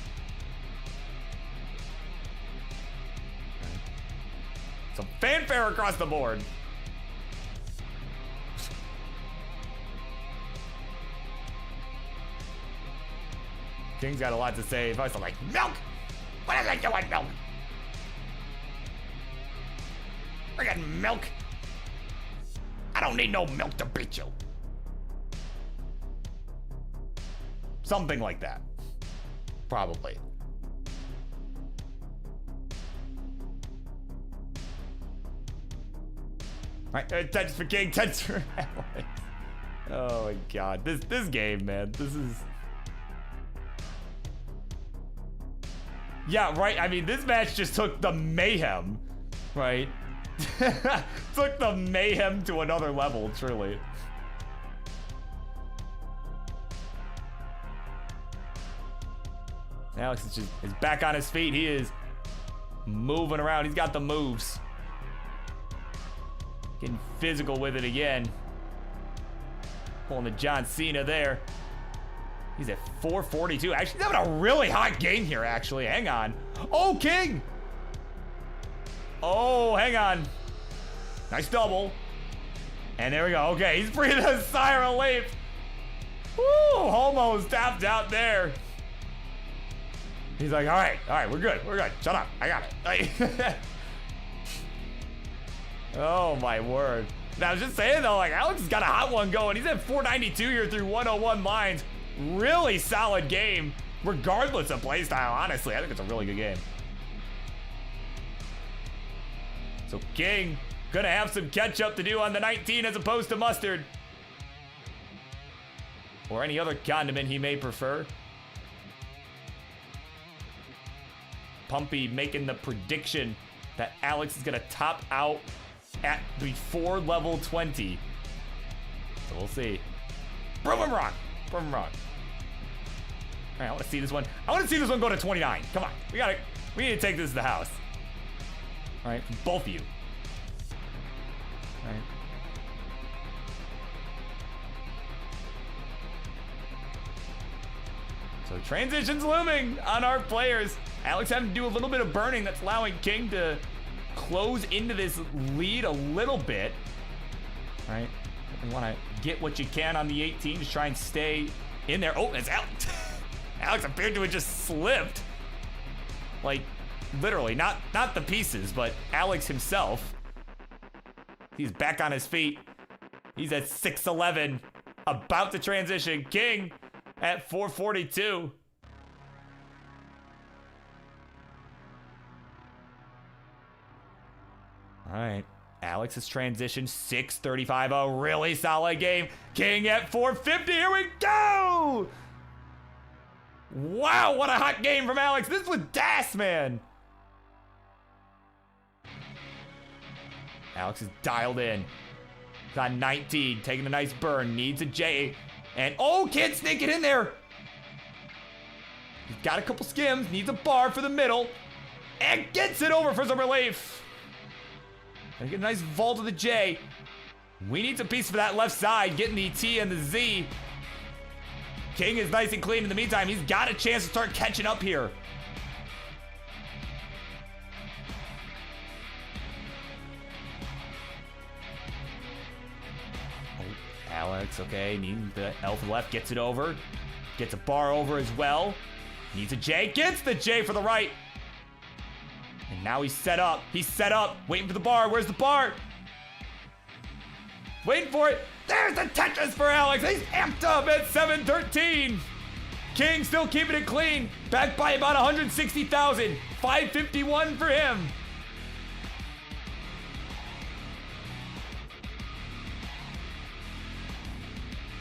Some fanfare across the board. King's got a lot to say. If I was like, milk? What is it doing, milk? Friggin' milk? I don't need no milk to beat you. Something like that. Probably. Right, Tetris for King, Tetris for Alex. Oh my god, this game, man, this is... Yeah, right, I mean, this match just took the mayhem, right? Took the mayhem to another level, truly. Alex is back on his feet. He is moving around. He's got the moves. Getting physical with it again. Pulling the John Cena there. He's at 442. Actually, he's having a really hot game here, actually. Hang on. Oh, King! Oh, hang on. Nice double. And there we go. Okay, he's breathing a sigh of relief. Woo! Homo's tapped out there. He's like, all right, we're good. Shut up. I got it. Oh, my word. Now, I was just saying, though, like, Alex has got a hot one going. He's at 492 here through 101 lines. Really solid game, regardless of playstyle, honestly. I think it's a really good game. So, King, gonna have some catch-up to do on the 19 as opposed to mustard. Or any other condiment he may prefer. Pumpy making the prediction that Alex is gonna top out at before level 20. So we'll see. Prove him wrong. All right, I want to see this one. I want to see this one go to 29. Come on, we need to take this to the house. All right, both of you. All right. So transitions looming on our players. Alex having to do a little bit of burning that's allowing King to close into this lead a little bit. All right, you want to get what you can on the 18, just try and stay in there. Oh, it's Alex. Alex appeared to have just slipped. Like, literally, not the pieces, but Alex himself. He's back on his feet. He's at 611, about to transition. King at 442. All right, Alex has transitioned 635, a really solid game. King at 450, here we go! Wow, what a hot game from Alex. This was Das, man. Alex is dialed in. Got 19, taking a nice burn, needs a J. And, oh, can't sneak it in there. He's got a couple skims, needs a bar for the middle, and gets it over for some relief. And get a nice vault of the J. We need some piece for that left side, getting the T and the Z. King is nice and clean in the meantime. He's got a chance to start catching up here. Oh, Alex, okay, needing the L for the left, gets it over. Gets a bar over as well. Needs a J, gets the J for the right. And Now he's set up. He's set up. Waiting for the bar. Where's the bar? Waiting for it. There's the Tetris for Alex. He's amped up at 713. King still keeping it clean. Back by about 160,000. 551 for him.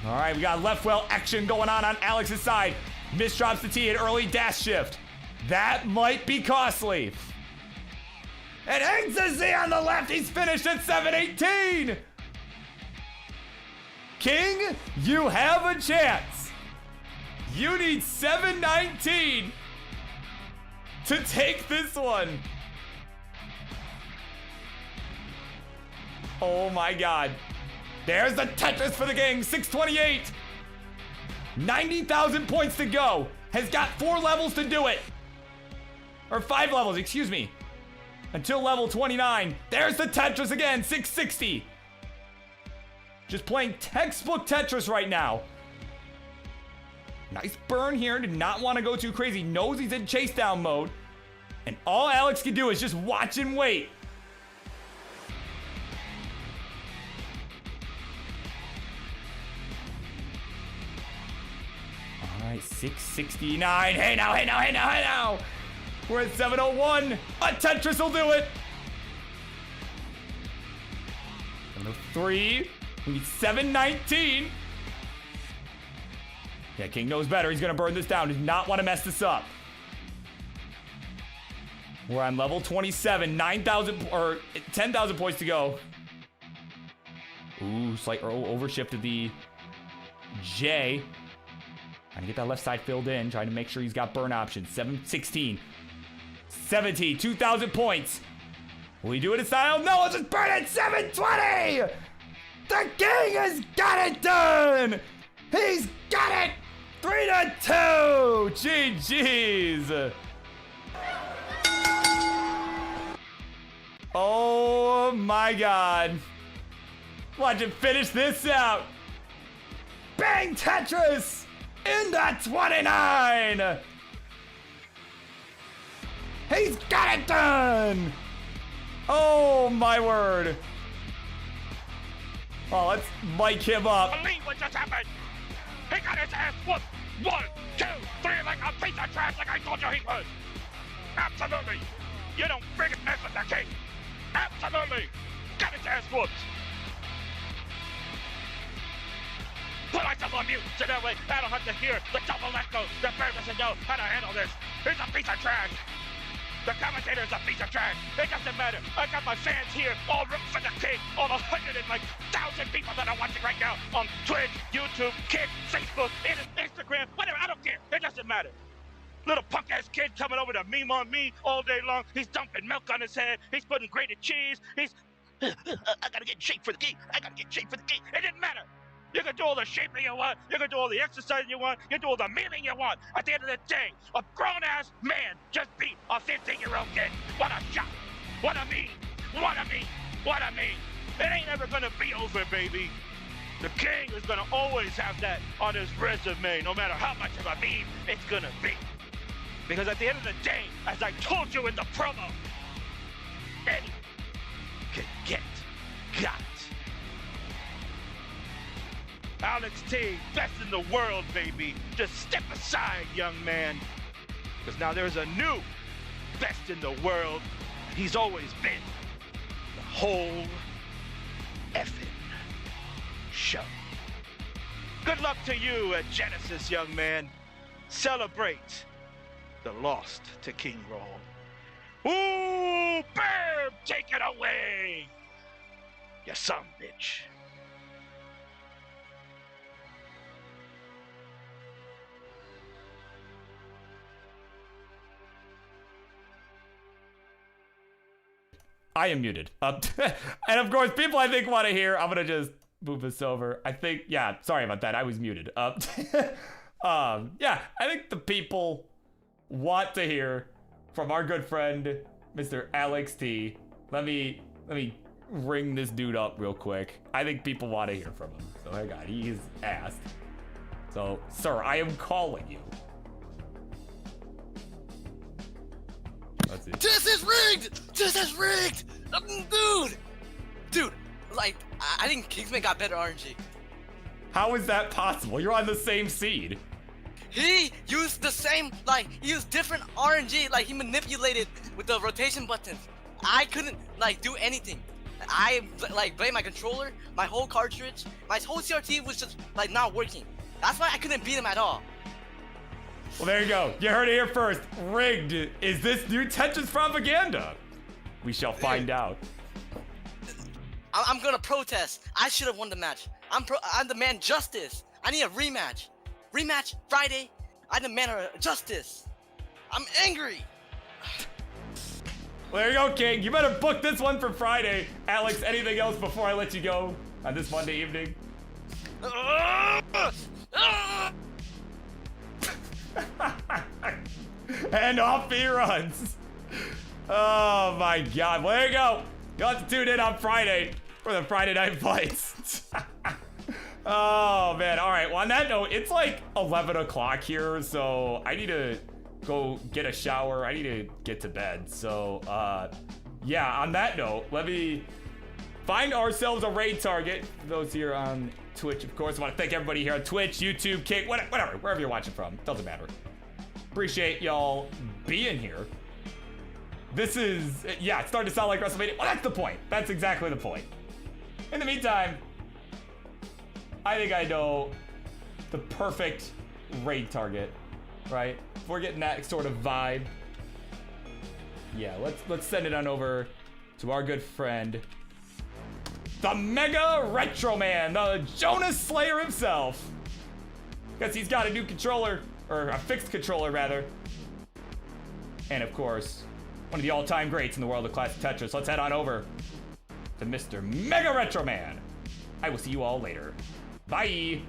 All right, we got left well action going on Alex's side. Misdrops the T, an early dash shift. That might be costly. And hangs the Z on the left. He's finished at 718. King, you have a chance. You need 719 to take this one. Oh my God. There's the Tetris for the gang, 628. 90,000 points to go. Has got 4 levels to do it. Or 5 levels, excuse me. Until level 29. There's the Tetris again, 660. Just playing textbook Tetris right now. Nice burn here, did not want to go too crazy. Knows he's in chase down mode. And all Alex can do is just watch and wait. All right, 669. Hey now, hey now, hey now, hey now. We're at 701. A Tetris will do it. 703. We need 719. Yeah, King knows better. He's gonna burn this down. Does not want to mess this up. We're on level 27. 9,000 or 10,000 points to go. Ooh, slight overshifted the J. Trying to get that left side filled in. Trying to make sure he's got burn options. 716. 17. 2,000 points. Will he do it in style? No, let's just burn it. 720. The King has got it done. He's got it. 3-2. GG's. Oh my God. Watch him finish this out. Bang Tetris into 29. He's got it done. Oh my word. Oh, let's mic him up. Believe what just happened. He got his ass whooped. 1, 2, 3, like a piece of trash, like I told you he would. Absolutely. You don't friggin' mess with the King. Absolutely. Got his ass whooped. Put myself on mute so that way I don't have to hear the double echo. The bird doesn't know how to handle this. He's a piece of trash. The commentator's a piece of trash. It doesn't matter. I got my fans here, all rooting for the King. All 100,000 people that are watching right now on Twitch, YouTube, Kick, Facebook, Instagram, whatever. I don't care. It doesn't matter. Little punk-ass kid coming over to meme on me all day long. He's dumping milk on his head. He's putting grated cheese. He's, I gotta get in shape for the King. I gotta get in shape for the King. It didn't matter. You can do all the shaping you want. You can do all the exercising you want. You can do all the memeing you want. At the end of the day, a grown-ass man just beat a 15-year-old kid. What a shot. What a meme. What a meme. What a meme. It ain't ever gonna be over, baby. The King is gonna always have that on his resume, no matter how much of a meme it's gonna be. Because at the end of the day, as I told you in the promo, anyone can get got. Alex T, best in the world, baby. Just step aside, young man. Because now there's a new best in the world. He's always been the whole effing show. Good luck to you at Genesis, young man. Celebrate the lost to King Roll. Ooh, Birb, take it away, you son bitch. I am muted. And of course, people I think want to hear, I'm going to just move this over. I think, yeah, sorry about that. I was muted. Yeah, I think the people want to hear from our good friend, Mr. Alex T. Let me ring this dude up real quick. I think people want to hear from him. So hang on, he's asked. So, sir, I am calling you. see. This is rigged! This is rigged! Dude, like, I think Kingsman got better RNG. How is that possible? You're on the same seed. He used the same, like, he used different RNG, like, he manipulated with the rotation buttons. I couldn't, like, do anything. I, like, blame my controller, my whole cartridge, my whole CRT was just, like, not working. That's why I couldn't beat him at all. Well, there you go. You heard it here first. Rigged. Is this new Tetris propaganda? We shall find out. I'm gonna protest. I should have won the match. I'm the man justice. I need a rematch. Rematch Friday. I demand justice. I'm angry. Well, there you go, King. You better book this one for Friday. Alex, anything else before I let you go on this Monday evening? And off he runs. Oh my God. Well, there you go. You'll have to tune in on Friday for the Friday night fights. Oh man. All right. Well, on that note, it's like 11 o'clock here, so I need to go get a shower. I need to get to bed. So, yeah, on that note, let me find ourselves a raid target. For those here on Twitch, of course, I want to thank everybody here on Twitch, YouTube, Kick, whatever, wherever you're watching from. Doesn't matter. Appreciate y'all being here. This is, yeah, it's starting to sound like WrestleMania. Well, that's the point. That's exactly the point. In the meantime, I think I know the perfect raid target, right? If we're getting that sort of vibe, yeah, let's send it on over to our good friend, the Mega Retro Man, the Jonas Slayer himself. Because he's got a new controller, or a fixed controller rather. And of course, one of the all-time greats in the world of classic Tetris. Let's head on over to Mr. Mega Retro Man. I will see you all later. Bye.